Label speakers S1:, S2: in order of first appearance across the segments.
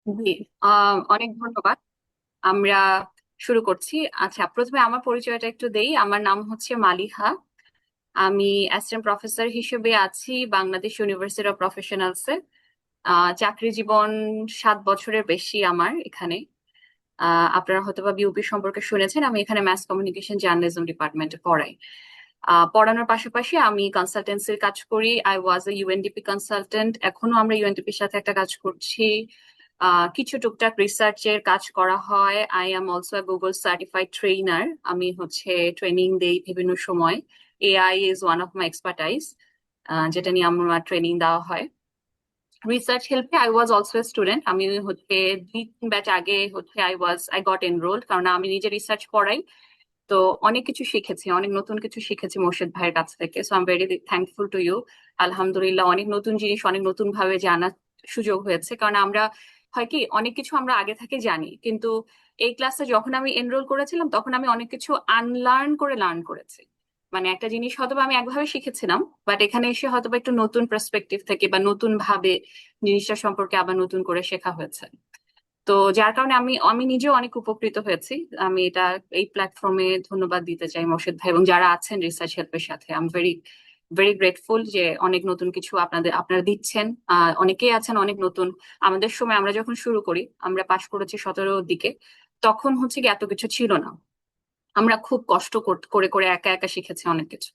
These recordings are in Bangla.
S1: জি। অনেক ধন্যবাদ। আমরা শুরু করছি। আচ্ছা, প্রথমে আমার পরিচয়টা একটু দেই। আমার নাম হচ্ছে মালিহা। আমি অ্যাসিস্ট্যান্ট প্রফেসর হিসেবে আছি বাংলাদেশ ইউনিভার্সিটি অফ প্রফেশনালসে। চাকরি জীবন 7 বছরের বেশি আমার এখানে। আপনারা হয়তো বা বিউপি সম্পর্কে শুনেছেন। আমি এখানে ম্যাস কমিউনিকেশন জার্নালিজম ডিপার্টমেন্টে পড়াই। পড়ানোর পাশাপাশি আমি কনসালটেন্সির কাজ করি। I was A UNDP consultant, এখনো আমরা ইউএনডিপির সাথে একটা কাজ করছি। কিছু টুকটাক রিসার্চের কাজ করা হয়। I am also Google certified trainer. আমি হচ্ছে ট্রেনিং দেই বিভিন্ন সময়। AI is one of my expertise, যেটা নিয়ে আমার ট্রেনিং দেওয়া হয়। রিসার্চ হেল্পে আই ওয়াজ অলসো স্টুডেন্ট। আমি হচ্ছে 2-3 ব্যাচ আগে হচ্ছে আই গট এনরোলড, কারণ আমি নিজে রিসার্চ পড়াই। তো অনেক কিছু শিখেছি, অনেক নতুন কিছু শিখেছি মোর্শেদ ভাইয়ের কাছ থেকে। So I am very thankful to you. আলহামদুলিল্লাহ, অনেক নতুন জিনিস অনেক নতুন ভাবে জানার সুযোগ হয়েছে। কারণ আমরা হয় কি, অনেক কিছু আমরা আগে থেকে জানি, কিন্তু এই ক্লাসে যখন আমি এনরোল করেছিলাম তখন আমি অনেক কিছু আনলার্ন করে লার্ন করেছি। মানে একটা জিনিস হয়তো বা আমি একভাবে শিখেছিলাম, বাট এখানে এসে হয়তো বা একটু নতুন পার্সপেক্টিভ থেকে বা নতুন ভাবে জিনিসটা সম্পর্কে আবার নতুন করে শেখা হয়েছে। তো যার কারণে আমি আমি নিজেও অনেক উপকৃত হয়েছি। আমি এটা এই প্ল্যাটফর্মে ধন্যবাদ দিতে চাই মোর্শেদ ভাই এবং যারা আছেন রিসার্চ হেল্পের সাথে। I am very very grateful যে অনেক নতুন কিছু আপনারা দিচ্ছেন। অনেকেই আছেন অনেক নতুন। আমাদের সময় আমরা যখন শুরু করি, আমরা পাশ করেছি 17-র দিকে, তখন হচ্ছে কি এত কিছু ছিল না। আমরা খুব কষ্ট করে করে একা একা শিখেছি অনেক কিছু।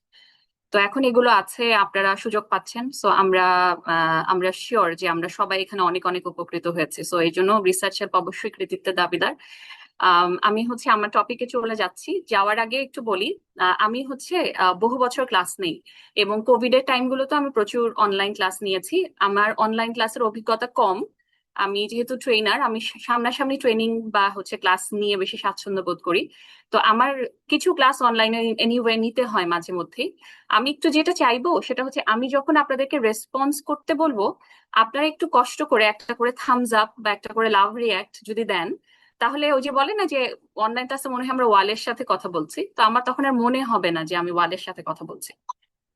S1: তো এখন এগুলো আছে, আপনারা সুযোগ পাচ্ছেন। সো আমরা শিওর যে আমরা সবাই এখানে অনেক অনেক উপকৃত হয়েছে। সো এই জন্য রিসার্চ হেল্প অবশ্যই কৃতিত্বের দাবিদার। আমি হচ্ছে আমার টপিকে চলে যাচ্ছি। যাওয়ার আগে একটু বলি, আমি হচ্ছে বহু বছর ক্লাস নেই, এবং কোভিড এর টাইম গুলোতে আমি প্রচুর অনলাইন ক্লাস নিয়েছি। আমার অনলাইন ক্লাসের অভিজ্ঞতা কম। আমি যেহেতু ট্রেনার, আমি সামনাসামনি ট্রেনিং বা হচ্ছে ক্লাস নিয়ে বেশি স্বাচ্ছন্দ্য বোধ করি। তো আমার কিছু ক্লাস অনলাইনে এনিওয়ে নিতে হয় মাঝে মধ্যেই। আমি একটু যেটা চাইবো সেটা হচ্ছে, আমি যখন আপনাদেরকে রেসপন্স করতে বলবো, আপনারা একটু কষ্ট করে একটা করে থামস আপ বা একটা করে লাভ রিয়াক্ট যদি দেন, তাহলে ওই যে বলে না যে অনলাইন ক্লাসে মনে হয় আমরা ওয়ালের সাথে কথা বলছি, তো আমার তখন আর মনে হবে না যে আমি ওয়ালের সাথে কথা বলছি।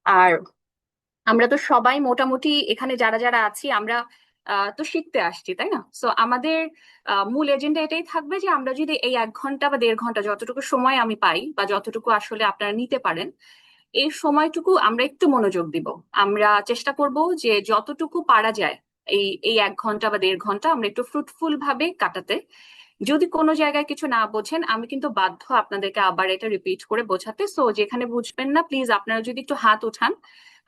S1: আর আমরা তো সবাই মোটামুটি এখানে যারা যারা আছি, আমরা তো শিখতে আসছি, তাই না? সো আমাদের মূল এজেন্ডা এটাই থাকবে যে আমরা যদি এই 1 ঘন্টা বা 1.5 ঘন্টা যতটুকু সময় আমি পাই বা যতটুকু আসলে আপনারা নিতে পারেন, এই সময়টুকু আমরা একটু মনোযোগ দিব। আমরা চেষ্টা করব যে যতটুকু পারা যায় এই এই 1 ঘন্টা বা 1.5 ঘন্টা আমরা একটু ফ্রুটফুল ভাবে কাটাতে। যদি কোনো জায়গায় কিছু না বোঝেন, আমি কিন্তু বাধ্য আপনাদেরকে আবার এটা রিপিট করে বোঝাতে। সো যেখানে বুঝবেন না, প্লিজ আপনারা যদি একটু হাত উঠান,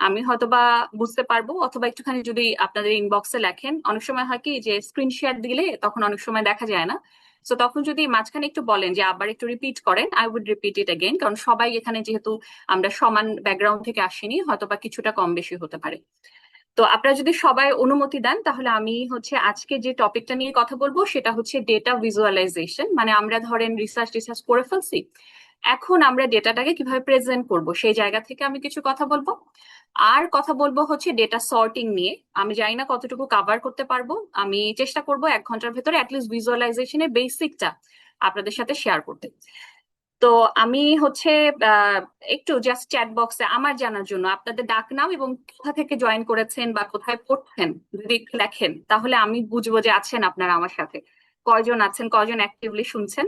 S1: আমি হয়তোবা বুঝতে পারবো। অথবা একটুখানি যদি আপনাদের ইনবক্সে লেখেন, অনেক সময় হয় কি যে স্ক্রিন শেয়ার দিলে তখন অনেক সময় দেখা যায় না। তো তখন যদি মাঝখানে একটু বলেন যে আবার একটু রিপিট করেন, I will repeat it again. কারণ সবাই এখানে যেহেতু আমরা সমান ব্যাকগ্রাউন্ড থেকে আসিনি, হয়তোবা কিছুটা কম বেশি হতে পারে। তো আপনারা যদি সবাই অনুমতি দেন, তাহলে আমি হচ্ছে আজকে যে টপিকটা নিয়ে কথা বলবো সেটা হচ্ছে ডেটা ভিজুয়ালাইজেশন। মানে আমরা ধরেন রিসার্চ টিসার্চ করে ফেলছি, এখন আমরা ডেটাটাকে কিভাবে প্রেজেন্ট করব সেই জায়গা থেকে আমি কিছু কথা বলবো। আর কথা বলবো হচ্ছে ডেটা সর্টিং নিয়ে। আমি জানি না কতটুকু কাভার করতে পারবো। আমি চেষ্টা করবো 1 ঘন্টার ভেতরে অ্যাটলিস্ট ভিজুয়ালাইজেশনের বেসিকটা আপনাদের সাথে শেয়ার করতে। তো আমি হচ্ছে আহ, একটু জাস্ট চ্যাট বক্সে আমার জানার জন্য আপনাদের ডাক নাম এবং কোথা থেকে জয়েন করেছেন বা কোথায় পড়ছেন যদি একটু লেখেন, তাহলে আমি বুঝবো যে আছেন আপনারা আমার সাথে। কয়জন আছেন, কয়জন অ্যাক্টিভলি শুনছেন।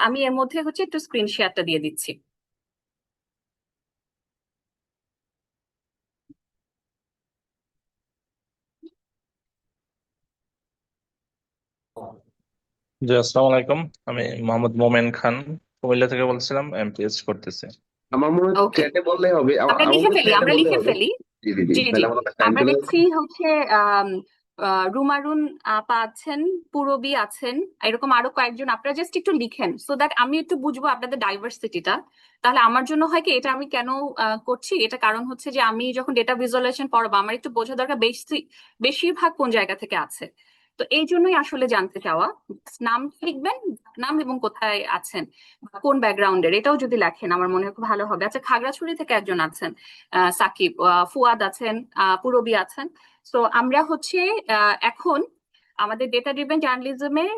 S1: আমি এর মধ্যে হচ্ছে একটু স্ক্রিন শেয়ারটা দিয়ে দিচ্ছি।
S2: জি, আসসালামু আলাইকুম। আমি মোহাম্মদ মোমেন খান, কুমিল্লা থেকে বলছিলাম, এমটিএস করতেছি।
S3: আমার মনে হয়
S1: ওকে,
S3: চ্যাটে বললেই হবে,
S1: আমরা
S3: আমার
S1: লিখে
S3: মনে হয়
S1: ফেলি,
S3: চ্যাটে
S1: আমরা
S3: বললেই
S1: লিখে
S3: হবে।
S1: ফেলি।
S3: জি জি জি,
S1: জি জি।
S3: তাহলে আমার টাইম
S1: আমরা
S3: চলে
S1: দেখছি
S3: যাচ্ছে।
S1: হচ্ছে রুমারুন আপা আছেন, পুরবী আছেন, এরকম আরো কয়েকজন। আপনারা জাস্ট একটু লিখেন সো দ্যাট আমি একটু বুঝবো আপনাদের ডাইভার্সিটিটা। তাহলে আমার জন্য হয় কি, এটা আমি কেন করছি, এটা কারণ হচ্ছে যে আমি যখন ডেটা ভিজুয়ালাইজেশন পড়াবো আমার একটু বোঝা দরকার বেশিরভাগ কোন জায়গা থেকে আছে। তো এই জন্যই আসলে জানতে চাওয়া। নাম লিখবেন, নাম এবং কোথায় আছেন বা কোন ব্যাকগ্রাউন্ডের, এটাও যদি লেখেন আমার মনে হয় খুব ভালো হবে। আচ্ছা, খাগড়াছড়ি থেকে একজন আছেন, সাকিব, ফুয়াদ আছেন, পুরবী আছেন। তো আমরা হচ্ছে এখন আমাদের ডেটা ড্রিভেন জার্নালিজমের,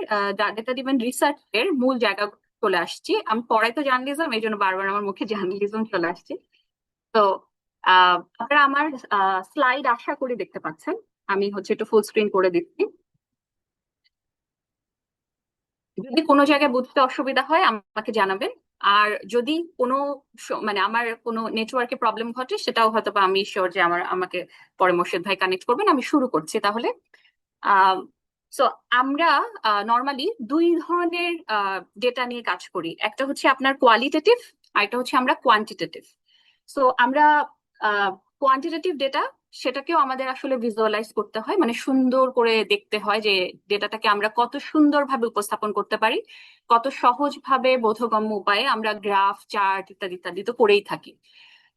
S1: ডেটা ড্রিভেন রিসার্চের মূল জায়গা চলে আসছি। আমি পড়াই তো জার্নালিজম, এই জন্য বারবার আমার মুখে জার্নালিজম চলে আসছে। তো আপনারা আমার স্লাইড আশা করি দেখতে পাচ্ছেন। আমি হচ্ছে একটু ফুল স্ক্রিন করে দিচ্ছি। যদি কোনো জায়গায় বুঝতে অসুবিধা হয় আমাকে জানাবেন। আর যদি কোনো মানে আমার কোনো নেটওয়ার্কে প্রবলেম ঘটে, সেটাও হয়তো বা আমি শিওর যে আমাকে পরে মোর্শেদ ভাই কানেক্ট করবেন। আমি শুরু করছি তাহলে। আহ সো আমরা নর্মালি দুই ধরনের ডেটা নিয়ে কাজ করি। একটা হচ্ছে আপনার কোয়ালিটেটিভ, আর একটা হচ্ছে আমরা কোয়ান্টিটেটিভ। সো আমরা কোয়ান্টিটেটিভ ডেটা, সেটাকেও আমাদের আসলে ভিজুয়ালাইজ করতে হয়, মানে সুন্দর করে দেখতে হয় যে ডেটাটাকে আমরা কত সুন্দরভাবে উপস্থাপন করতে পারি, কত সহজভাবে বোধগম্য উপায়ে আমরা গ্রাফ, চার্ট ইত্যাদি ইত্যাদি তো করেই থাকি।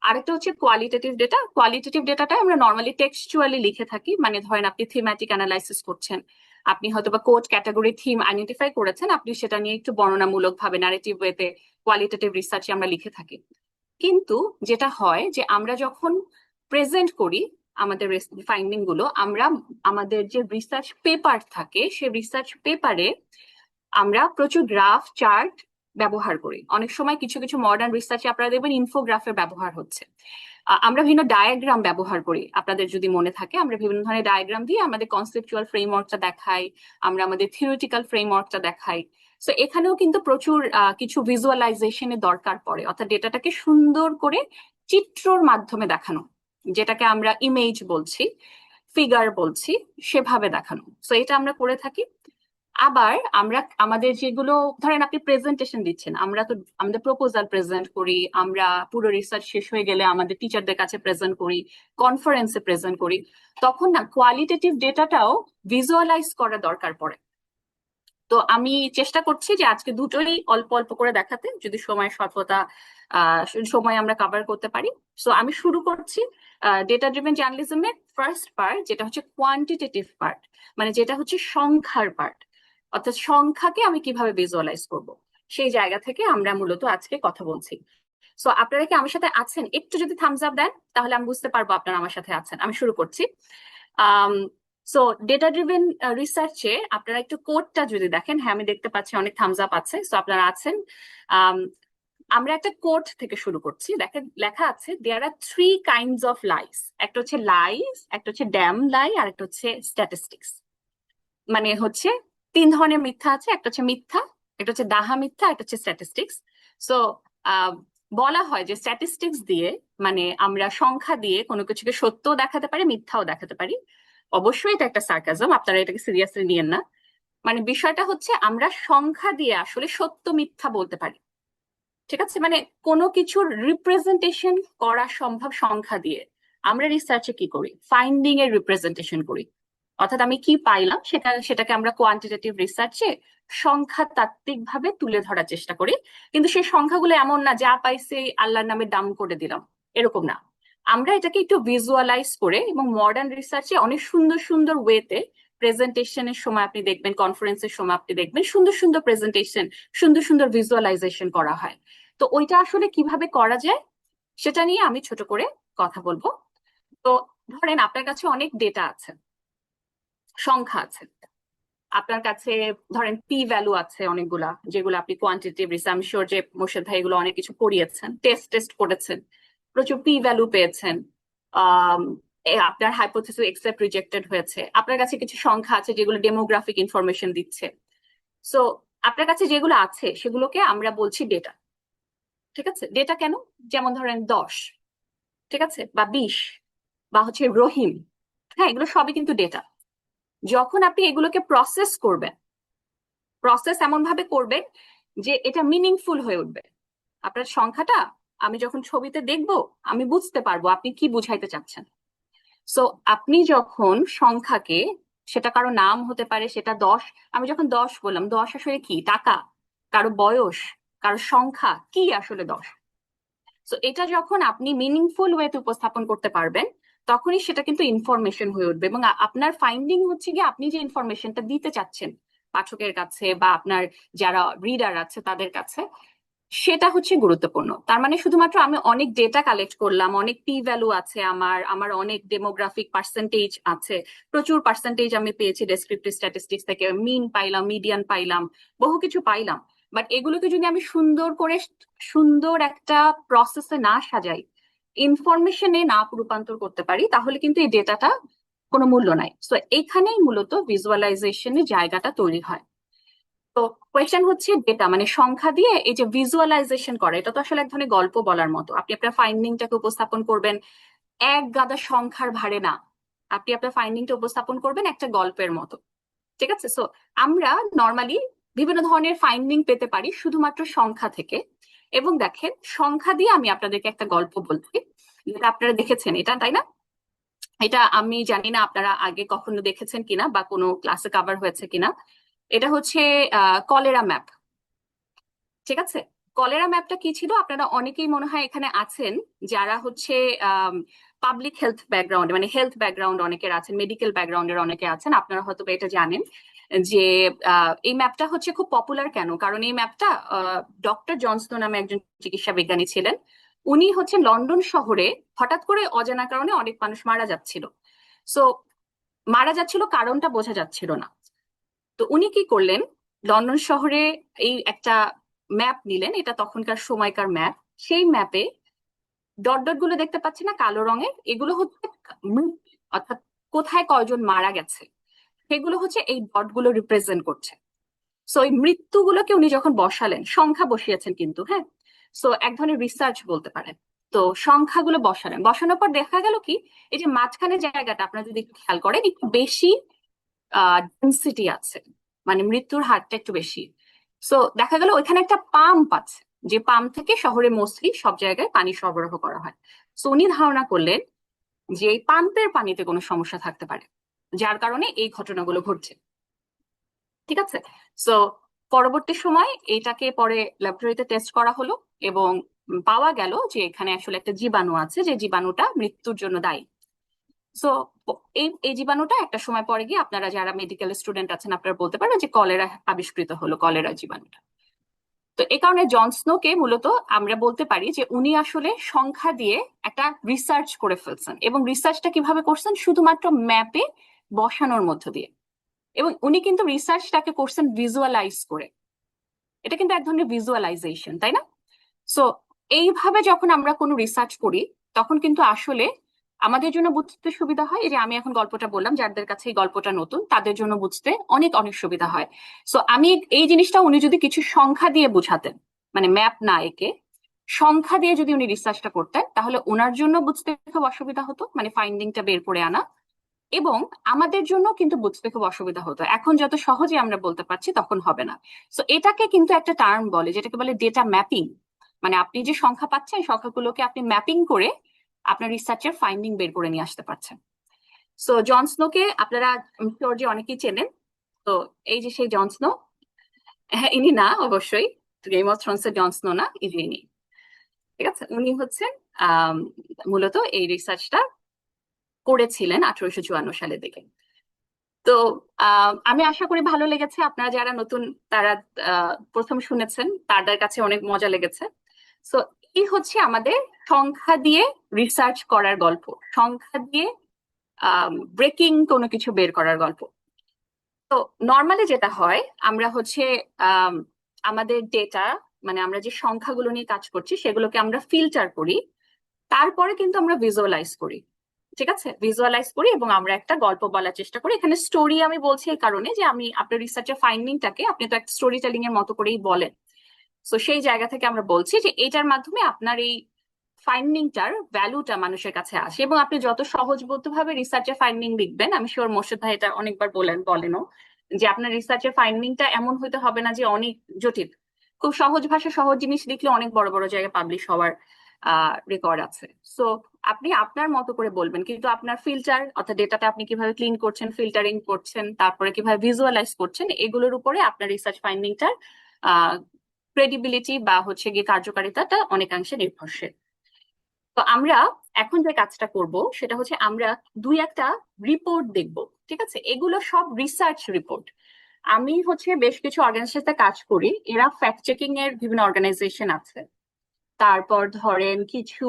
S1: আরেকটা হচ্ছে কোয়ালিটেটিভ ডেটা। কোয়ালিটেটিভ ডেটাটা আমরা নর্মালি টেক্সচুয়ালি লিখে থাকি, মানে ধরেন আপনি থিমেটিক অ্যানালাইসিস করছেন, আপনি হয়তো বা কোড ক্যাটাগরি থিম আইডেন্টিফাই করেছেন, আপনি সেটা নিয়ে একটু বর্ণনামূলক ভাবে ন্যারেটিভ ওয়েতে কোয়ালিটেটিভ রিসার্চে আমরা লিখে থাকি। কিন্তু যেটা হয় যে আমরা যখন প্রেজেন্ট করি আমাদের ফাইন্ডিং গুলো, আমরা আমাদের যে রিসার্চ পেপার থাকে সে রিসার্চ পেপারে আমরা প্রচুর গ্রাফ, চার্ট ব্যবহার করি। অনেক সময় কিছু কিছু মডার্ন রিসার্চে আপনারা দেখবেন ইনফোগ্রাফের ব্যবহার হচ্ছে। আমরা বিভিন্ন ডায়াগ্রাম ব্যবহার করি, আপনাদের যদি মনে থাকে আমরা বিভিন্ন ধরনের ডায়াগ্রাম দিয়ে আমাদের কনসেপচুয়াল ফ্রেমওয়ার্কটা দেখাই, আমরা আমাদের থিওরিটিক্যাল ফ্রেমওয়ার্কটা দেখাই। তো এখানেও কিন্তু প্রচুর কিছু ভিজুয়ালাইজেশনের দরকার পড়ে, অর্থাৎ ডেটাটাকে সুন্দর করে চিত্রর মাধ্যমে দেখানো, যেটাকে আমরা ইমেজ বলছি, ফিগার বলছি, সেভাবে দেখানো। তো এটা আমরা করে থাকি। আবার আমরা আমাদের যেগুলো, ধরেন আপনি প্রেজেন্টেশন দিচ্ছেন, আমরা তো আমাদের প্রপোজাল প্রেজেন্ট করি, আমরা পুরো রিসার্চ শেষ হয়ে গেলে আমাদের টিচারদের কাছে প্রেজেন্ট করি, কনফারেন্সে প্রেজেন্ট করি, তখন না কোয়ালিটেটিভ ডেটাটাও ভিজুয়ালাইজ করা দরকার পড়ে। তো আমি চেষ্টা করছি যে আজকে দুটোই অল্প অল্প করে দেখাতে, যদি সময় স্বল্পতা সময় আমরা কভার করতে পারি। সো আমি শুরু করছি ডেটা ড্রিভেন জার্নালিজমের ফার্স্ট পার্ট, যেটা হচ্ছে কোয়ান্টিটেটিভ পার্ট, মানে যেটা হচ্ছে সংখ্যার পার্ট, অর্থাৎ সংখ্যাকে আমি কিভাবে ভিজুয়ালাইজ করব, সেই জায়গা থেকে আমরা মূলত আজকে কথা বলছি। সো আপনারা কি আমার সাথে আছেন? একটু যদি থামস আপ দেন তাহলে আমি বুঝতে পারবো আপনারা আমার সাথে আছেন। আমি শুরু করছি। সো ডেটা ড্রিভেন রিসার্চে আপনারা একটু কোডটা যদি দেখেন, হ্যাঁ আমি দেখতে পাচ্ছি অনেক থামস আপ আছে, সো আপনারা আছেন। আম, আমরা একটা কোড থেকে শুরু করছি। দেখেন লেখা আছে দেয়ার আর থ্রি কাইন্ডস অফ লাইস। একটা হচ্ছে লাইস, একটা হচ্ছে ড্যাম লাই, আর একটা হচ্ছে স্ট্যাটিস্টিক্স। মানে হচ্ছে তিন ধরনের মিথ্যা আছে, একটা হচ্ছে মিথ্যা, একটা হচ্ছে ডাহা মিথ্যা, একটা হচ্ছে স্ট্যাটিস্টিক্স। সো বলা হয় যে স্ট্যাটিস্টিক্স দিয়ে, মানে আমরা সংখ্যা দিয়ে কোনো কিছুকে সত্যও দেখাতে পারি, মিথ্যাও দেখাতে পারি। অবশ্যই এটা একটা সার্কাজম, আপনারা এটাকে সিরিয়াসলি নিয়েন না। মানে বিষয়টা হচ্ছে আমরা সংখ্যা দিয়ে আসলে সত্য মিথ্যা বলতে পারি। ঠিক আছে, মানে কোনো কিছুর রিপ্রেজেন্টেশন করা সম্ভব সংখ্যা দিয়ে। আমরা রিসার্চে কি করি, ফাইন্ডিং এর রিপ্রেজেন্টেশন করি, অর্থাৎ আমি কি পাইলাম সেটাকে আমরা কোয়ান্টিটেটিভ রিসার্চে সংখ্যা তাত্ত্বিক ভাবে তুলে ধরার চেষ্টা করি। কিন্তু সেই সংখ্যাগুলো এমন না যা পাইছে আল্লাহর নামে দাম করে দিলাম, এরকম না। আমরা এটাকে একটু ভিজুয়ালাইজ করে, এবং মডার্ন রিসার্চে অনেক সুন্দর সুন্দর ওয়েতে প্রেজেন্টেশনের সময় আপনি দেখবেন, কনফারেন্সের সময় আপনি দেখবেন সুন্দর সুন্দর প্রেজেন্টেশন, সুন্দর সুন্দর ভিজুয়ালাইজেশন করা হয়। তো ওইটা আসলে কিভাবে করা যায় সেটা নিয়ে আমি ছোট করে কথা বলবো। তো ধরেন আপনার কাছে অনেক ডেটা আছে, সংখ্যা আছে আপনার কাছে, ধরেন পি ভ্যালু আছে অনেকগুলা, যেগুলো আপনি কোয়ান্টিটেটিভ রিসার্চ, আমি শিওর যে মোর্শেদ ভাই এগুলো অনেক কিছু করিয়েছেন, টেস্ট টেস্ট করেছেন, প্রচুর পি ভ্যালু পেয়েছেন। আহ আপনার হাইপোথিসিস একসেপ্ট রিজেক্টেড হয়েছে। আপনার কাছে কিছু সংখ্যা আছে যেগুলো ডেমোগ্রাফিক ইনফরমেশন দিচ্ছে। সো আপনার কাছে যেগুলো আছে সেগুলোকে আমরা বলছি ডেটা। ঠিক আছে, ডেটা কেন? যেমন ধরেন 10, ঠিক আছে, বা 20, বা হচ্ছে রহিম, হ্যাঁ এগুলো সবই কিন্তু ডেটা। যখন আপনি এগুলোকে প্রসেস করবেন, প্রসেস এমন ভাবে করবেন যে এটা মিনিংফুল হয়ে উঠবে। আপনার সংখ্যাটা আমি যখন ছবিতে দেখব, আমি বুঝতে পারবো আপনি কি বুঝাইতে চাচ্ছেন। সো আপনি যখন সংখ্যাকে, সেটা কারো নাম হতে পারে, সেটা 10, আমি যখন 10 বললাম, 10 আসলে কি, টাকা, কারো বয়স, কারো সংখ্যা কি আসলে 10। সো এটা যখন আপনি মিনিংফুল ওয়েতে উপস্থাপন করতে পারবেন, তখনই সেটা কিন্তু ইনফরমেশন হয়ে উঠবে, এবং আপনার ফাইন্ডিং হচ্ছে কি আপনি যে ইনফরমেশনটা দিতে চাচ্ছেন পাঠকের কাছে বা আপনার যারা রিডার আছে তাদের কাছে, সেটা হচ্ছে গুরুত্বপূর্ণ। তার মানে শুধুমাত্র আমি অনেক ডেটা কালেক্ট করলাম, অনেক পি ভ্যালু আছে আমার, আমার অনেক ডেমোগ্রাফিক পার্সেন্টেজ আছে, প্রচুর পার্সেন্টেজ আমি পেয়েছি ডেসক্রিপটিভ স্ট্যাটিস্টিক্স থেকে, মিন পাইলাম, মিডিয়ান পাইলাম, বহু কিছু পাইলাম, বাট এগুলোকে যদি আমি সুন্দর করে, সুন্দর একটা প্রসেসে না সাজাই, ইনফরমেশনে না রূপান্তর করতে পারি, তাহলে কিন্তু এই ডেটাটা কোনো মূল্য নাই। তো এখানেই মূলত ভিজুয়ালাইজেশনের জায়গাটা তৈরি হয়। তো কোয়েশ্চেন হচ্ছে ডেটা মানে সংখ্যা দিয়ে এই যে ভিজুয়ালাইজেশন করে, এটা তো আসলে এক ধরনের গল্প বলার মতো। আপনি আপনার ফাইন্ডিংটাকে উপস্থাপন করবেন এক গাদা সংখ্যার ভারে না, আপনি আপনার ফাইন্ডিংটা উপস্থাপন করবেন একটা গল্পের মতো। ঠিক আছে? সো আমরা নর্মালি বিভিন্ন ধরনের ফাইন্ডিং পেতে পারি শুধুমাত্র সংখ্যা থেকে। এবং দেখেন, সংখ্যা দিয়ে আমি আপনাদেরকে একটা গল্প বলছি, যেটা আপনারা দেখেছেন এটা, তাই না? এটা আমি জানি না আপনারা আগে কখনো দেখেছেন কিনা বা কোনো ক্লাসে কভার হয়েছে কিনা। এটা হচ্ছে কলেরা ম্যাপ। ঠিক আছে? কলেরা ম্যাপটা কি ছিল? আপনারা অনেকেই মনে হয় এখানে আছেন যারা হচ্ছে পাবলিক হেলথ ব্যাকগ্রাউন্ড, মানে হেলথ ব্যাকগ্রাউন্ড অনেকের আছেন, মেডিকেল ব্যাকগ্রাউন্ডের অনেকে আছেন, আপনারা হয়তো বা এটা জানেন যে এই ম্যাপটা হচ্ছে খুব পপুলার কেন। কারণ এই ম্যাপটা ডক্টর জনসন নামে একজন চিকিৎসা বিজ্ঞানী ছিলেন। উনি হচ্ছে লন্ডন শহরে হঠাৎ করে অজানা কারণে অনেক মানুষ মারা যাচ্ছিল। সো মারা যাচ্ছিল, কারণটা বোঝা যাচ্ছিল না। তো উনি কি করলেন, লন্ডন শহরে এই একটা ম্যাপ নিলেন, এটা তখনকার সময়কার ম্যাপ। সেই ম্যাপে ডট ডট গুলো দেখতে পাচ্ছি না, কালো রঙের, এগুলো হচ্ছে মৃত্যু, অর্থাৎ কোথায় কয়জন মারা গেছে সেগুলো হচ্ছে এই ডট গুলো রিপ্রেজেন্ট করছে। সো এই মৃত্যুগুলোকে উনি যখন বসালেন, সংখ্যা বসিয়েছেন কিন্তু, হ্যাঁ, সো এক ধরনের রিসার্চ বলতে পারেন। তো সংখ্যাগুলো বসালেন, বসানোর পর দেখা গেল কি, এই যে মাঝখানে জায়গাটা আপনারা যদি একটু খেয়াল করেন, একটু বেশি ডেন্সিটি আছে, মানে মৃত্যুর হারটা একটু বেশি। সো দেখা গেল ওইখানে একটা পাম্প আছে, যে পাম্প থেকে শহরে মোস্টলি সব জায়গায় পানি সরবরাহ করা হয়। সো উনি ধারণা করলেন যে এই পাম্পের পানিতে কোনো সমস্যা থাকতে পারে, যার কারণে এই ঘটনাগুলো ঘটছে। ঠিক আছে? সো পরবর্তী সময় এটাকে পরে ল্যাবরেটরিতে টেস্ট করা হলো, এবং পাওয়া গেল যে এখানে আসলে একটা জীবাণু আছে, যে জীবাণুটা মৃত্যুর জন্য দায়ী। সো এই এই জীবাণুটা একটা সময় পরে গিয়ে, আপনারা যারা মেডিকেল স্টুডেন্ট আছেন আপনারা বলতে পারেন যে কলেরা আবিষ্কৃত হলো, কলেরা জীবাণুটা। তো এই কারণে জন স্নোকে মূলত আমরা বলতে পারি যে উনি আসলে সংখ্যা দিয়ে একটা রিসার্চ করে ফেলছেন, এবং রিসার্চটা কিভাবে করছেন? শুধুমাত্র ম্যাপে বসানোর মধ্য দিয়ে। এবং উনি কিন্তু রিসার্চটাকে করছেন ভিজুয়ালাইজ করে। এটা কিন্তু এক ধরনের ভিজুয়ালাইজেশন, তাই না? সো এইভাবে যখন আমরা কোনো রিসার্চ করি, তখন কিন্তু আসলে আমাদের জন্য বুঝতে সুবিধা হয়। এই যে আমি এখন গল্পটা বললাম, যাদের কাছে এই গল্পটা নতুন তাদের জন্য বুঝতে অনেক অনেক সুবিধা হয়। সো আমি এই জিনিসটা উনি যদি কিছু সংখ্যা দিয়ে বুঝাতেন, মানে ম্যাপ না একে, সংখ্যা দিয়ে যদি উনি রিসার্চটা করতেন, তাহলে ওনার জন্য বুঝতে খুব অসুবিধা হতো, মানে ফাইন্ডিংটা বের করে আনা। এবং আমাদের জন্য কিন্তু বুঝতে খুব অসুবিধা হতো। এখন যত সহজে আমরা বলতে পারছি, তখন হবে না। সো এটাকে কিন্তু একটা টার্ম বলে, যেটাকে বলে ডেটা ম্যাপিং। মানে আপনি যে সংখ্যা পাচ্ছেন, সংখ্যাগুলোকে আপনি ম্যাপিং করে আপনার রিসার্চের ফাইন্ডিং বের করে নিয়ে আসতে পারছেন। সো জন স্নোকে আপনারা শিওর যে অনেকেই চেনেন। তো এই যে সেই জন স্নো, হ্যাঁ ইনি না অবশ্যই, গেম অফ থ্রোনস এর জন স্নো না, ইনি। ঠিক আছে? উনি হচ্ছেন আহ মূলত এই রিসার্চটা করেছিলেন 1854 সালের দিকে। তো আমি আশা করি ভালো লেগেছে। আপনারা যারা নতুন, তারা প্রথম শুনেছেন, তাদের কাছে অনেক মজা লেগেছে। সো এই হচ্ছে আমাদের সংখ্যা দিয়ে রিসার্চ করার গল্প, সংখ্যা দিয়ে ব্রেকিং কোনো কিছু বের করার গল্প। তো নর্মালি যেটা হয়, আমরা হচ্ছে আম, আমাদের ডেটা, মানে আমরা যে সংখ্যাগুলো নিয়ে কাজ করছি সেগুলোকে আমরা ফিল্টার করি, তারপরে কিন্তু আমরা ভিজুয়ালাইজ করি। ঠিক আছে? ভিজুয়ালাইজ করি এবং আমরা একটা গল্প বলার চেষ্টা করি। এখানে স্টোরি আমি বলছি এই কারণে যে আমি আপনার রিসার্চের ফাইন্ডিংটাকে আপনি তো একটা স্টোরি টেলিং এর মতো করেই বলেন। তো সেই জায়গা থেকে আমরা বলছি যে এটার মাধ্যমে আপনার এই ফাইন্ডিংটার ভ্যালুটা মানুষের কাছে আসে। এবং আপনি যত সহজবোধ্য ভাবে রিসার্চের ফাইন্ডিং লিখবেন, আমি শিওর মোর্শেদ ভাই এটা অনেকবার বলেনও, যে আপনার রিসার্চের ফাইন্ডিংটা এমন হইতে হবে না যে অনেক জটিল। খুব সহজ ভাষা, সহজ জিনিস লিখলে অনেক বড় বড় জায়গায় পাবলিশ হওয়ার রেকর্ড আছে। সো আপনি আপনার মতো করে বলবেন, কিন্তু আপনার ফিল্টার, অর্থাৎ ডেটাটা আপনি কিভাবে ক্লিন করছেন, ফিল্টারিং করছেন, তারপরে কিভাবে ভিজুয়ালাইজ করছেন, এগুলোর উপরে আপনার রিসার্চ ফাইন্ডিংটার ক্রেডিবিলিটি বা হচ্ছে গিয়ে কার্যকারিতাটা অনেকাংশে নির্ভরশীল। তো আমরা এখন যে কাজটা করব সেটা হচ্ছে আমরা দুই একটা রিপোর্ট দেখব। ঠিক আছে? এগুলো সব রিসার্চ রিপোর্ট। আমি হচ্ছে বেশ কিছু অর্গানাইজেশনের সাথে কাজ করি, এরা ফ্যাক্ট চেকিং এর বিভিন্ন অর্গানাইজেশন আছে। তারপর ধরেন কিছু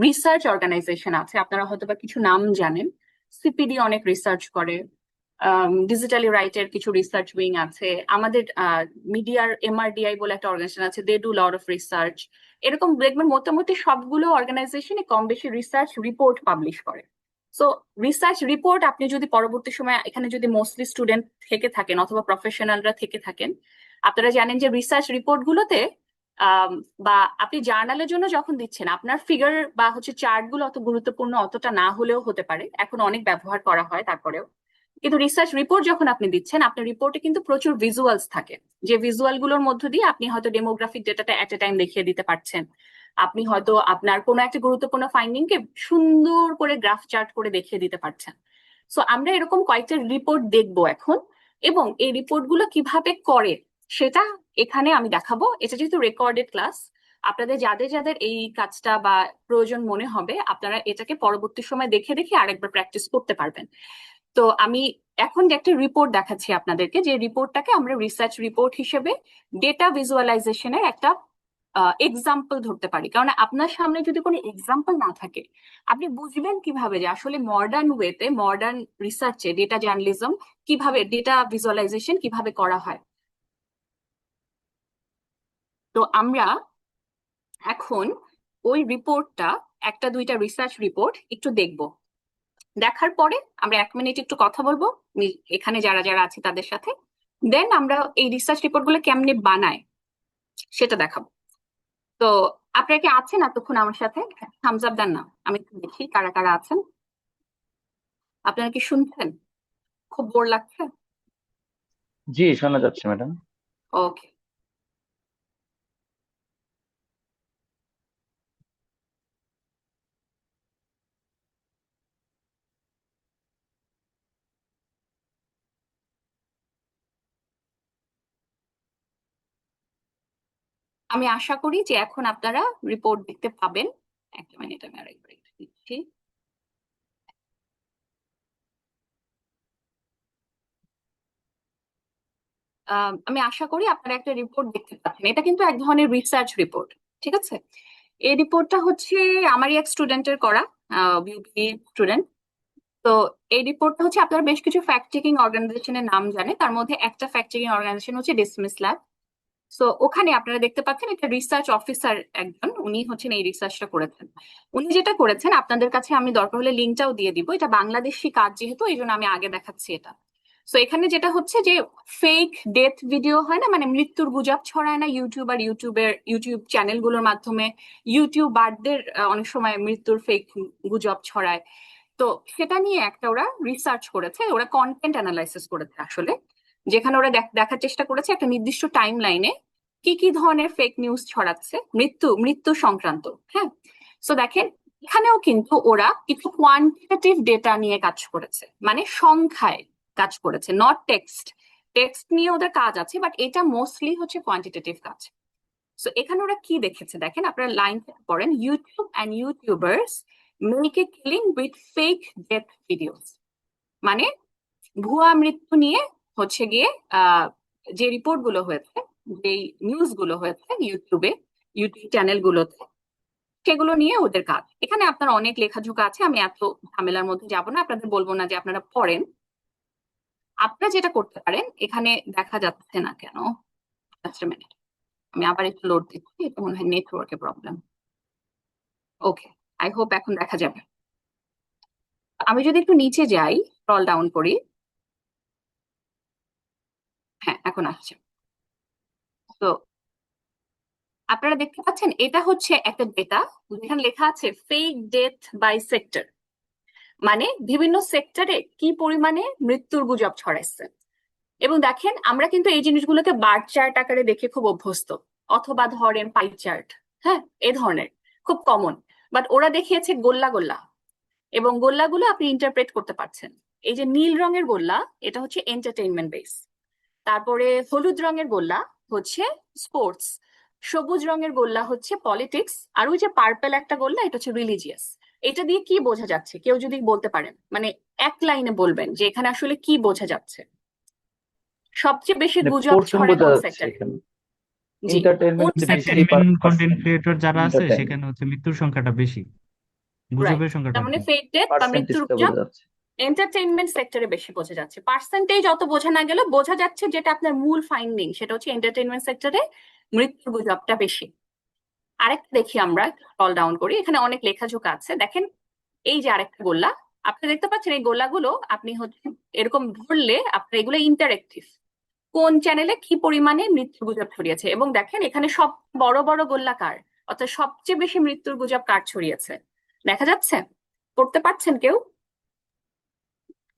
S1: রিসার্চ অর্গানাইজেশন আছে, আপনারা হয়তো বা কিছু নাম জানেন। সিপিডি অনেক রিসার্চ করে, ডিজিটালি রাইটের কিছু রিসার্চ উইং আছে, আমাদের মিডিয়ার এমআরডিআই বলে একটা অর্গানাইজেশন আছে, they do lot of research. এরকম দেখবেন মোটামুটি সবগুলো অর্গানাইজেশনে কম বেশি রিসার্চ রিপোর্ট পাবলিশ করে। সো রিসার্চ রিপোর্ট আপনি যদি পরবর্তী সময় এখানে যদি মোস্টলি স্টুডেন্ট থেকে থাকেন অথবা প্রফেশনালরা থেকে থাকেন, আপনারা জানেন যে রিসার্চ রিপোর্ট গুলোতে আম, বা আপনি জার্নালের জন্য যখন দিচ্ছেন, আপনার ফিগার বা হচ্ছে চার্ট গুলো অত গুরুত্বপূর্ণ অতটা না হলেও হতে পারে, এখন অনেক ব্যবহার করা হয় তারপরেও। কিন্তু রিসার্চ রিপোর্ট যখন আপনি দিচ্ছেন, আপনার রিপোর্টে কিন্তু প্রচুর ভিজুয়ালস থাকে, যে ভিজুয়াল গুলোর মধ্য দিয়ে আপনি হয়তো ডেমোগ্রাফিক ডেটাটা এট এ টাইম দেখিয়ে দিতে পারছেন। আপনি হয়তো আপনার কোনো একটা গুরুত্বপূর্ণ ফাইন্ডিং কে সুন্দর করে গ্রাফ চার্ট করে দেখিয়ে দিতে পারছেন। সো আমরা এরকম কয়েকটা রিপোর্ট দেখবো এখন, এবং এই রিপোর্ট গুলো কিভাবে করে সেটা এখানে আমি দেখাবো। এটা যেহেতু রেকর্ডেড ক্লাস, আপনাদের যাদের যাদের এই কাজটা বা প্রয়োজন মনে হবে, আপনারা এটাকে পরবর্তী সময় দেখে দেখে আরেকবার প্র্যাকটিস করতে পারবেন। তো আমি এখন যে একটা রিপোর্ট দেখাচ্ছি আপনাদেরকে, যে রিপোর্টটাকে আমরা রিসার্চ রিপোর্ট হিসেবে ডেটা ভিজুয়ালাইজেশনের একটা এক্সাম্পল ধরতে পারি। কারণ আপনার সামনে যদি কোনো এক্সাম্পল না থাকে, আপনি বুঝবেন কিভাবে যে আসলে মডার্ন ওয়েতে, মডার্ন রিসার্চে ডেটা জার্নালিজম কিভাবে, ডেটা ভিজুয়ালাইজেশন কিভাবে করা হয়। তো আমরা এখন ওই রিপোর্টটা, একটা দুইটা রিসার্চ রিপোর্ট একটু দেখব। দেখার পরে আমরা 1 মিনিট একটু কথা বলবো এখানে যারা যারা আছে তাদের সাথে। দেন আমরা এই রিসার্চ রিপোর্ট গুলো কেমনে বানায় সেটা দেখাবো। তো আপনারা কি আছেন এতক্ষণ আমার সাথে? থামস আপ দেন না, আমি একটু দেখি কারা কারা আছেন। আপনারা কি শুনছেন? খুব বোর লাগছে?
S3: জি, শোনা যাচ্ছে ম্যাডাম।
S1: ওকে। আমি আশা করি যে এখন আপনারা রিপোর্ট দেখতে পাবেন। 1 মিনিট, আমি আরেকবার একটু দিচ্ছি। আমি আশা করি আপনারা একটা রিপোর্ট দেখতে পাচ্ছেন। এটা কিন্তু এক ধরনের রিসার্চ রিপোর্ট, ঠিক আছে? এই রিপোর্টটা হচ্ছে আমারই এক স্টুডেন্টের করা, বিউপি স্টুডেন্ট। তো এই রিপোর্টটা হচ্ছে, আপনারা বেশ কিছু ফ্যাক্ট চেকিং অর্গানাইজেশনের নাম জানেন, তার মধ্যে একটা ফ্যাক্ট চেকিং অর্গানাইজেশন হচ্ছে ডিসমিস ল্যাব। সো ওখানে আপনারা দেখতে পাচ্ছেন একটা রিসার্চ অফিসার একজন, উনি হচ্ছেন এই রিসার্চটা করেছেন। উনি যেটা করেছেন, আপনাদের কাছে আমি দরকার হলে লিঙ্কটাও দিয়ে দিব, এটা বাংলাদেশি কাজ যেহেতু এই জন্য আমি আগে দেখাচ্ছি এটা। সো এখানে যেটা হচ্ছে যে ফেক ডেথ ভিডিও হয় না, মানে মৃত্যুর গুজব ছড়ায় না ইউটিউব আর ইউটিউব চ্যানেলগুলোর মাধ্যমে, ইউটিউবারদের অনেক সময় মৃত্যুর ফেক গুজব ছড়ায়। তো সেটা নিয়ে একটা ওরা রিসার্চ করেছে, ওরা কন্টেন্ট অ্যানালাইসিস করেছে আসলে, যেখানে ওরা দেখার চেষ্টা করেছে একটা নির্দিষ্ট টাইম লাইনে কি কি ধরনের ফেক নিউজ ছড়াচ্ছে মৃত্যু মৃত্যু সংক্রান্ত। হ্যাঁ, সো দেখেন এখানেও কিন্তু ওরা কিছু কোয়ান্টিটেটিভ ডেটা নিয়ে কাজ করেছে, মানে সংখ্যায় কাজ করেছে, নট টেক্সট। টেক্সট নিয়ে ওদের কাজ আছে, বাট এটা মোস্টলি হচ্ছে কোয়ান্টিটেটিভ কাজ। সো এখানে ওরা কি দেখেছে দেখেন, আপনারা লাইন পড়েন, YouTube and YouTubers make a killing with fake death videos. মানে ভুয়া মৃত্যু নিয়ে হচ্ছে গিয়ে যে রিপোর্ট গুলো হয়েছে, যে নিউজ গুলো হয়েছে ইউটিউবে, ইউটিউব চ্যানেল গুলোতে, সেগুলো নিয়ে ওদের কাজ। এখানে আপনার অনেক লেখাজোখা আছে, আমি এত ঝামেলার মধ্যে যাব না, আপনাদের বলবো না যে আপনারা পড়েন। আপনারা যেটা করতে পারেন, এখানে দেখা যাচ্ছে না কেন, জাস্ট মিনিট, আমি আবার একটু লোড দিচ্ছি, এটা মনে হয় নেটওয়ার্কের প্রবলেম। ওকে, আই হোপ এখন দেখা যাবে। আমি যদি একটু নিচে যাই, স্ক্রল ডাউন করি, হ্যাঁ এখন আসছে। তো আপনারা দেখতে পাচ্ছেন এটা হচ্ছে একটা ডেটা, যেখানে লেখা আছে ফেক ডেথ বাই সেক্টর, মানে বিভিন্ন সেক্টরে কি পরিমাণে মৃত্যুর গুজব ছড়াচ্ছে। এবং দেখেন আমরা কিন্তু এই জিনিসগুলোকে বার চার্ট আকারে দেখে খুব অভ্যস্ত, অথবা ধরেন পাই চার্ট, হ্যাঁ এ ধরনের খুব কমন। বাট ওরা দেখিয়েছে গোল্লা গোল্লা, এবং গোল্লাগুলো আপনি ইন্টারপ্রেট করতে পারছেন। এই যে নীল রঙের গোল্লা, এটা হচ্ছে এন্টারটেইনমেন্ট বেস। তারপরে হলুদ রঙের গোল্লা হচ্ছে স্পোর্টস, সবুজ রঙের গোল্লা হচ্ছে পলিটিক্স, আর ওই যে পার্পেল একটা গোল্লা, এটা হচ্ছে রিলিজিয়াস। এটা দিয়ে কি বোঝা যাচ্ছে, কেউ যদি বলতে পারেন, মানে এক লাইনে বলবেন যে এখানে আসলে কি বোঝা যাচ্ছে, সবচেয়ে বেশি
S3: মানে
S1: গুজব
S3: পোর্শন
S1: ছড়ায়
S3: বোঝা
S1: কোন
S3: যাচ্ছে
S1: সেক্টরে?
S3: এখানে।
S1: জি, কোন
S3: এন্টারটেইনমেন্ট বেশি
S1: সেক্টরে?
S3: পার
S4: এন্টারটেনমেন্ট কন্টেন্ট
S3: পার্সেন্ট।
S4: ক্রিয়েটর যারা আছে
S3: এন্টারটেইনমেন্ট
S4: সেখানে হচ্ছে মৃত্যুর সংখ্যাটা বেশি,
S1: রাইট,
S4: গুজবের সংখ্যাটা
S1: তার মানে
S4: কম।
S1: ফেক ডেথ বা মৃত্যুর
S3: পার্সেন্টেজটা
S1: গুজব
S3: বোঝা যাচ্ছে।
S1: এন্টারটেইনমেন্ট সেক্টরে বেশি বোঝা যাচ্ছে। পার্সেন্টেজ অত বোঝা না গেলে বোঝা যাচ্ছে যেটা আপনার মূল ফাইন্ডিং, সেটা হচ্ছে এন্টারটেইনমেন্ট সেক্টরে মৃত্যুর গুজবটা বেশি। আরেকটা দেখি, আমরা স্ক্রল ডাউন করি, এখানে অনেক লেখাজোকা আছে, দেখেন এই যে আরেকটা গোল্লা, আপনি দেখতে পাচ্ছেন এই গোলাগুলো আপনি হচ্ছে এরকম ধরলে আপনার এগুলো ইন্টারেক্টিভ, কোন চ্যানেলে কি পরিমাণে মৃত্যুর গুজব ছড়িয়েছে। এবং দেখেন এখানে সব বড় বড় গোল্লা কার, অর্থাৎ সবচেয়ে বেশি মৃত্যুর গুজব কার ছড়িয়েছে দেখা যাচ্ছে, করতে পারছেন কেউ?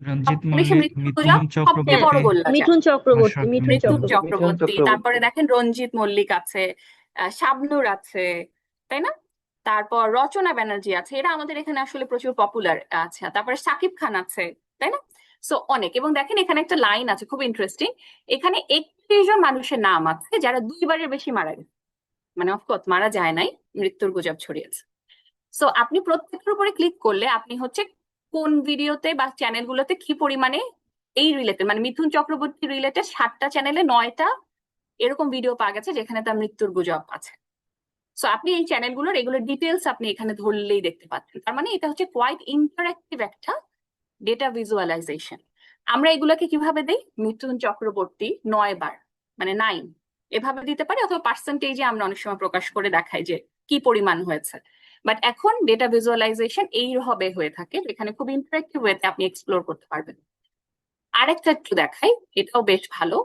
S4: রঞ্জিত
S1: সবচেয়ে বেশি
S4: মল্লিক,
S1: মৃত্যুর
S4: মিথুন
S1: গুজব সবচেয়ে বড়
S4: চক্রবর্তী,
S1: গোল্লাটা।
S5: মিঠুন চক্রবর্তী
S4: অশোক
S5: মিঠুন
S1: মৃত্যুর
S4: মিঠুন।
S5: চক্রবর্তী
S3: মিঠুন
S1: চক্রবর্তী,
S3: চক্রবর্তী।
S1: তারপরে দেখেন রঞ্জিত মল্লিক আছে, শাবনূর আছে, তাই না? তারপর রচনা ব্যানার্জি আছে, এরা আমাদের এখানে আসলে প্রচুর পপুলার আছে। তারপরে সাকিব খান আছে, তাই না? সো অনেক। এবং দেখেন এখানে একটা লাইন আছে খুব ইন্টারেস্টিং, এখানে 31 জন মানুষের নাম আছে যারা 2বারের বেশি মারা গেছে, মানে অফকোর্স মারা যায় নাই, মৃত্যুর গুজব ছড়িয়েছে। সো আপনি প্রত্যেকের উপরে ক্লিক করলে আপনি হচ্ছে কোন ভিডিওতে বা চ্যানেলগুলোতে কি পরিমাণে এই রিলেটেড, মানে মিথুন চক্রবর্তী রিলেটেড 7টা চ্যানেলে 9টা এরকম ভিডিও পাওয়া গেছে যেখানে তার মৃত্যুর গুজব আছে। সো আপনি এই চ্যানেলগুলোর এগুলোর ডিটেলস আপনি এখানে ধরলেই দেখতে পাচ্ছেন। তার মানে এটা হচ্ছে কোয়াইট ইন্টারেক্টিভ একটা ডেটা ভিজুয়ালাইজেশন। আমরা এগুলোকে কিভাবে দেই? মিথুন চক্রবর্তী 9 বার, মানে 9 এভাবে দিতে পারি, অথবা পার্সেন্টেজে আমরা অনেক সময় প্রকাশ করে দেখাই যে কি পরিমাণ হয়েছে। বাট এখন ডেটা ভিজুয়ালাইজেশন এইভাবে হয়ে থাকে, যেখানে খুব ইন্টারেক্টিভ ওয়েতে আপনি এক্সপ্লোর করতে পারবেন। আরেকটা একটু দেখাই, এটাও বেশ ভালো।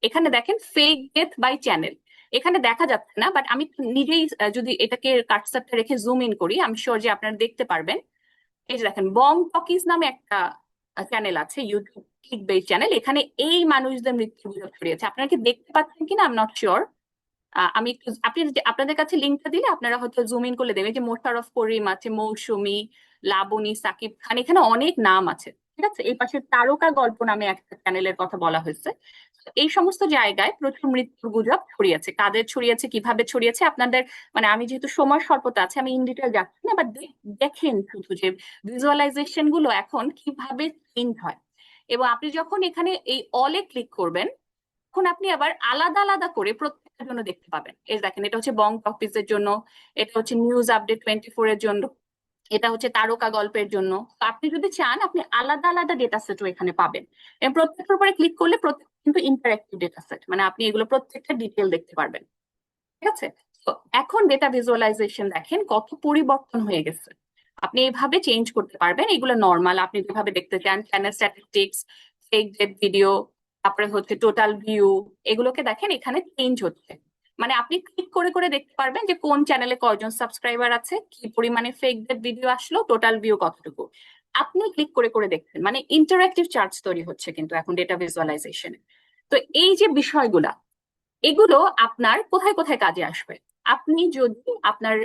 S1: এখানে দেখেন ফেক ডেথ বাই চ্যানেল, এখানে দেখা যাচ্ছে না, বাট আমি নিজেই যদি এটাকে কার্সারটা রেখে জুম ইন করি, আমি শিওর যে আপনারা দেখতে পারবেন। এই যে দেখেন বং টকিজ নামে একটা চ্যানেল আছে, ইউটিউব ক্লিক বেস চ্যানেল, এখানে এই মানুষদের মৃত্যু গুজব ছড়িয়েছে। আপনারা কি দেখতে পাচ্ছেন কিনা আই এম নট শিওর। আমি একটু আপনাদের কাছে লিঙ্কটা দিলে আপনারা হয়তো জুম ইন করলে দেখবেন যে মোশাররফ করিম আছে, মৌসুমী, লাবণী, সাকিব খান, এখানে অনেক নাম আছে, ঠিক আছে? এই পাশে তারকা গল্প নামে একটা চ্যানেলের কথা বলা হয়েছে। এই সমস্ত জায়গায় প্রচুর মৃত্যুর গুজব ছড়িয়েছে। কাদের ছড়িয়েছে, কিভাবে ছড়িয়েছে, আপনাদের মানে আমি যেহেতু সময় স্বল্পতা আছে আমি ইন ডিটেল যাচ্ছি না, বাট দেখেন শুধু যে ভিজুয়ালাইজেশন গুলো এখন কিভাবে চেঞ্জ হয়। এবং আপনি যখন এখানে এই অলে ক্লিক করবেন তখন আপনি আবার আলাদা আলাদা করে প্রত্যেকটার জন্য দেখতে পাবেন। এই দেখেন এটা হচ্ছে বং টপিসের জন্য, এটা হচ্ছে নিউজ আপডেট 24 এর জন্য, এটা হচ্ছে তারকা গল্পের জন্য। তো আপনি যদি চান আপনি আলাদা আলাদা ডেটা সেটও এখানে পাবেন, এবং প্রত্যেকটার উপরে ক্লিক করলে প্রত্যেক কিন্তু ইন্টারেক্টিভ ডেটা সেট, মানে আপনি এগুলো প্রত্যেকটা ডিটেল দেখতে পারবেন, ঠিক আছে? তো এখন ডেটা ভিজুয়ালাইজেশন দেখেন কত পরিবর্তন হয়ে গেছে। আপনি এইভাবে চেঞ্জ করতে পারবেন, এগুলো নর্মাল আপনি যেভাবে দেখতে চান, channel statistics, fake date video, তারপরে হচ্ছে টোটাল ভিউ, এগুলোকে দেখেন এখানে চেঞ্জ হচ্ছে। মানে আপনি ক্লিক করে করে দেখতে পারবেন যে কোন চ্যানেলে কয়জন সাবস্ক্রাইবার আছে, কি পরিমাণে ফেক ডেট ভিডিও আসলো, টোটাল ভিউ কতটুকু, আপনি ক্লিক করে করে দেখছেন। মানে ইন্টারঅ্যাক্টিভ চার্টস তৈরি হচ্ছে কিন্তু এখন ডেটা ভিজুয়ালাইজেশনে। তো এই যে বিষয়গুলা, এগুলো আপনার কোথায় কোথায় কাজে আসবে? আপনি যদি আপনার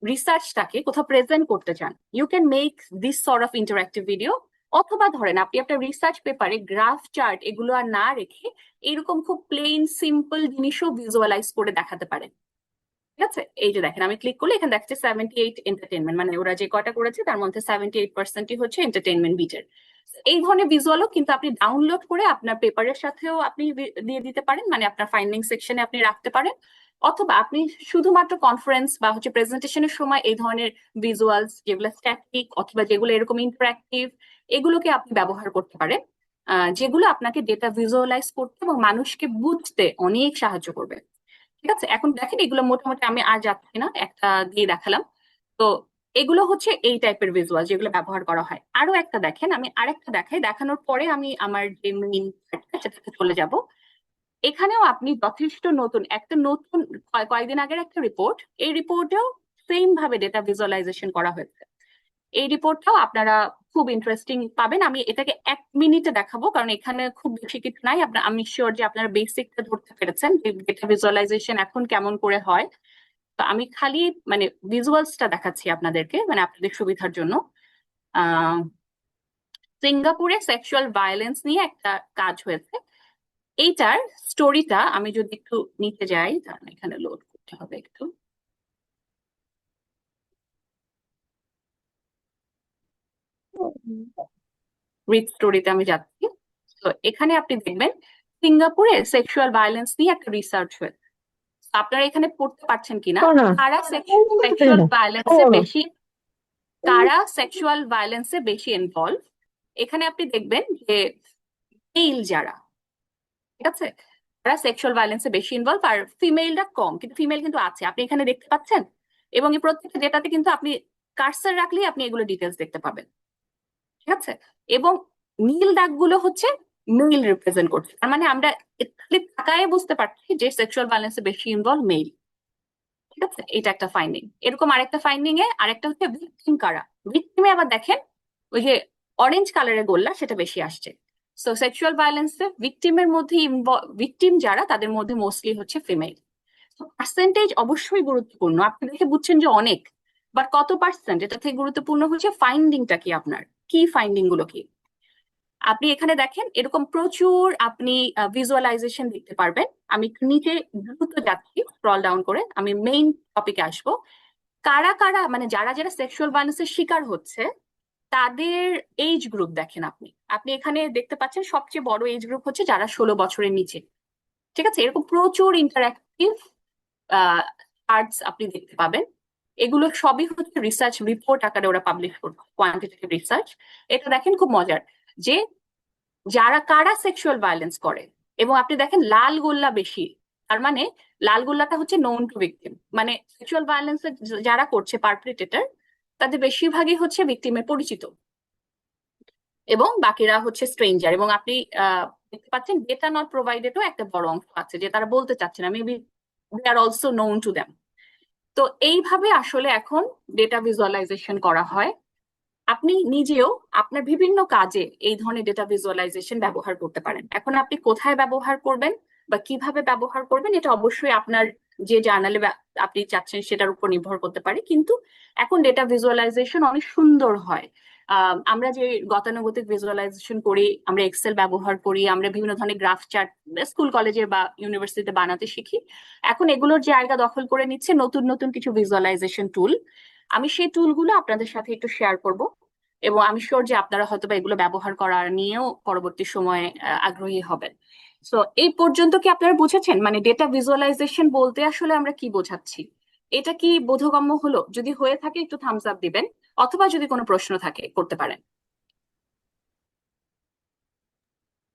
S1: রিসার্চটাকে কোথাও প্রেজেন্ট করতে চান, you can make this sort of interactive video. অথবা ধরেন আপনি আপনার রিসার্চ পেপারে গ্রাফ চার্ট এগুলো আর না রেখে এরকম খুব প্লেন সিম্পল জিনিসও ভিজুয়ালাইজ করে দেখাতে পারেন, ঠিক আছে? এই যে দেখেন আমি ক্লিক করলে এখানে দেখাচ্ছে 78 এন্টারটেনমেন্ট, মানে ওরা যে কটা করেছে তার মধ্যে 78%ই হচ্ছে এন্টারটেনমেন্ট বিটের। এই ধরনের ভিজুয়ালও কিন্তু আপনি ডাউনলোড করে আপনার পেপারের সাথেও আপনি দিয়ে দিতে পারেন, মানে আপনার ফাইন্ডিং সেকশনে আপনি রাখতে পারেন। অথবা আপনি শুধুমাত্র কনফারেন্স বা হচ্ছে প্রেজেন্টেশনের সময় এই ধরনের ভিজুয়ালস যেগুলো স্ট্যাটিক অথবা যেগুলো এরকম ইন্টারঅ্যাক্টিভ, এগুলোকে আপনি ব্যবহার করতে পারেন, যেগুলো আপনাকে ডেটা ভিজুয়ালাইজ করতে এবং মানুষকে বুঝতে অনেক সাহায্য করবে, ঠিক আছে? এখন দেখেন এগুলো মোটামুটি আমি আর যাচ্ছি না, একটা দিয়ে দেখালাম। তো এগুলো হচ্ছে এই টাইপের ভিজুয়াল যেগুলো ব্যবহার করা হয়। আরো একটা দেখেন, আমি আরেকটা দেখাই, দেখানোর পরে আমি আমার যে মেইন সেটাতে চলে যাব। এখানেও আপনি যথেষ্ট নতুন একটা নতুন কয়েকদিন আগের একটা রিপোর্ট, এই রিপোর্টেও সেম ভাবে ডেটা ভিজুয়ালাইজেশন করা হয়েছে। এই রিপোর্টটাও আপনারা খুব ইন্টারেস্টিং পাবেন। আমি এটাকে 1 মিনিটে দেখাবো কারণ এখানে খুব বেশি কিছু নাই। আমি শিওর যে আপনারা বেসিকটা ধরতে পেরেছেন যে ডেটা ভিজুয়ালাইজেশন এখন কেমন করে হয়। তো আমি খালি মানে ভিজুয়ালসটা দেখাচ্ছি আপনাদেরকে, মানে আপনাদের সুবিধার জন্য। সিঙ্গাপুরে সেক্সুয়াল ভায়োলেন্স নিয়ে একটা কাজ হয়েছে। এইটার স্টোরিটা আমি যদি একটু নিতে যাই, তাহলে এখানে লোড করতে হবে একটু। রিড স্টোরিতে আমি যাচ্ছি। তো এখানে আপনি দেখবেন সিঙ্গাপুরে সেক্সুয়াল ভায়োলেন্স নিয়ে একটা রিসার্চ হয়েছে। আপনারা এখানে পড়তে পারছেন কিনা, কারা সেক্সুয়াল ভায়োলেন্সে বেশি, কারা সেক্সুয়াল ভায়োলেন্সে বেশি ইনভলভ। এখানে আপনি দেখবেন যে মেল যারা, ঠিক আছে, তারা সেক্সুয়াল ভায়োলেন্সে বেশি ইনভলভ, আর ফিমেলরা কম, কিন্তু ফিমেল কিন্তু আছে, আপনি এখানে দেখতে পাচ্ছেন। এবং এই প্রত্যেকটা ডেটাতে কিন্তু আপনি কার্সার রাখলেই আপনি এগুলো ডিটেলস দেখতে পাবেন, ঠিক আছে? এবং নীল দাগগুলো হচ্ছে মেল রিপ্রেজেন্ট করছে, তার মানে আমরা খালি তাকায় বুঝতে পারছি যে সেক্সুয়াল ভায়োলেন্সে বেশি ইনভলভ মেল। ঠিক আছে, এটা একটা ফাইন্ডিং। এরকম আরেকটা ফাইন্ডিং এ আরেকটা হচ্ছে ভিকটিম কারা। ভিকটিমে আবার দেখেন ওই যে অরেঞ্জ কালারের গোল্লা সেটা বেশি আসছে। সো সেক্সুয়াল ভায়োলেন্সে ভিকটিমের মধ্যে ভিকটিম যারা তাদের মধ্যে মোস্টলি হচ্ছে ফিমেল। পার্সেন্টেজ অবশ্যই গুরুত্বপূর্ণ, আপনি দেখে বুঝছেন যে অনেক, বাট কত পার্সেন্ট এটা থেকে গুরুত্বপূর্ণ হচ্ছে ফাইন্ডিংটা কি, আপনার কি ফাইন্ডিং গুলো কি। আপনি এখানে দেখেন এরকম প্রচুর আপনি ভিজুয়ালাইজেশন দেখতে পারবেন। আমি একটু নিচে দ্রুত যাচ্ছি, স্ক্রল ডাউন করে আমি মেইন টপিকে আসবো। কারা কারা মানে যারা যারা সেক্সুয়াল ভায়োলেন্সের শিকার হচ্ছে তাদের এজ গ্রুপ দেখেন। আপনি আপনি এখানে দেখতে পাচ্ছেন সবচেয়ে বড় এজ গ্রুপ হচ্ছে যারা 16 বছরের নিচে। ঠিক আছে, এরকম প্রচুর ইন্টারঅ্যাক্টিভ আর্টস আপনি দেখতে পাবেন। এগুলো সবই হচ্ছে রিসার্চ রিপোর্ট আকারে ওরা পাবলিশ করছে, কোয়ান্টিটেটিভ রিসার্চ। এটা দেখেন খুব মজার যে যারা কারা সেক্সুয়াল ভায়োলেন্স করে, এবং আপনি দেখেন লাল গোল্লা বেশি, তার মানে লাল গোল্লাটা হচ্ছে নোন টু ভিকটিম, মানে সেক্সুয়াল ভায়োলেন্স যারা করছে পারপেট্রেটর তাদের বেশিরভাগই হচ্ছে ভিকটিমের পরিচিত, এবং বাকিরা হচ্ছে স্ট্রেঞ্জার। এবং আপনি দেখতে পাচ্ছেন ডেটা নট প্রোভাইডেডও একটা বড় অংশ আছে যে তারা বলতে চাচ্ছে না, maybe they are also known to them. তো এইভাবে আসলে এখন ডেটা ভিজুয়ালাইজেশন করা হয়। আপনি নিজেও আপনার বিভিন্ন কাজে এই ধরনের ডেটা ভিজুয়ালাইজেশন ব্যবহার করতে পারেন। এখন আপনি কোথায় ব্যবহার করবেন বা কিভাবে ব্যবহার করবেন এটা অবশ্যই আপনার যে জার্নালে আপনি চাচ্ছেন সেটার উপর নির্ভর করতে পারে, কিন্তু এখন ডেটা ভিজুয়ালাইজেশন অনেক সুন্দর হয়। আমরা যে গতানুগতিক ভিজুয়ালাইজেশন করি, আমরা এক্সেল ব্যবহার করি, আমরা বিভিন্ন ধরনের গ্রাফ চার্ট স্কুল কলেজে বা ইউনিভার্সিটিতে বানাতে শিখি, এখন এগুলোর জায়গা দখল করে নিচ্ছে নতুন নতুন কিছু ভিজুয়ালাইজেশন টুল। আমি সেই টুলগুলো আপনাদের সাথে একটু শেয়ার করব, এবং আমি শিওর যে আপনারা হয়তো বা এগুলো ব্যবহার করার নিয়েও পরবর্তী সময়ে আগ্রহী হবেন। সো এই পর্যন্ত কি আপনারা বুঝেছেন মানে ডেটা ভিজুয়ালাইজেশন বলতে আসলে আমরা কি বোঝাচ্ছি? এটা কি বোধগম্য হলো? যদি হয়ে থাকে একটু থামস আপ দিবেন, অথবা যদি কোনো প্রশ্ন থাকে করতে পারেন।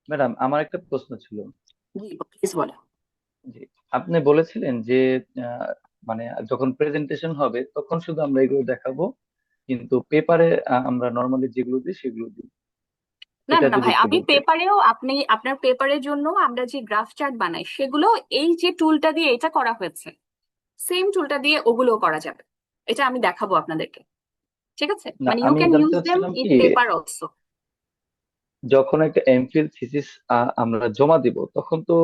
S3: ম্যাডাম, আমার একটা প্রশ্ন ছিল।
S1: জি প্লিজ বলো।
S3: জি, আপনি বলেছিলেন যে আহ, মানে যখন প্রেজেন্টেশন হবে তখন শুধু আমরা এগুলো দেখাবো, কিন্তু পেপারে আমরা নর্মালি যেগুলো দিই সেগুলো দিই।
S1: না
S3: এটা
S1: না না
S3: যদি
S1: ভাই,
S3: একটু
S1: আমি
S3: বলতেন।
S1: পেপারেও আপনি আপনার পেপারের জন্য আমরা যে গ্রাফ চার্ট বানাই সেগুলো এই যে টুলটা দিয়ে এটা করা হয়েছে, সেম টুলটা দিয়ে ওগুলোও করা যাবে। এটা আমি দেখাবো আপনাদেরকে। ঠিক আছে,
S3: না,
S1: মানে ইউ
S3: আমি
S1: ক্যান
S3: জানতে
S1: ইউজ দেম
S3: চাচ্ছিলাম
S1: ইন
S3: কি,
S1: পেপার অলসো।
S3: যখন একটা এমফিল থিসিস আমরা জমা দিব তখন তো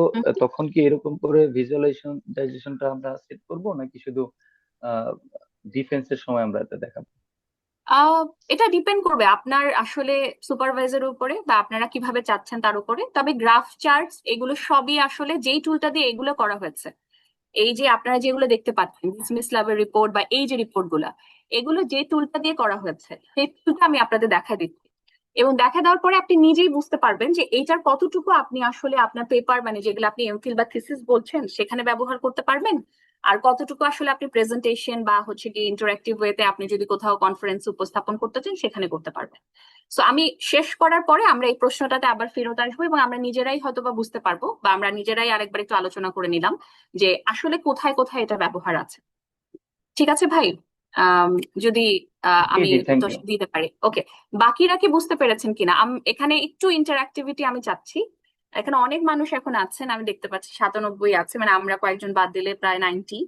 S3: তখন কি এরকম করে ভিজুয়ালাইজেশনটা আমরা সেট করব, নাকি শুধু ডিফেন্সের সময় আমরা এটা দেখাবো?
S1: আহ এটা ডিপেন্ড করবে আপনার আসলে সুপারভাইজারের উপরে বা আপনারা কিভাবে চাচ্ছেন তার উপরে। তবে গ্রাফ চার্টস এগুলো সবই আসলে যেই টুলটা দিয়ে এগুলো করা হয়েছে, এই যে আপনারা যেগুলো দেখতে পাচ্ছেন ডিসমিস ল্যাবের রিপোর্ট বা এই যে রিপোর্ট গুলা, এগুলো যে টুলটা দিয়ে করা হয়েছে সেই টুলটা আমি আপনাদের দেখা দিচ্ছি। এবং দেখা দেওয়ার পরে আপনি নিজেই বুঝতে পারবেন যে এইটার কতটুকু আপনি আসলে আপনার পেপার মানে যেগুলো আপনি এমফিল বা থিসিস বলছেন সেখানে ব্যবহার করতে পারবেন, আর কতটুকু আসলে আপনি প্রেজেন্টেশন বা হচ্ছে কি ইন্টারেক্টিভ ওয়েতে আপনি যদি কোথাও কনফারেন্স উপস্থাপন করতে চান সেখানে করতে পারবেন। সো আমি শেষ করার পরে আমরা এই প্রশ্নটাতে আবার ফেরত আসবো, এবং আমরা নিজেরাই হয়তো বা বুঝতে পারবো বা আমরা নিজেরাই আরেকবার একটু আলোচনা করে নিলাম যে আসলে কোথায় কোথায় এটা ব্যবহার আছে। ঠিক আছে ভাই? আম, যদি
S3: জি,
S1: আমি
S3: জি, থ্যাংক
S1: উত্তর
S3: ইউ।
S1: দিতে পারি। ওকে, বাকিরা কি বুঝতে পেরেছেন কিনা? এখানে একটু ইন্টারঅ্যাক্টিভিটি আমি চাচ্ছি। এখানে অনেক মানুষ এখন আছেন, আমি দেখতে পাচ্ছি 97 আছে, মানে আমরা কয়েকজন বাদ দিলে প্রায় 90।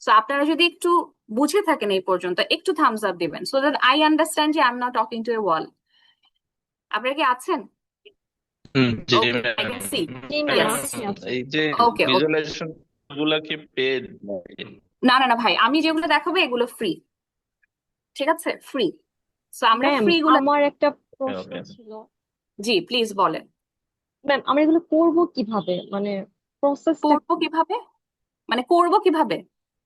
S1: সো আপনারা যদি একটু বুঝে থাকেন এই পর্যন্ত একটু থামস আপ দিবেন, সো দ্যাট আই আন্ডারস্ট্যান্ড যে I am not talking to a wall. আপনারা কি আছেন?
S2: জি
S1: okay, I
S2: ma'am.
S1: Can see.
S5: জি ম্যাম,
S1: ইয়েস।
S5: আছি আছি।
S2: এই যে
S1: ওকে ওকে,
S2: ভিজুয়ালাইজেশন গুলা কি পেড?
S1: না না না ভাই, আমি যেগুলো দেখাবো এগুলো ফ্রি। ঠিক আছে, ফ্রি। সো আমরা
S5: ম্যাম,
S1: ফ্রি গুলো।
S5: আমার একটা প্রশ্ন
S2: ওকে।
S5: ছিল।
S1: জি প্লিজ বলেন।
S5: ম্যাম, আমরা এগুলো করব কিভাবে, মানে প্রসেসটা
S1: করবো
S5: কি?
S1: কিভাবে মানে করব কিভাবে?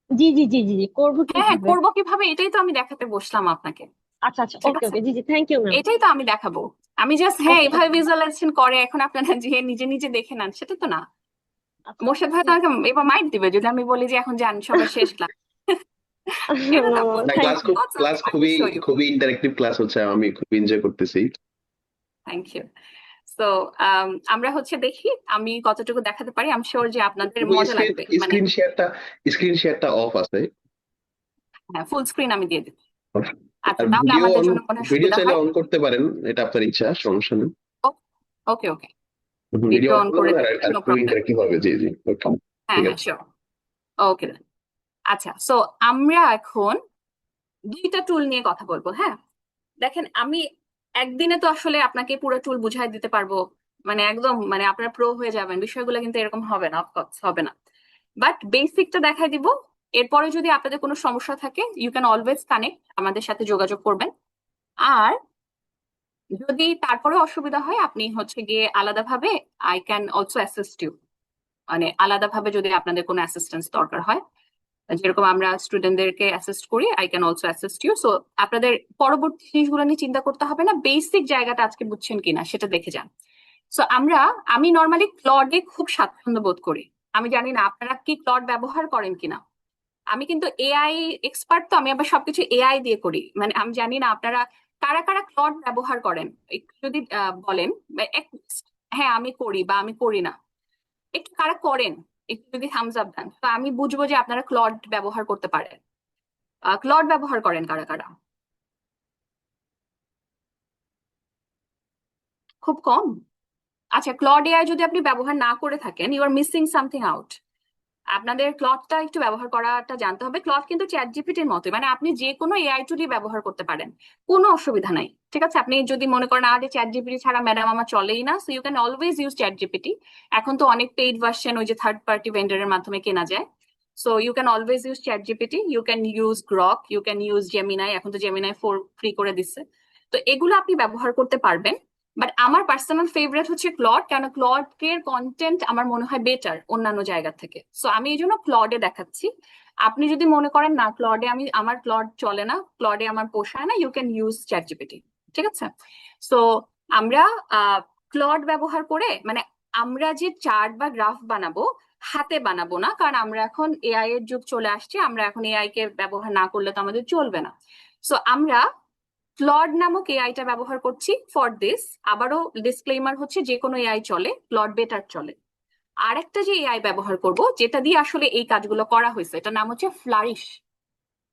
S5: জি জি জি জি জি, করব
S1: হ্যাঁ হ্যাঁ,
S5: কিভাবে?
S1: করবো কিভাবে এটাই তো আমি দেখাতে বসলাম আপনাকে।
S5: আচ্ছা আচ্ছা,
S1: ঠিক
S5: ওকে
S1: আছে,
S5: ওকে, জি জি, থ্যাংক ইউ ম্যাম।
S1: এটাই তো আমি দেখাবো। আমি জাস্ট হ্যাঁ
S5: ওকে
S1: এভাবে
S5: ওকে,
S1: ভিজুয়ালাইজেশন করে এখন আপনারা যে নিজে নিজে দেখে নেন সেটা তো না।
S5: আচ্ছা
S1: মোর্শেদ ভাই তো
S5: জি।
S1: আমাকে এবার মাইট দিবে যদি আমি বলি যে এখন যান সবার শেষ ক্লাস। এটা
S5: না
S1: তো
S5: না,
S1: বলতে
S6: না,
S5: থ্যাংক
S6: ক্লাস
S5: ইউ।
S6: ক্লাস খুবই
S1: অবশ্যই।
S6: খুবই ইন্টারেক্টিভ ক্লাস হচ্ছে, আমি খুব এনজয় করতেছি।
S1: Thank you. সো আমরা হচ্ছে দেখি আমি কতটুকু দেখাতে পারি। আমি শিওর যে আপনাদের
S6: কিন্তু
S1: মজা লাগবে, মানে
S6: স্ক্রিন শেয়ারটা অফ আছে।
S1: হ্যাঁ ফুল স্ক্রিন আমি দিয়ে দিচ্ছি। আচ্ছা,
S6: আর
S1: তাহলে
S6: ভিডিও
S1: আমাদের জন্য কোনো
S6: ভিডিও
S1: সুবিধা
S6: চাইলে
S1: হয়?
S6: অন করতে পারেন, এটা আপনার ইচ্ছা, সমস্যা নেই।
S1: ওকে ওকে,
S6: ভিডিও
S1: ভিডিও
S6: অন
S1: অন
S6: করলে
S1: করে
S6: মানে আর
S1: দিচ্ছি,
S6: আর
S1: নো
S6: একটু
S1: প্রবলেম।
S6: ইন্টারেক্টিভ হবে। জি জি, ওকে,
S1: হ্যাঁ
S6: ঠিক
S1: হ্যাঁ,
S6: আছে।
S1: শিওর। ওকে, আচ্ছা, সো আমরা এখন দুইটা টুল নিয়ে কথা বলবো। হ্যাঁ, দেখেন, আমি একদিনে তো আসলে আপনাকে পুরো টুল বুঝাই দিতে পারবো, মানে একদম মানে আপনারা প্রো হয়ে যাবেন বিষয়গুলো, কিন্তু এরকম হবে না, অফকোর্স হবে না। বাট বেসিকটা দেখাই দিব। এরপরে যদি আপনাদের কোনো সমস্যা থাকে, ইউ ক্যান অলওয়েজ কানেক্ট, আমাদের সাথে যোগাযোগ করবেন। আর যদি তারপরে অসুবিধা হয়, আপনি হচ্ছে গিয়ে আলাদাভাবে, I can also assist you, মানে আলাদাভাবে যদি আপনাদের কোনো অ্যাসিস্ট্যান্স দরকার হয়, যেরকম আমরা স্টুডেন্টদেরকে অ্যাসিস্ট করি, I can also assist you. So আপনাদের পরবর্তী জিনিসগুলো নিয়ে চিন্তা করতে হবে না, বেসিক জায়গাটা আজকে বুঝছেন কিনা সেটা দেখে যান। সো আমি নর্মালি ক্লডে খুব স্বাচ্ছন্দ্য বোধ করি। আমি জানি না আপনারা কি ক্লড ব্যবহার করেন কিনা। আমি কিন্তু এআই এক্সপার্ট, তো আমি আবার সবকিছু এআই দিয়ে করি, মানে আমি জানি না আপনারা কারা কারা ক্লড ব্যবহার করেন, একটু যদি বলেন। বা হ্যাঁ, আমি করি বা আমি করি না, একটু কারা করেন, একটু যদি থামস আপ দেন, তো আমি বুঝবো যে আপনারা ক্লড ব্যবহার করতে পারেন। ক্লড ব্যবহার করেন কারা কারা? খুব কম। আচ্ছা, ক্লড এআই যদি আপনি ব্যবহার না করে থাকেন, you are missing something out. আপনাদের ক্লডটা একটু ব্যবহার করাটা জানতে হবে। ক্লড কিন্তু চ্যাট জিপিটির মতোই, মানে আপনি যে কোনো এআই টুলই ব্যবহার করতে পারেন, কোনো অসুবিধা নাই। ঠিক আছে, আপনি যদি মনে করেন আরে চ্যাট জিপিটি ছাড়া ম্যাডাম আমার চলেই না, so you can always use ChatGPT. এখন তো অনেক পেইড ভার্সন ওই যে থার্ড পার্টি ভেন্ডরের মাধ্যমে কেনা যায়। So you can always use ChatGPT, you can use Grok, you can use Gemini, এখন তো জেমিনাই 4 ফ্রি করে দিচ্ছে। তো এগুলো আপনি ব্যবহার করতে পারবেন। বাট আমার পার্সোনাল ফেভারিট হচ্ছে ক্লড, কেন ক্লড এর কন্টেন্ট আমার মনে হয় বেটার অন্যান্য জায়গা থেকে। সো আমি এই জন্য ক্লডে দেখাচ্ছি। আপনি যদি মনে করেন না ক্লডে আমার ক্লড চলে না, ক্লডে আমার পোষায় না, you can use ChatGPT. ঠিক আছে, সো আমরা ক্লড ব্যবহার করে, মানে আমরা যে চার্ট বা গ্রাফ বানাবো, হাতে বানাবো না, কারণ আমরা এখন এআই এর যুগ চলে আসছে, আমরা এখন এআই কে ব্যবহার না করলে তো আমাদের চলবে না। সো আমরা ক্লড নামক এআইটা ব্যবহার করছি ফর দিস। আবারও ডিসক্লেইমার হচ্ছে, যে কোনো এআই চলে, ক্লড বেটার চলে। আরেকটা যে এআই ব্যবহার করব, যেটা দিয়ে আসলে এই কাজগুলো করা হয়েছে, এটার নাম হচ্ছে ফ্লারিশ।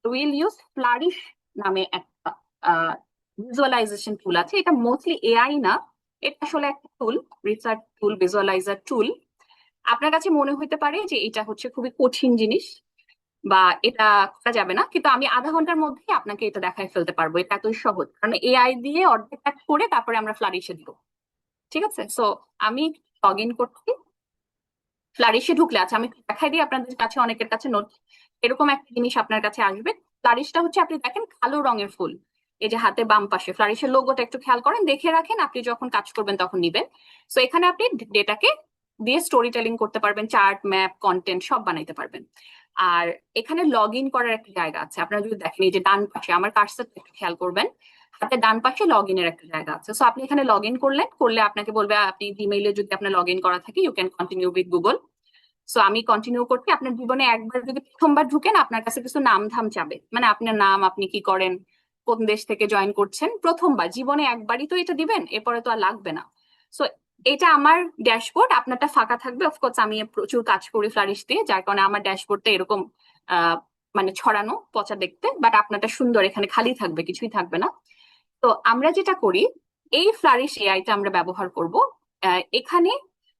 S1: উইল ইউজ ফ্লারিশ নামে একটা ভিজুয়ালাইজেশন টুল আছে। এটা মোস্টলি এআই না, এটা আসলে একটা টুল, রিসার্চ টুল, ভিজুয়ালাইজার টুল। আপনার কাছে মনে হতে পারে যে এটা হচ্ছে খুবই কঠিন জিনিস বা এটা করা যাবে না, কিন্তু আমি আধা ঘন্টার মধ্যে আপনাকে এটা দেখায় ফেলতে পারবো। এটা এতই সহজ, কারণ এআই দিয়ে অর্ধেক কাজ করে তারপরে আমরা ফ্লারিশে দিব। ঠিক আছে, সো আমি লগ ইন করছি। ফ্লারিশে ঢুকলে, আচ্ছা আমি দেখাই দিই আপনাদের কাছে, অনেকের কাছে নোট এরকম একটা জিনিস আপনার কাছে আসবে। ফ্লারিশটা হচ্ছে, আপনি দেখেন কালো রঙের ফুল, এই যে হাতে বাম পাশে ফ্লারিশের লোগোটা একটু খেয়াল করেন, দেখে রাখেন, আপনি যখন কাজ করবেন তখন নিবেন। সো এখানে আপনি ডেটাকে দিয়ে স্টোরি টেলিং করতে পারবেন, চার্ট, ম্যাপ, কন্টেন্ট সব বানাইতে পারবেন। আর এখানে লগ ইন করার একটা জায়গা আছে, আপনারা যদি দেখেন এই যে ডান পাশে, আমার কার্সারটা একটু খেয়াল করবেন, হাতে ডান পাশে লগ ইনের একটা জায়গা আছে। সো আপনি এখানে লগ ইন করলে আপনাকে বলবে, আপনি ইমেইলে যদি আপনার লগ ইন করা থাকে, you can continue with Google. So আমি কন্টিনিউ করছি। আপনার জীবনে একবার যদি প্রথমবার ঢুকেন, আপনার কাছে কিছু নাম ধাম চাবে, মানে আপনার নাম, আপনি কি করেন, কোন দেশ থেকে জয়েন করছেন, প্রথমবার জীবনে একবারই তো এটা দিবেন, এরপরে তো আর লাগবে না। সো এটা আমার ড্যাশবোর্ড, আপনারটা ফাঁকা থাকবে। অফকোর্স আমি প্রচুর কাজ করি ফ্লারিশ দিয়ে, যার কারণে আমার ড্যাশবোর্ডটা এরকম মানে ছড়ানো পচা দেখতে, বাট আপনারটা সুন্দর, এখানে খালি থাকবে, কিছুই থাকবে না। তো আমরা যেটা করি, এই ফ্লারিশ এআইটা আমরা ব্যবহার করব। এখানে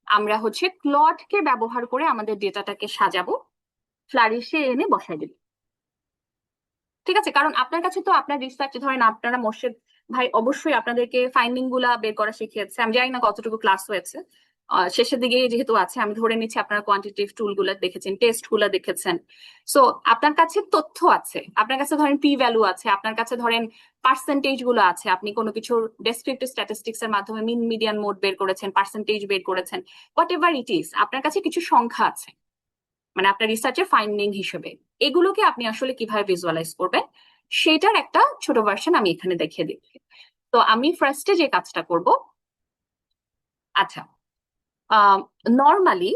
S1: আমরা হচ্ছে ক্লডকে ব্যবহার করে আমাদের ডেটাটাকে সাজাবো, ফ্লারিশে এনে বসাই দেব। ঠিক আছে, কারণ আপনার কাছে তো আপনার রিসার্চ, ধরেন আপনারা মোর্শেদ ভাই অবশ্যই আপনাদেরকে ফাইন্ডিং গুলা বের করা শিখিয়েছে, আমি জানি না কতটুকু ক্লাস হয়েছে, শেষের দিকে যেহেতু আছে, আমি ধরে নিচ্ছি আপনারা কোয়ান্টিটেটিভ টুল গুলা দেখেছেন, টেস্ট গুলা দেখেছেন। সো আপনার কাছে তথ্য আছে, আপনার কাছে ধরেন পি ভ্যালু আছে, আপনার কাছে ধরেন পার্সেন্টেজ গুলো আছে, আপনি কোনো কিছুর ডেসক্রিপটিভ স্ট্যাটিস্টিক্স এর মাধ্যমে মিন মিডিয়ান মোড বের করেছেন, পার্সেন্টেজ বের করেছেন, হোয়াট এভার ইট ইজ, আপনার কাছে কিছু সংখ্যা আছে, মানে আপনার রিসার্চের ফাইন্ডিং হিসেবে। এগুলোকে আপনি আসলে কিভাবে ভিজুয়ালাইজ করবেন, সেটার একটা ছোট ভার্সন আমি এখানে দেখিয়ে দিচ্ছি। তো আমি ফার্স্টে যে কাজটা করব, আচ্ছা, নর্মালি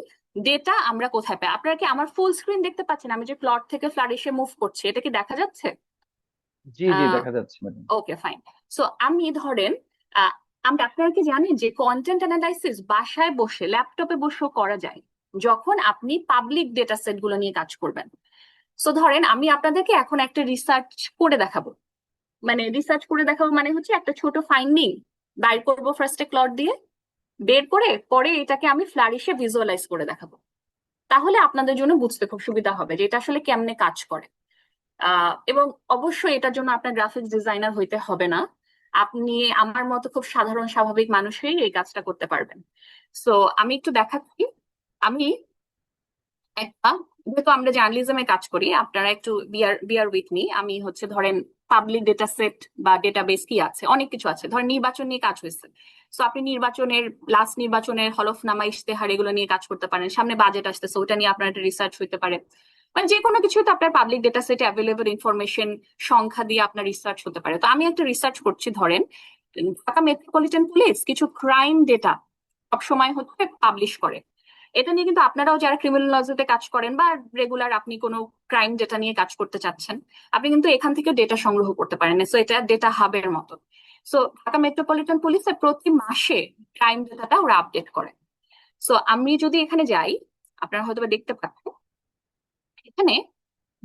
S1: ডেটা আমরা কোথায় পাই? আপনারা কি আমার ফুল স্ক্রিন দেখতে পাচ্ছেন? আমি যে প্লট থেকে ফ্লারিশে মুভ করছি, এটা কি দেখা যাচ্ছে?
S3: জি জি, দেখা যাচ্ছে ম্যাডাম।
S1: ওকে, ফাইন। সো আমি ধরেন, আপনারা কি জানেন যে কন্টেন্ট অ্যানালাইসিস বাসায় বসে, ল্যাপটপে বসেও করা যায়, যখন আপনি পাবলিক ডেটা সেট গুলো নিয়ে কাজ করবেন। সো ধরেন আমি আপনাদেরকে এখন একটা রিসার্চ করে দেখাবো, মানে রিসার্চ করে দেখাবো মানে হচ্ছে একটা ছোট ফাইন্ডিং বাইর করবো ফার্স্টে ক্লড দিয়ে, বের করে পরে এটাকে আমি ফ্লারিশে ভিজুয়ালাইজ করে দেখাবো। তাহলে আপনাদের জন্য বুঝতে খুব সুবিধা হবে যে এটা আসলে কেমনে কাজ করে। এবং অবশ্যই এটার জন্য আপনার গ্রাফিক্স ডিজাইনার হইতে হবে না, আপনি আমার মতো খুব সাধারণ স্বাভাবিক মানুষই এই কাজটা করতে পারবেন। সো আমি একটু দেখাচ্ছি। আমি একটা, যেহেতু আমরা জার্নালিজমে কাজ করি, আপনারা একটু বিয়ার উইথ মি। আমি হচ্ছে ধরেন পাবলিক ডেটা সেট বা ডেটাবেস কি আছে, অনেক কিছু আছে, ধরেন নির্বাচন নিয়ে কাজ হয়েছে। সো আপনি নির্বাচনের লাস্ট নির্বাচনের হলফনামা ইশতেহার এগুলো নিয়ে কাজ করতে পারেন। সামনে বাজেট আসতেছে, ওটা নিয়ে আপনার একটা রিসার্চ হইতে পারে। মানে যে কোনো কিছুতে আপনার পাবলিক ডেটা সেটে অ্যাভেলেবল ইনফরমেশন সংখ্যা দিয়ে আপনার রিসার্চ হতে পারে। তো আমি একটা রিসার্চ করছি, ধরেন ঢাকা মেট্রোপলিটন পুলিশ কিছু ক্রাইম ডেটা সবসময় হচ্ছে পাবলিশ করে। এটা নিয়ে কিন্তু আপনারাও যারা ক্রিমিনোলজিতে কাজ করেন বা রেগুলার আপনি কোনো ক্রাইম ডেটা নিয়ে কাজ করতে চাচ্ছেন, আপনি কিন্তু এখান থেকে ডেটা সংগ্রহ করতে পারেন। সো এটা ডেটা হাবের মতো। সো ঢাকা মেট্রোপলিটন পুলিশে প্রতি মাসে ক্রাইম ডেটাটা ওরা আপডেট করে। সো আমি যদি এখানে যাই, আপনারা হয়তো বা দেখতে পাচ্ছেন এখানে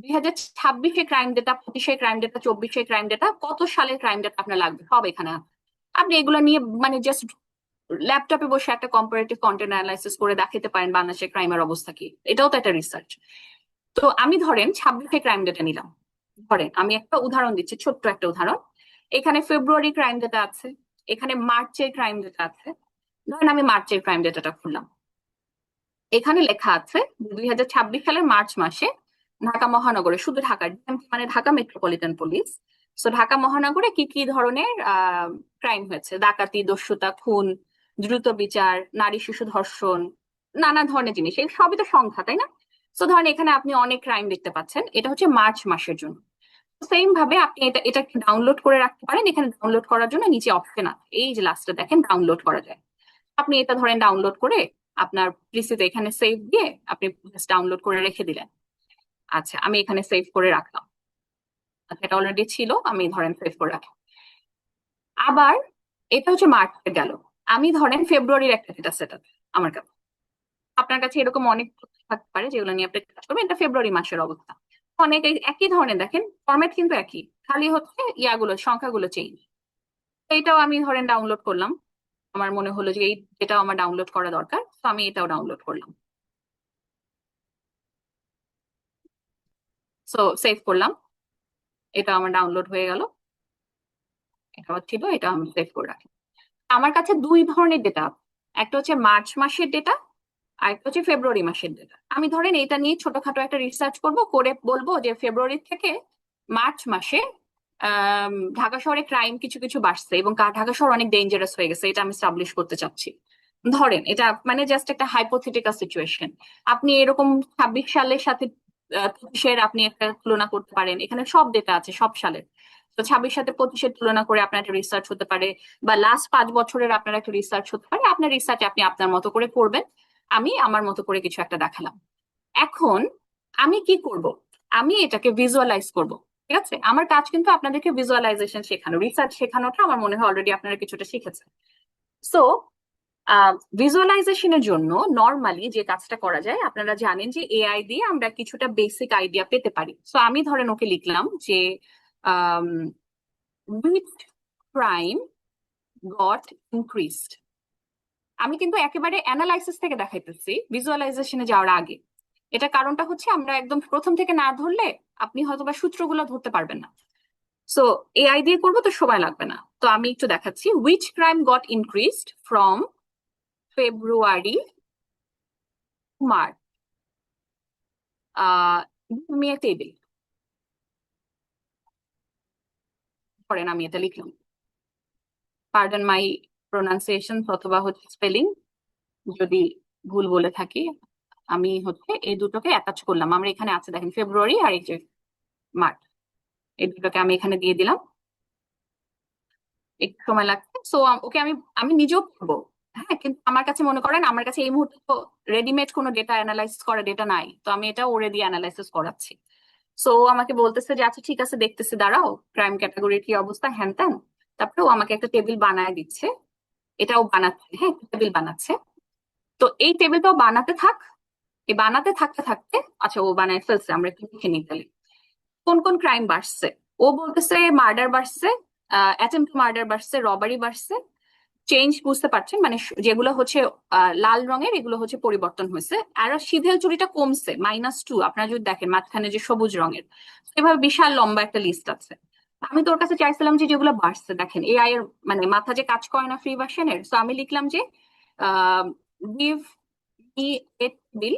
S1: 2026-এ ক্রাইম ডেটা, 25-এ ক্রাইম ডেটা, 24-এ ক্রাইম ডেটা, কত সালের ক্রাইম ডেটা আপনার লাগবে সব এখানে আছে। আপনি এগুলো নিয়ে মানে জাস্ট ল্যাপটপে বসে একটা কম্পারেটিভ কন্টেন্ট অ্যানালাইসিস করে দেখাতে পারেন বাংলাদেশের ক্রাইমের অবস্থা কি। এটাও তো একটা রিসার্চ। তো আমি ধরেন 26-এ ক্রাইম ডেটা নিলাম। ধরেন আমি একটা উদাহরণ দিচ্ছি, ছোট্ট একটা উদাহরণ। এখানে ফেব্রুয়ারি ক্রাইম ডেটা আছে, এখানে মার্চের ক্রাইম ডেটা আছে। ধরেন আমি মার্চের ক্রাইম ডেটাটা খুললাম। এখানে লেখা আছে 2026 সালের মার্চ মাসে ঢাকা মহানগরে, শুধু ঢাকা মানে Dhaka metropolitan police, so Dhaka মহানগরে কি কি ধরনের ক্রাইম হয়েছে, ডাকাতি, দস্যুতা, খুন, দ্রুত বিচার, নারী শিশু ধর্ষণ, নানা ধরনের জিনিস, এই সবই তো সংখ্যা, তাই না? সো ধরেন এখানে আপনি অনেক ক্রাইম দেখতে পাচ্ছেন, এটা হচ্ছে মার্চ মাসের জন্য। সেম ভাবে আপনি এটা ডাউনলোড করে রাখতে পারেন। এখানে ডাউনলোড করার জন্য নিচে অপশন আছে, এই যে লাস্টে দেখেন ডাউনলোড করা যায়। আপনি এটা ধরেন ডাউনলোড করে আপনার পিসিতে এখানে সেভ দিয়ে আপনি ডাউনলোড করে রেখে দিলেন। আচ্ছা, আমি এখানে সেভ করে রাখলাম। আচ্ছা, এটা অলরেডি ছিল, আমি ধরেন সেভ করে রাখলাম। আবার এটা হচ্ছে মার্চে গেল, আমি ধরেন ফেব্রুয়ারির একটা ডেটা সেট আছে আমার কাছে। আপনার কাছে এরকম অনেক তথ্য থাকতে পারে যেগুলো নিয়ে আপনি কাজ করবেন। এটা ফেব্রুয়ারি মাসের অবস্থা, অনেক একই ধরনের দেখেন, ফরম্যাট কিন্তু একই, খালি হচ্ছে ইয়াগুলো সংখ্যাগুলো চেঞ্জ। এইটাও আমি ধরেন ডাউনলোড করলাম, আমার মনে হলো যে এই এটাও আমার ডাউনলোড করা দরকার, তো আমি এটাও ডাউনলোড করলাম। সো সেভ করলাম, এটা আমার ডাউনলোড হয়ে গেল। এটা ছিল, এটা আমি সেভ করে রাখি। আমার কাছে দুই ধরনের ডেটা, একটা হচ্ছে মার্চ মাসের ডেটা আর একটা হচ্ছে ফেব্রুয়ারি মাসের ডেটা। আমি ধরেন এটা নিয়ে ছোটখাটো একটা রিসার্চ করব, করে বলবো যে ফেব্রুয়ারি থেকে মার্চ মাসে ঢাকা শহরে ক্রাইম কিছু কিছু বাড়ছে এবং ঢাকা শহর অনেক ডেঞ্জারাস হয়ে গেছে, এটা আমি স্টাবলিশ করতে চাচ্ছি। ধরেন এটা মানে জাস্ট একটা হাইপোথেটিক্যাল সিচুয়েশন। আপনি এরকম 26 সালের সাথে 25-এর আপনি একটা তুলনা করতে পারেন, এখানে সব ডেটা আছে সব সালের। তো 26 সাথে 25-এর তুলনা করে আপনার একটা রিসার্চ হতে পারে, বা লাস্ট 5 বছরের আপনার একটা রিসার্চ হতে পারে। আপনার রিসার্চ আপনি আপনার মতো করে করবেন, আমি আমার মতো করে কিছু একটা দেখালাম। এখন আমি কি করব, আমি এটাকে ভিজুয়ালাইজ করব। ঠিক আছে, আমার কাজ কিন্তু আপনাদেরকে ভিজুয়ালাইজেশন শেখানো, রিসার্চ শেখানোটা আমার মনে হয় অলরেডি আপনারা কিছুটা শিখেছেন। সো ভিজুয়ালাইজেশনের জন্য নর্মালি যে কাজটা করা যায়, আপনারা জানেন যে এআই দিয়ে আমরা কিছুটা বেসিক আইডিয়া পেতে পারি। সো আমি ধরেন ওকে লিখলাম যে which crime got increased। আমি কিন্তু একেবারে অ্যানালাইসিস থেকে দেখাইতেছি ভিজুয়ালাইজেশনে যাওয়ার আগে। এটা কারণটা হচ্ছে আমরা একদম প্রথম থেকে না ধরলে আপনি হয়তো বা সূত্রগুলো ধরতে পারবেন না। সো এআই দিয়ে করবো তো সময় লাগবে না, তো আমি একটু দেখাচ্ছি। which crime got increased from February to March, আমি একটা টেবিল করেন, আমি এটা লিখলাম। পার্ডন মাই প্রোনাউন্সিয়েশন অথবা হচ্ছে স্পেলিং যদি ভুল বলে থাকি। আমি হচ্ছে এই দুটোকে অ্যাটাচ করলাম, আমরা এখানে আছে দেখেন ফেব্রুয়ারি আর এই যে মার্চ, এই দুটোকে আমি এখানে দিয়ে দিলাম। একটু সময় লাগছে, সো ওকে আমি আমি নিজেও করবো। হ্যাঁ, কিন্তু আমার কাছে মনে করেন আমার কাছে এই মুহূর্তে তো রেডিমেড কোনো ডেটা অ্যানালাইসিস করা ডেটা নাই, তো আমি এটা ওরে দিয়ে অ্যানালাইসিস করাচ্ছি। সো ও আমাকে বলতেছে যে আচ্ছা ঠিক আছে, দেখতেছি, দাঁড়াও ক্রাইম ক্যাটাগরির কি অবস্থা হ্যান ত্যান। তারপরে ও আমাকে একটা টেবিল বানায় দিচ্ছে, এটাও বানাচ্ছে, হ্যাঁ টেবিল বানাচ্ছে। তো এই টেবিলটাও বানাতে থাক, এই বানাতে থাকতে থাকতে আচ্ছা ও বানায় ফেলছে, আমরা একটু লিখে নিই তাহলে কোন কোন ক্রাইম বাড়ছে। ও বলতেছে মার্ডার বাড়ছে, অ্যাটেম্প্ট মার্ডার বাড়ছে, রবারি বাড়ছে। চেঞ্জ বুঝতে পারছেন, মানে যেগুলো হচ্ছে লাল রঙের, এগুলো হচ্ছে পরিবর্তন হয়েছে। আর সিঁথেল চুরিটা কমছে -2। আপনারা যদি দেখেন মাঝখানে যে সবুজ রঙের, এভাবে বিশাল লম্বা একটা লিস্ট আছে। আমি তোর কাছে চাইছিলাম যে যেগুলো বাড়ছে, দেখেন এআই এর মানে মাথা যে কাজ করে না ফ্রি ভার্সনের, তো আমি লিখলাম যে গিভ মি এ টেবিল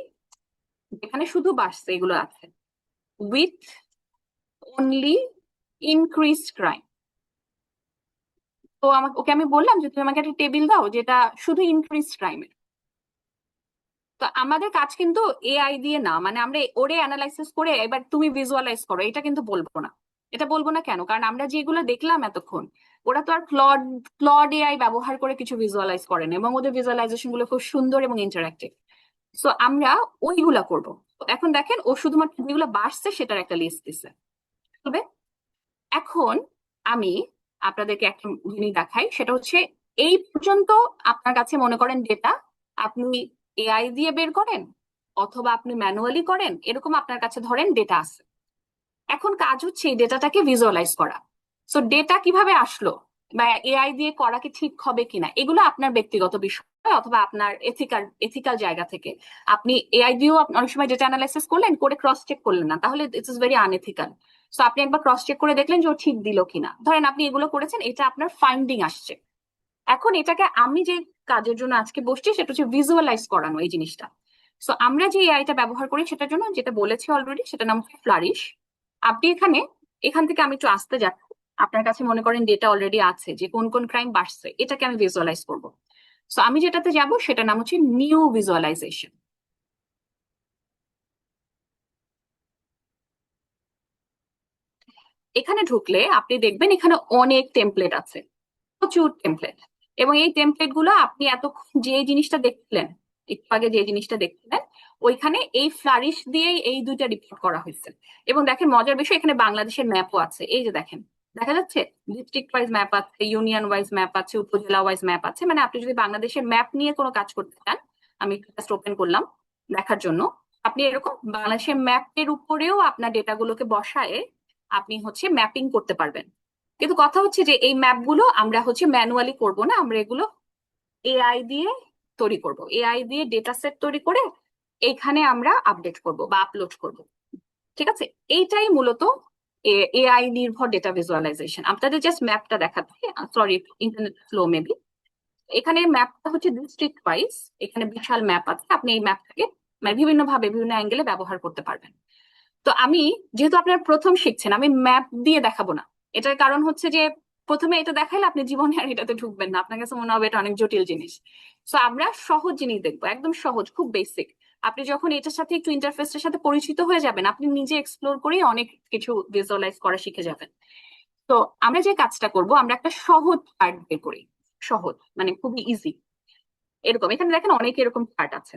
S1: যেখানে শুধু বাড়ছে এগুলো আছে, উইথ অনলি ইনক্রিজড ক্রাইম। তো আমাকে ওকে আমি বললাম যে তুমি আমাকে একটা টেবিল দাও যেটা শুধু ইনক্রিজড ক্রাইমের। তো আমাদের কাজ কিন্তু এআই দিয়ে না, মানে আমরা ওরে অ্যানালাইসিস করে এবার তুমি ভিজুয়ালাইজ করো, এটা কিন্তু বলবো না। এটা বলবো না কেন, কারণ আমরা যেগুলো দেখলাম এতক্ষণ, ওরা তো আর ক্লড এআই ব্যবহার করে কিছু ভিজুয়ালাইজ করে না, এবং ওদের ভিজুয়ালাইজেশন গুলো খুব সুন্দর এবং ইন্টারাক্টিভ। সো আমরা ওইগুলা করবো। তো এখন দেখেন ও শুধুমাত্র যেগুলো বাড়ছে সেটার একটা লিস্ট দিছে। তবে এখন আমি আপনাদেরকে একটা জিনিস দেখাই, সেটা হচ্ছে এই পর্যন্ত আপনার কাছে মনে করেন ডেটা আপনি এআই দিয়ে বের করেন অথবা আপনি ম্যানুয়ালি করেন, এরকম আপনার কাছে ধরেন ডেটা আছে। এখন কাজ হচ্ছে এই ডেটাটাকে ভিজুয়ালাইজ করা। সো ডেটা কিভাবে আসলো বা এআই দিয়ে করা কি ঠিক হবে কিনা, এগুলো আপনার ব্যক্তিগত বিষয় অথবা আপনার এথিক্যাল জায়গা থেকে। আপনি এআই দিয়েও অনেক সময় ডেটা অ্যানালাইসিস করলেন, করে ক্রস চেক করলেন না, তাহলে it's is very unethical. So আপনি একবার ক্রস চেক করে দেখলেন যে ও ঠিক দিল কিনা। ধরেন আপনি এগুলো করেছেন, এটা আপনার ফাইন্ডিং আসছে। এখন এটাকে আমি যে কাজের জন্য আজকে বসছি সেটা হচ্ছে ভিজুয়ালাইজ করানো এই জিনিসটা। সো আমরা যে এআইটা ব্যবহার করি সেটার জন্য, যেটা বলেছি অলরেডি, সেটা নাম হচ্ছে ফ্লারিশ। আপনি এখান থেকে আমি একটু আসতে যাচ্ছি। আপনার কাছে মনে করেন ডেটা অলরেডি আছে যে কোন কোন ক্রাইম বাড়ছে, এটাকে আমি ভিজুয়ালাইজ করব। সো আমি যেটাতে যাব সেটার নাম হচ্ছে নিউ ভিজুয়ালাইজেশন। এখানে ঢুকলে আপনি দেখবেন এখানে অনেক টেমপ্লেট আছে, প্রচুর টেমপ্লেট। এবং এই টেমপ্লেট গুলো আপনি এতক্ষণ যে জিনিসটা দেখছিলেন, একটু আগে যে জিনিসটা দেখছিলেন, ওইখানে এই ফ্লারিশ দিয়েই এই দুইটা রিপোর্ট করা হয়েছে। এবং দেখেন মজার বিষয়, এখানে বাংলাদেশের ম্যাপও আছে। এই যে দেখেন, দেখা যাচ্ছে ডিস্ট্রিক্ট ওয়াইজ ম্যাপ আছে, ইউনিয়ন ওয়াইজ ম্যাপ আছে, উপজেলা ওয়াইজ ম্যাপ আছে। মানে আপনি যদি বাংলাদেশের ম্যাপ নিয়ে কোনো কাজ করতে চান, আমি জাস্ট ওপেন করলাম দেখার জন্য, আপনি এরকম বাংলাদেশের ম্যাপের উপরেও আপনার ডেটাগুলোকে বসায় আপনি হচ্ছে ম্যাপিং করতে পারবেন। কিন্তু কথা হচ্ছে যে এই ম্যাপ গুলো আমরা হচ্ছে ম্যানুয়ালি করব না, আমরা এগুলো এআই দিয়ে তৈরি করব। এআই দিয়ে ডেটা সেট তৈরি করে এখানে আমরা আপডেট করব বা আপলোড করব। ঠিক আছে, এইটাই মূলত এআই নির্ভর ডেটা ভিজুয়ালাইজেশন। আপনাদের জাস্ট ম্যাপটা দেখাচ্ছি, সরি ইন্টারনেট স্লো মেবি। এখানে ম্যাপটা হচ্ছে ডিস্ট্রিক্ট ওয়াইজ, এখানে বিশাল ম্যাপ আছে। আপনি এই ম্যাপটাকে মানে বিভিন্ন ভাবে বিভিন্ন অ্যাঙ্গেলে ব্যবহার করতে পারবেন। তো আমি, যেহেতু আপনারা প্রথম শিখছেন, আমি ম্যাপ দিয়ে দেখাবো না। এটার কারণ হচ্ছে যে প্রথমে এটা দেখাইলে আপনি জীবনে আর এটাতে ঢুকবেন না, আপনার কাছে মনে হবে এটা অনেক জটিল জিনিস। তো আমরা সহজ জিনিস দেখবো, একদম সহজ, খুব বেসিক। আপনি যখন এটার সাথে একটু ইন্টারফেসের সাথে পরিচিত হয়ে যাবেন, আপনি নিজে এক্সপ্লোর করে অনেক কিছু ভিজুয়ালাইজ করা শিখে যাবেন। তো আমরা যে কাজটা করব, আমরা একটা সহজ চার্ট বের করি। সহজ মানে খুবই ইজি। এরকম এখানে দেখেন অনেক এরকম চার্ট আছে।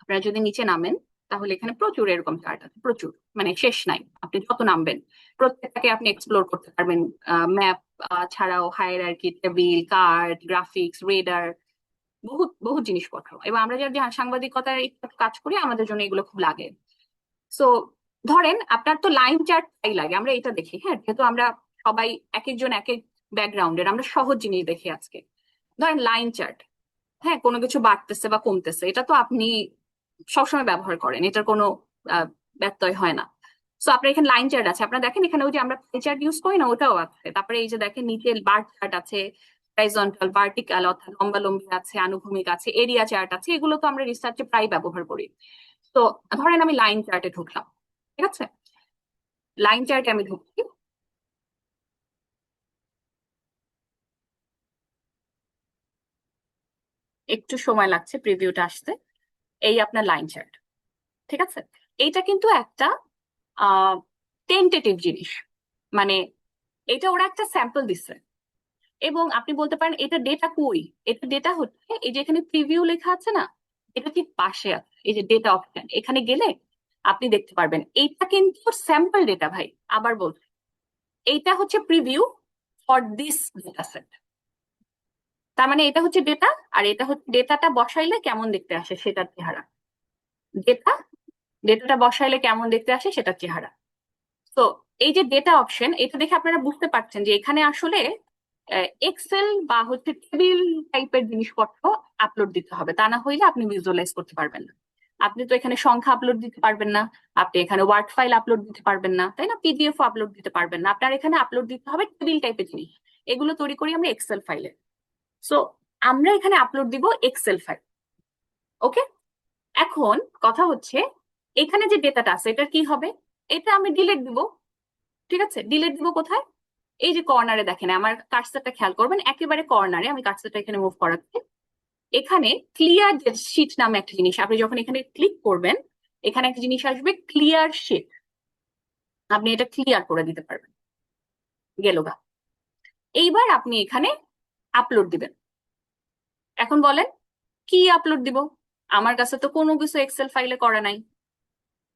S1: আপনারা যদি নিচে নামেন তাহলে এখানে প্রচুর এরকম চার্ট আছে, প্রচুর, মানে শেষ নাই। আপনি যত নামবেন প্রত্যেকটাকে আপনি এক্সপ্লোর করতে পারবেন। ম্যাপ ছাড়াও hierarchy, table, card, graphics, radar, বহুত বহুত জিনিসপত্র। এবং আমরা যারা সাংবাদিকতার একটু কাজ করি, আমাদের জন্য এগুলো খুব লাগে। সো ধরেন আপনার তো লাইন চার্ট তাই লাগে, আমরা এটা দেখি। হ্যাঁ, যেহেতু আমরা সবাই এক একজন এক এক ব্যাকগ্রাউন্ডের, আমরা সহজ জিনিস দেখি আজকে। ধরেন লাইন চার্ট, হ্যাঁ, কোনো কিছু বাড়তেছে বা কমতেছে, এটা তো আপনি সবসময় ব্যবহার করেন, এটার কোনো ব্যত্যয় হয় না। সো আপনার এখানে লাইন চার্ট আছে, আপনারা দেখেন এখানে ওই যে আমরা পাই চার্ট ইউজ করি না, ওটাও আছে। তারপরে এই যে দেখেন নিচে বার চার্ট আছে, হরাইজন্টাল, ভার্টিক্যাল অর্থাৎ লম্বালম্বি আছে, আনুভূমিক আছে, এরিয়া চার্ট আছে। এগুলো তো আমরা রিসার্চে প্রায় ব্যবহার করি। তো ধরেন আমি লাইন চার্টে ঢুকলাম, ঠিক আছে, লাইন চার্টে আমি ঢুকছি। একটু সময় লাগছে প্রিভিউটা আসতে। এই আপনার লাইন চার্ট, ঠিক আছে। এইটা কিন্তু একটা টেন্টেটিভ জিনিস, মানে এটা ওরা একটা স্যাম্পল দিচ্ছে। এবং আপনি বলতে পারেন এটা ডেটা কই, এটা ডেটা হচ্ছে এই যে এখানে প্রিভিউ লেখা আছে না, এটা ঠিক পাশে আছে এই যে ডেটা অপশন, এখানে গেলে আপনি দেখতে পারবেন এইটা কিন্তু স্যাম্পল ডেটা ভাই। আবার বলছি, এইটা হচ্ছে preview for this data set. তার মানে এটা হচ্ছে ডেটা, আর এটা হচ্ছে ডেটাটা বসাইলে কেমন দেখতে আসে সেটার চেহারা। ডেটাটা বসাইলে কেমন দেখতে আসে সেটার চেহারা। তো এই যে ডেটা অপশন, এটা দেখে আপনারা বুঝতে পারছেন যে এখানে আসলে এক্সেল বা হচ্ছে টেবিল টাইপের জিনিসপত্র আপলোড দিতে হবে, তা না হইলে আপনি ভিজুয়ালাইজ করতে পারবেন না। আপনি তো এখানে সংখ্যা আপলোড দিতে পারবেন না, আপনি এখানে ওয়ার্ড ফাইল আপলোড দিতে পারবেন না, তাই না? পিডিএফ আপলোড দিতে পারবেন না। আপনার এখানে আপলোড দিতে হবে টেবিল টাইপের জিনিস। এগুলো তৈরি করি আমরা এক্সেল ফাইলে। সো আমরা এখানে আপলোড দিব এক্সেল ফাইল। ওকে, এখন কথা হচ্ছে এখানে যে ডেটাটা আছে এটা কি হবে? এটা আমি ডিলিট দিব। ঠিক আছে, ডিলিট দিব কোথায়? এই যে কর্নারে দেখেন, আমার কার্সারটা খেয়াল করবেন, একেবারে কর্নারে আমি কার্সারটা এখানে মুভ করাচ্ছি। এখানে ক্লিয়ার শিট নামে একটা জিনিস, আপনি যখন এখানে ক্লিক করবেন এখানে একটা জিনিস আসবে ক্লিয়ার শিট। আপনি এটা ক্লিয়ার করে দিতে পারবেন। গেল গা। এইবার আপনি এখানে আপলোড দিবেন। এখন বলেন কি আপলোড দিব? আমার কাছে তো কোনো কিছু এক্সেল ফাইলে করা নাই।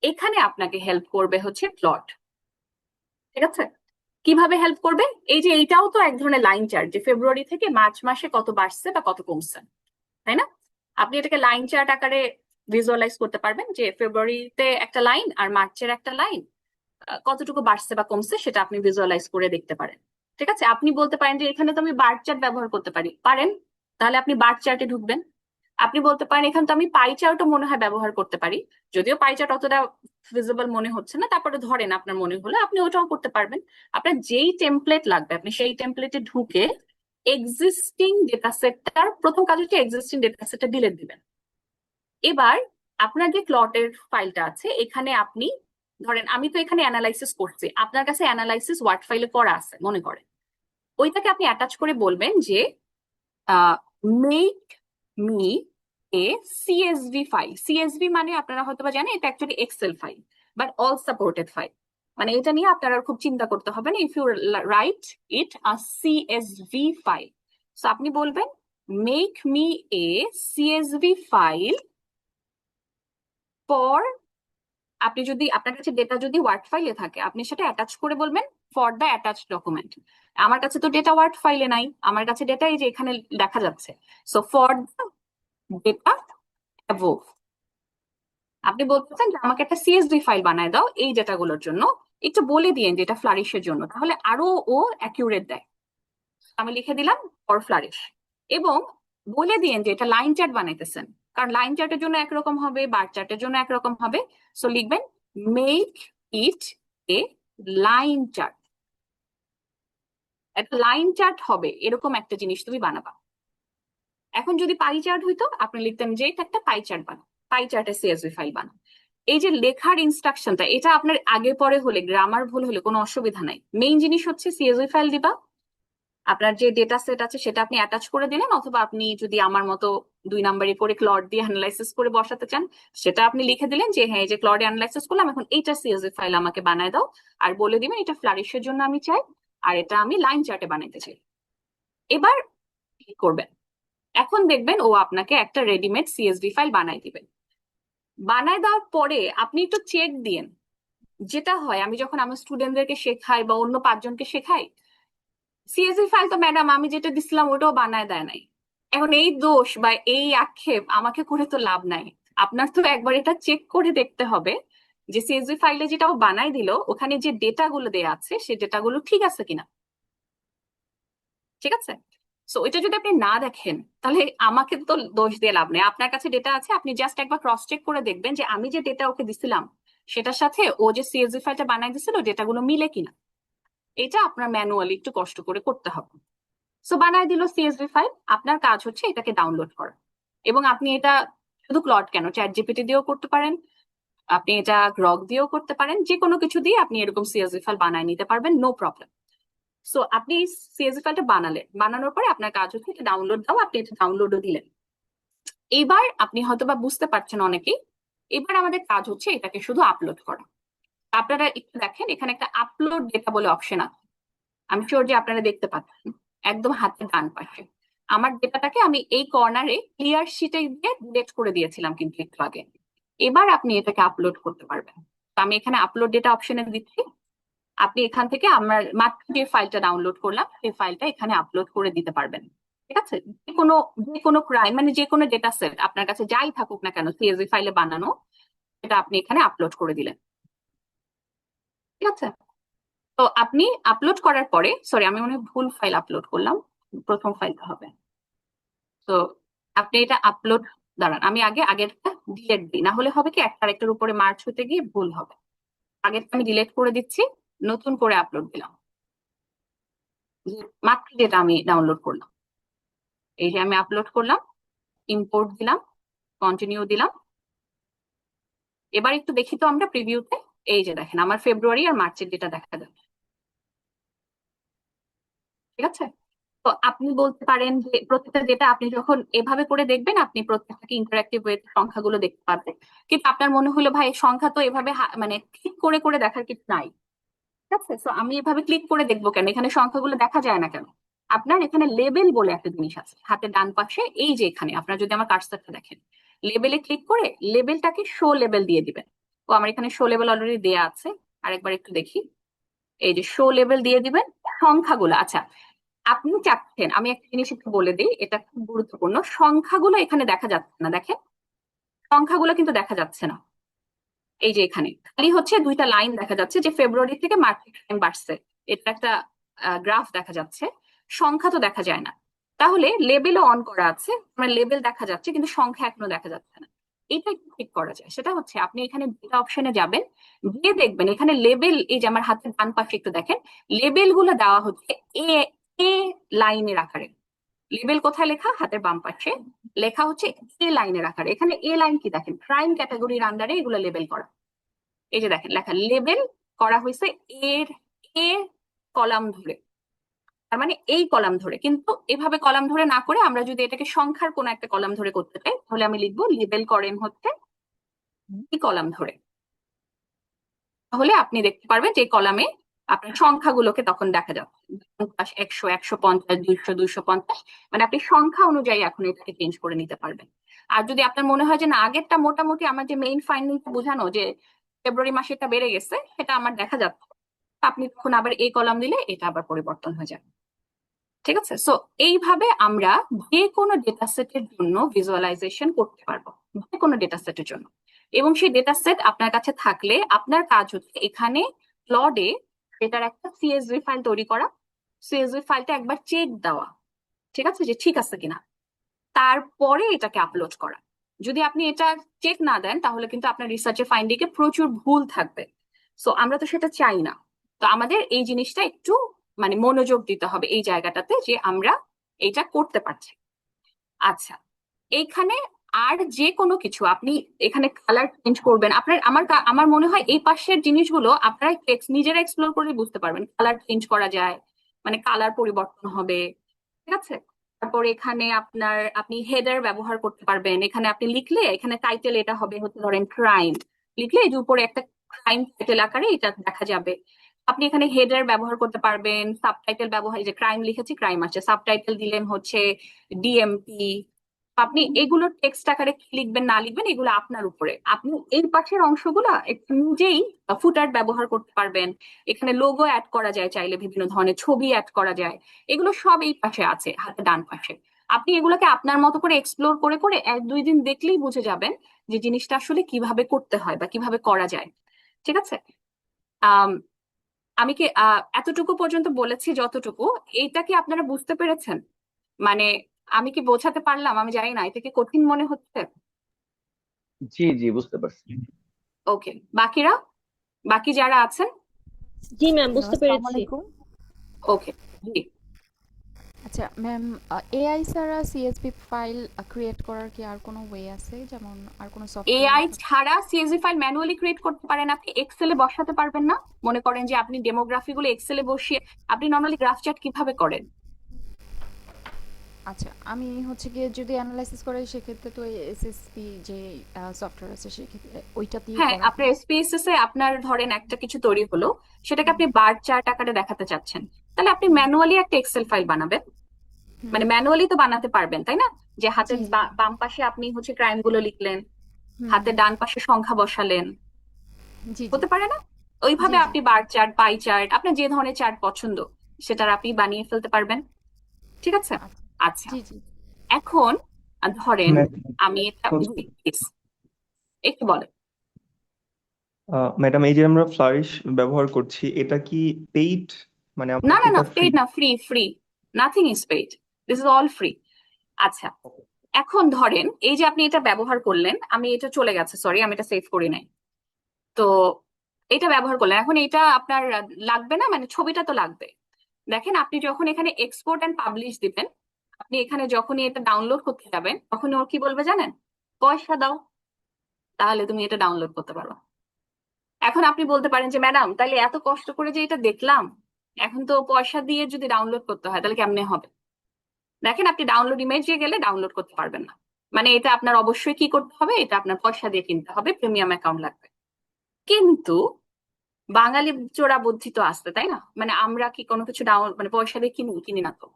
S1: এখানে আপনাকে হেল্প করবে হচ্ছে প্লট। ঠিক আছে, কিভাবে হেল্প করবে? এই যে এইটাও তো এক ধরনের লাইন চার্ট, যে ফেব্রুয়ারি থেকে মার্চ মাসে কত বাড়ছে বা কত কমছে, তাই না? আপনি এটাকে লাইন চার্ট আকারে ভিজুয়ালাইজ করতে পারবেন যে ফেব্রুয়ারিতে একটা লাইন আর মার্চের একটা লাইন, কতটুকু বাড়ছে বা কমছে সেটা আপনি ভিজুয়ালাইজ করে দেখতে পারেন। ঠিক আছে, আপনি বলতে পারেন যে এখানে তো আমি বার চার্ট ব্যবহার করতে পারেন, তাহলে আপনি বার চার্টে ঢুকবেন। আপনি বলতে পারেন এখানে তো আমি পাই চার্টও মনে হয় ব্যবহার করতে পারি, যদিও পাই চার্ট অতটা ভিজিবল মনে হচ্ছে না, তারপরে ধরেন আপনার মনে হলে আপনি ওটাও করতে পারবেন। আপনার যেই টেমপ্লেট লাগবে আপনি সেই টেমপ্লেটে ঢুকে এক্সিস্টিং ডেটা সেটটার প্রথম কাজ হচ্ছে এক্সিস্টিং ডেটা সেটটা ডিলিট দিবেন। এবার আপনার যে প্লটের ফাইলটা আছে এখানে আপনি ধরেন, আমি তো এখানে অ্যানালাইসিস করছি, আপনার কাছে অ্যানালাইসিস ওয়ার্ড ফাইলে করা আছে মনে করেন, ওইটাকে আপনি অ্যাটাচ করে বলবেন যে make me a CSV file. CSV মানে আপনারা হয়তো বা জানেন এটা actually Excel file, but all supported file. মানে এটা নিয়ে আপনারা খুব চিন্তা করতে হবে না। If you write it a CSV file, so আপনি বলবেন make me a CSV file for, আপনি যদি আপনার কাছে ডেটা যদি ওয়ার্ড ফাইলে থাকে আপনি সেটা অ্যাটাচ করে বলবেন ফর দ্য অ্যাটাচ ডকুমেন্ট। আমার কাছে তো ডেটা ওয়ার্ড ফাইলে নাই, আমার কাছে ডেটা এই যে এখানে দেখা যাচ্ছে। So for the data above আপনি বলতেছেন যে আমাকে একটা সিএসভি ফাইল বানায় দাও এই ডেটাগুলোর জন্য, একটু বলে দিয়েন যে এটা ফ্লারিশের জন্য, তাহলে আরো ও অ্যাকিউরেট দেয়। আমি লিখে দিলাম ফর ফ্লারিশ, এবং বলে দিয়েন যে এটা লাইন চার্ট বানাইতেছেন, কারণ লাইন চার্টের জন্য একরকম হবে, বার চার্টের জন্য একরকম হবে। সো লিখবেন make it A line chart. একটা লাইন চার্ট হবে এরকম একটা জিনিস তুমি বানাবা। এখন যদি পাই চার্ট হইতো আপনি লিখতেন যে এটা একটা পাই চার্ট বানাও, পাই চার্টের সিএসভি ফাইল বানাও। এই যে লেখার ইনস্ট্রাকশনটা এটা আপনার আগে পরে হলে, গ্রামার ভুল হলে কোনো অসুবিধা নাই। মেইন জিনিস হচ্ছে সিএসভি ফাইল দিবা, আপনার যে ডেটা সেট আছে সেটা আপনি অ্যাটাচ করে দিলেন, অথবা আপনি যদি আমার মতো 2 নাম্বারই করে ক্লড দিয়ে অ্যানালাইসিস করে বসাতে চান সেটা আপনি লিখে দিলেন যে হ্যাঁ এই যে ক্লডে অ্যানালাইসিস করলাম, এখন এইটা সিএসভি ফাইল আমাকে বানায় দাও, আর বলে দিবেন এটা ফ্লারিশের জন্য আমি চাই আর এটা আমি লাইন চার্টে বানাইতে চাই। এবার কি করবেন? এখন দেখবেন ও আপনাকে একটা রেডিমেড সিএসভি ফাইল বানাই দিবেন। বানায় দেওয়ার পরে আপনি একটু চেক দিয়েন। যেটা হয় আমি যখন আমার স্টুডেন্টদেরকে শেখাই বা অন্য 5 জনকে শেখাই, সিএসভি ফাইল তো ম্যাডাম আমি যেটা দিছিলাম ওটাও বানায় দেয় নাই। এখন এই দোষ বা এই আক্ষেপ আমাকে করে তো লাভ নাই। আপনার তো একবার এটা চেক করে দেখতে হবে যে সিএসভি ফাইলে যেটা ও বানাই দিল ওখানে যে ডেটাগুলো দেয়া আছে সেই ডেটাগুলো ঠিক আছে কিনা। ঠিক আছে, সো এটা যদি আপনি না দেখেন তাহলে আমাকে তো দোষ দিয়ে লাভ নেই। আপনার কাছে ডেটা আছে, আপনি জাস্ট একবার ক্রস চেক করে দেখবেন যে আমি যে ডেটা ওকে দিছিলাম সেটার সাথে ও যে সিএসভি ফাইলটা বানাই দিছিল ডেটাগুলো মিলে কিনা। এটা আপনার ম্যানুয়ালি একটু কষ্ট করে করতে হবে। সো বানাই দিল সিএসভি ফাইল, আপনার কাজ হচ্ছে এটাকে ডাউনলোড করা। এবং আপনি এটা শুধু ক্লড কেন, চ্যাট জিপিটি দিয়েও করতে পারেন, আপনি এটা গ্রক দিয়েও করতে পারেন, যে কোনো কিছু দিয়ে আপনি এরকম সিএসভি ফাইল বানায় নিতে পারবেন, নো প্রবলেম। সো আপনি সিএসভি ফাইলটা বানালেন, বানানোর পরে আপনার কাজ হচ্ছে এটা ডাউনলোড দাও, আপনি এটা ডাউনলোডও দিলেন। এবার আপনি হয়তো বা বুঝতে পারছেন অনেকেই, এবার আমাদের কাজ হচ্ছে এটাকে শুধু আপলোড করা। আপনারা একটু দেখেন এখানে একটা আপলোড ডেটা বলে অপশন আছে, আমি শিওর যে আপনারা দেখতে পাচ্ছেন একদম হাতের ডান পাশে। আমার ডেটাটাকে আমি এই কর্নারে ক্লিয়ার শিটে দিয়ে ডিলিট করে দিয়েছিলাম কিন্তু একটু আগে। এবার আপনি এটাকে আপলোড করতে পারবেন। তো আমি এখানে আপলোড ডেটা অপশনে দিচ্ছি, আপনি এখান থেকে আমার মাত্র যে ফাইলটা ডাউনলোড করলাম সেই ফাইলটা এখানে আপলোড করে দিতে পারবেন। ঠিক আছে, যে কোনো ক্রাইম মানে যে কোনো ডেটা সেট আপনার কাছে যাই থাকুক না কেন সিএসভি ফাইলে বানানো, এটা আপনি এখানে আপলোড করে দিলেন। ঠিক আছে, তো আপনি আপলোড করার পরে, সরি আমি মনে হয় ভুল ফাইল আপলোড করলাম, প্রথম ফাইলটা হবে। তো আপনি এটা আপলোড, দাঁড়ান আমি আগেরটা ডিলেট দিই, না হলে হবে কি একটা আরেকটার উপরে মার্চ হতে গিয়ে ভুল হবে। আগেরটা আমি ডিলেট করে দিচ্ছি, নতুন করে আপলোড দিলাম, মাত্র যেটা আমি ডাউনলোড করলাম। এই যে আমি আপলোড করলাম, ইম্পোর্ট দিলাম, কন্টিনিউ দিলাম। এবার একটু দেখি তো আমরা প্রিভিউতে, এই যে দেখেন আমার ফেব্রুয়ারি আর মার্চের ডেটা দেখা যাবে, ঠিক আছে। তো আপনি বলতে পারেন যে প্রত্যেকটা ডেটা আপনি যখন এভাবে করে দেখবেন, আপনি প্রত্যেকটাকে ইন্টারাক্টিভ ওয়েতে সংখ্যাগুলো দেখতে পারবেন। কিন্তু আপনার মনে হলো ভাই সংখ্যা তো এভাবে মানে ক্লিক করে করে দেখার কিছু নাই, ঠিক আছে। তো আমি এভাবে ক্লিক করে দেখবো কেন, এখানে সংখ্যাগুলো দেখা যায় না কেন? আপনার এখানে লেবেল বলে একটা জিনিস আছে হাতের ডান পাশে, এই যে এখানে আপনার যদি আমার কার্সারটা দেখেন, লেবেলে ক্লিক করে লেবেলটাকে শো লেবেল দিয়ে দিবেন। তো আমার এখানে শো লেবেল অলরেডি দেয়া আছে, আরেকবার একটু দেখি, এই যে শো লেবেল দিয়ে দিবেন সংখ্যাগুলো। আচ্ছা, আপনি চাচ্ছেন, আমি একটা জিনিস একটু বলে দিই, এটা খুব গুরুত্বপূর্ণ, সংখ্যাগুলো এখানে দেখা যাচ্ছে না, দেখেন সংখ্যাগুলো কিন্তু দেখা যাচ্ছে না। এই যে এখানে খালি হচ্ছে দুইটা লাইন দেখা যাচ্ছে যে ফেব্রুয়ারি থেকে মার্চে ক্রাইম বাড়ছে, এটা একটা গ্রাফ দেখা যাচ্ছে, সংখ্যা তো দেখা যায় না। তাহলে লেবেলও অন করা আছে, আমার লেবেল দেখা যাচ্ছে কিন্তু সংখ্যা এখনো দেখা যাচ্ছে না। এটা একটু ঠিক করা যায়, সেটা হচ্ছে আপনি এখানে ডেটা অপশনে যাবেন, গিয়ে দেখবেন এখানে লেবেল, এই যে আমার হাতের ডান পাশে একটু দেখেন, লেবেল গুলো দেওয়া হচ্ছে এ এ লাইনের আকারে। লেবেল কোথায় লেখা? হাতের বাম পাশে লেখা হচ্ছে এ লাইনের আকারে। এখানে এ লাইন কি দেখেন, ক্রাইম ক্যাটাগরির আন্ডারে এগুলো লেবেল করা। এই যে দেখেন লেখা লেবেল করা হয়েছে এর এ কলাম ধরে, তার মানে এই কলাম ধরে। কিন্তু এভাবে কলাম ধরে না করে আমরা যদি এটাকে সংখ্যার কোন একটা কলাম ধরে করতে চাই, তাহলে আমি লিখবো লেবেল করেন হচ্ছে বি কলাম ধরে। তাহলে আপনি দেখতে পারবেন যে কলামে আপনার সংখ্যাগুলোকে তখন দেখা যাচ্ছে 100, 150, 200, 250, মানে আপনি সংখ্যা অনুযায়ী এখন এটাকে চেঞ্জ করে নিতে পারবেন। আর যদি আপনার মনে হয় যে না, আগেরটা মোটামুটি আমার যে মেইন ফাইন্ডিং বোঝানো যে ফেব্রুয়ারি মাসে এটা বেড়ে গেছে, সেটা আমার দেখা যাচ্ছে, আপনি তখন আবার এই কলাম দিলে এটা আবার পরিবর্তন হয়ে যাবে, ঠিক আছে। সো এইভাবে আমরা যে কোনো ডেটা সেটের জন্য ভিজুয়ালাইজেশন করতে পারবো, যে কোনো ডেটা সেটের জন্য। এবং সেই ডেটা সেট আপনার কাছে থাকলে আপনার কাজ হচ্ছে এখানে ক্লডে এটার একটা সিএসভি ফাইল তৈরি করা, সিএসভি ফাইলটা একবার চেক দেওয়া, ঠিক আছে, যে ঠিক আছে কিনা, তারপরে এটাকে আপলোড করা। যদি আপনি এটা চেক না দেন তাহলে কিন্তু আপনার রিসার্চের ফাইন্ডিং এ প্রচুর ভুল থাকবে। সো আমরা তো সেটা চাই না। তো আমাদের এই জিনিসটা একটু মানে মনোযোগ দিতে হবে এই জায়গাটাতে যে আমরা এটা করতে পারছি। আচ্ছা, এইখানে আর যে কোনো কিছু আপনি এখানে কালার চেঞ্জ করবেন, আপনার আমার মনে হয় এই পাশের জিনিসগুলো আপনারা নিজেরা এক্সপ্লোর করে বুঝতে পারবেন। কালার চেঞ্জ করা যায়, মানে কালার পরিবর্তন হবে, ঠিক আছে। তারপর এখানে আপনি হেডার ব্যবহার করতে পারবেন, এখানে আপনি লিখলে এখানে টাইটেল এটা হবে হচ্ছে ধরেন ক্রাইম, লিখলে এই যে উপরে একটা ক্রাইম টাইটেল আকারে এটা দেখা যাবে। আপনি এখানে হেডার ব্যবহার করতে পারবেন, সাবটাইটেল ব্যবহার, এই যে ক্রাইম লিখেছি ক্রাইম আসছে, সাবটাইটেল দিলেন হচ্ছে ডিএমপি। আপনি এগুলো টেক্সট আকারে কি লিখবেন না লিখবেন এগুলো আপনার উপরে। আপনি এই পাশের অংশগুলো একটু নিজেই ফুটার ব্যবহার করতে পারবেন, এখানে লোগো অ্যাড করা যায়, চাইলে বিভিন্ন ধরনের ছবি অ্যাড করা যায়, এগুলো সব এই পাশে আছে হাতে ডান পাশে। আপনি এগুলোকে আপনার মতো করে এক্সপ্লোর করে করে 1-2 দিন দেখলেই বুঝে যাবেন যে জিনিসটা আসলে কিভাবে করতে হয় বা কিভাবে করা যায়, ঠিক আছে। আহ আমি কি এতটুকু পর্যন্ত বলেছি যতটুকু, এইটা কি আপনারা বুঝতে পেরেছেন? মানে আমি কি বোঝাতে পারলাম? আমি জানি না, এটা কি কঠিন মনে হচ্ছে?
S3: জি জি, বুঝতে পারছি।
S1: ওকে, বাকি যারা আছেন?
S5: জি ম্যাম,
S7: হ্যালো,
S5: বুঝতে
S7: আসসালামু
S5: পেরেছি।
S7: আলাইকুম।
S1: ওকে, জি।
S7: আচ্ছা ম্যাম, এআই ছাড়া সিএসভি ফাইল ক্রিয়েট করার কি আর কোনো ওয়ে আছে, যেমন আর কোনো সফটওয়্যার
S1: এআই ছাড়া সিএসভি ফাইল ম্যানুয়ালি ক্রিয়েট করতে পারেন, আপনি এক্সেলে বসাতে পারবেন না? মনে করেন যে আপনি ডেমোগ্রাফি গুলো এক্সেলে বসিয়ে, আপনি নর্মালি গ্রাফ চার্ট কিভাবে করেন?
S7: আচ্ছা, আমি হচ্ছে গিয়ে যদি অ্যানালাইসিস করে সেক্ষেত্রে তো এসএসপি যে সফটওয়্যার আছে সেক্ষেত্রে ওইটা দিয়ে
S1: হ্যাঁ,
S7: করা
S1: আপনার
S7: হয়।
S1: এসপিএসএস এ আপনার ধরেন একটা কিছু তৈরি হলো, সেটাকে আপনি বার চার্ট আকারে দেখাতে চাচ্ছেন, তাহলে আপনি ম্যানুয়ালি একটা এক্সেল ফাইল বানাবেন।
S7: হুম,
S1: মানে ম্যানুয়ালি তো বানাতে পারবেন তাই না, যে
S7: জি
S1: হাতের
S7: জি।
S1: বাম পাশে আপনি হচ্ছে ক্রাইম গুলো লিখলেন,
S7: হুম,
S1: হাতের ডান পাশে সংখ্যা বসালেন,
S7: জি জি।
S1: হতে পারে না?
S7: জি
S1: ওইভাবে
S7: জি।
S1: আপনি বার চার্ট, পাই চার্ট, আপনার যে ধরনের চার্ট পছন্দ সেটার আপনি বানিয়ে ফেলতে পারবেন, ঠিক আছে।
S7: আচ্ছা,
S1: আচ্ছা,
S7: জি জি।
S1: এখন ধরেন আমি এটা, please, একটু বলেন।
S8: ম্যাডাম, এই যে আমরা ফ্লারিশ ব্যবহার করছি, এটা কি পেইড? মানে আমরা
S1: না
S8: কি
S1: না না,
S8: এটা ফ্রি?
S1: পেইড না, free free, nothing is paid, this is all free. আচ্ছা, এখন ধরেন এই যে আপনি এটা ব্যবহার করলেন, আমি এটা চলে গেছে, সরি আমি এটা সেভ করি নাই। তো এটা ব্যবহার করলেন, এখন এটা আপনার লাগবে না, মানে ছবিটা তো লাগবে। দেখেন আপনি যখন এখানে এক্সপোর্ট এন্ড পাবলিশ দিবেন, আপনি এখানে যখনই এটা ডাউনলোড করতে যাবেন তখন ওর কি বলবে জানেন? পয়সা দাও, তাহলে তুমি এটা ডাউনলোড করতে পারো। এখন আপনি বলতে পারেন যে ম্যাডাম তাহলে এত কষ্ট করে যে এটা দেখলাম, এখন তো পয়সা দিয়ে যদি ডাউনলোড করতে হয় তাহলে কেমনে হবে? দেখেন আপনি ডাউনলোড ইমেজে গেলে ডাউনলোড করতে পারবেন না, মানে এটা আপনার অবশ্যই কি করতে হবে, এটা আপনার পয়সা দিয়ে কিনতে হবে, প্রিমিয়াম অ্যাকাউন্ট লাগবে। কিন্তু বাঙালি চোরা বুদ্ধি তো আসতে, তাই না? মানে আমরা কি কোনো কিছু মানে পয়সা দিয়ে কিনি? কিনি না তো।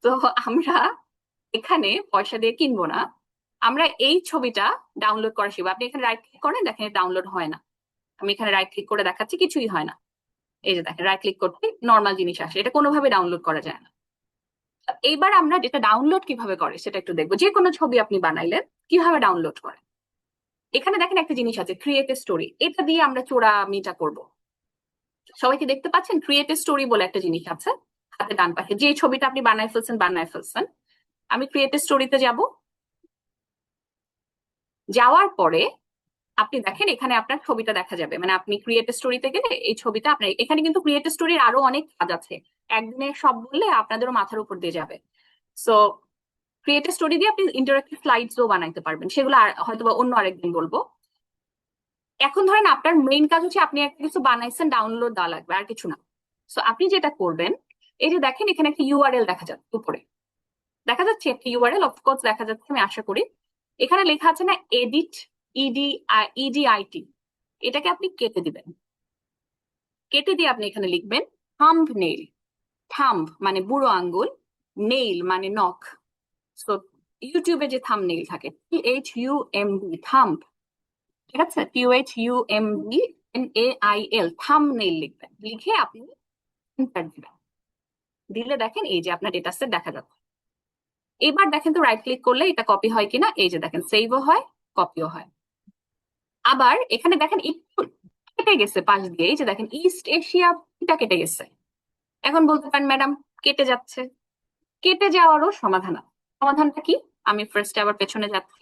S1: তো আমরা এখানে পয়সা দিয়ে কিনবো না, আমরা এই ছবিটা ডাউনলোড করা শিখবো। আপনি এখানে রাইট ক্লিক করেন, দেখেন ডাউনলোড হয় না। আমি এখানে রাইট ক্লিক করে দেখাচ্ছি, কিছুই হয় না। এই যে দেখেন রাইট ক্লিক করতে নর্মাল জিনিস আসে, এটা কোনোভাবে ডাউনলোড করা যায় না। এইবার আমরা যেটা ডাউনলোড কিভাবে করে সেটা একটু দেখবো। যে কোনো ছবি আপনি বানাইলেন কিভাবে ডাউনলোড করে, এখানে দেখেন একটা জিনিস আছে ক্রিয়েট এ স্টোরি, এটা দিয়ে আমরা চোরামিটা করব। সবাই কি দেখতে পাচ্ছেন? ক্রিয়েট এ স্টোরি বলে একটা জিনিস আছে হাতে ডান পাশে, যে ছবিটা আপনি বানায় ফেলছেন। আমি ক্রিয়েট এ স্টোরিতে যাব, যাওয়ার পরে আপনি দেখেন এখানে আপনার ছবিটা দেখা যাবে, মানে আপনি ক্রিয়েট স্টোরিতে গেলে এই ছবিটা আপনার এখানে, কিন্তু ক্রিয়েট স্টোরির আরো অনেক কাজ আছে, একদিনে সব বললে আপনাদেরও মাথার উপর দিয়ে যাবে। সো ক্রিয়েট স্টোরি দিয়ে আপনি ইন্টারেক্টিভ স্লাইডসও বানাইতে পারবেন, সেগুলো হয়তো বা অন্য আরেকদিন বলবো। এখন ধরেন আপনার মেইন কাজ হচ্ছে আপনি একটা কিছু বানাইছেন, ডাউনলোড দেওয়া লাগবে, আর কিছু না। সো আপনি যেটা করবেন, এই যে দেখেন এখানে একটা ইউআরএল দেখা যাচ্ছে, উপরে দেখা যাচ্ছে একটা ইউআরএল, অফকোর্স দেখা যাচ্ছে, আমি আশা করি। এখানে লেখা আছে না এডিট, ইডিআইটি, এটাকে আপনি কেটে দিবেন। কেটে দিয়ে আপনি এখানে লিখবেন থাম্বনেইল। থাম্ব মানে বুড়ো আঙ্গুল, নেইল মানে নখ। সো ইউটিউবে যে থাম্বনেইল থাকে, THUMB, থাম্ব, ঠিক আছে, THUMBNAIL, থাম্বনেইল লিখবেন। লিখে আপনি এন্টার দিবেন, দিলে দেখেন এই যে আপনার ডেটা সেট দেখা যাচ্ছে। এবার দেখেন তো রাইট ক্লিক করলে এটা কপি হয় কিনা, এই যে দেখেন সেভও হয়, কপিও হয়। আবার এখানে দেখেন একটু কেটে গেছে পাশ দিয়ে, এই যে দেখেন ইস্ট এশিয়াটা কেটে গেছে। এখন বলতে পারেন ম্যাডাম কেটে যাচ্ছে, কেটে যাওয়ারও সমাধান আছে। সমাধানটা কি? আমি ফার্স্টে আবার পেছনে যাচ্ছি,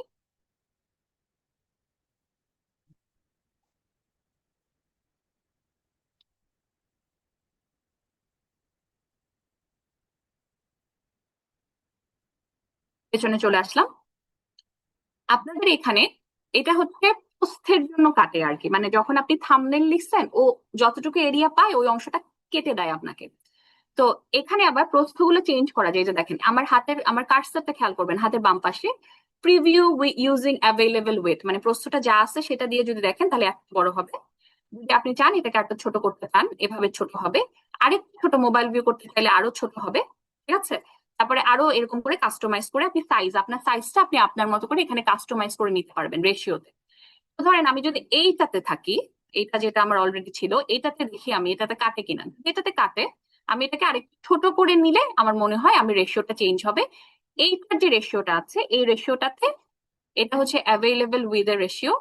S1: পেছনে চলে আসলাম। আপনাদের এখানে এটা হচ্ছে প্রস্থের জন্য কাটে আর কি, মানে যখন আপনি থাম্বনেল লিখছেন ও যতটুকু এরিয়া পায় ওই অংশটা কেটে দেয় আপনাকে। তো এখানে আবার প্রস্থগুলো চেঞ্জ করা যায়, যে দেখেন আমার কার্সারটা খেয়াল করবেন হাতের বাম পাশে, প্রিভিউ ইউজিং অ্যাভেলেবল ওয়েট, মানে প্রস্থটা যা আছে সেটা দিয়ে যদি দেখেন তাহলে এত বড় হবে। যদি আপনি চান এটাকে একটা ছোট করতে চান, এভাবে ছোট হবে। আরেকটু ছোট মোবাইল ভিউ করতে চাইলে আরো ছোট হবে, ঠিক আছে। তারপরে আরো এরকম করে কাস্টমাইজ করে আপনি আপনার সাইজটা আপনি আপনার মতো করে এখানে কাস্টমাইজ করে নিতে পারবেন রেশিওতে। ধরেন আমি যদি এইটাতে থাকি, এইটা যেটা আমার অলরেডি ছিল, এইটাতে দেখি আমি এটাতে কাটে কিনা, এটাতে কাটে। আমি এটাকে আরেকটু ছোট করে নিলে আমার মনে হয় আমি রেশিওটা চেঞ্জ হবে। এইটার যে রেশিওটা আছে এই রেশিওটাতে, এটা হচ্ছে অ্যাভেলেবল উইথ এর রেশিও,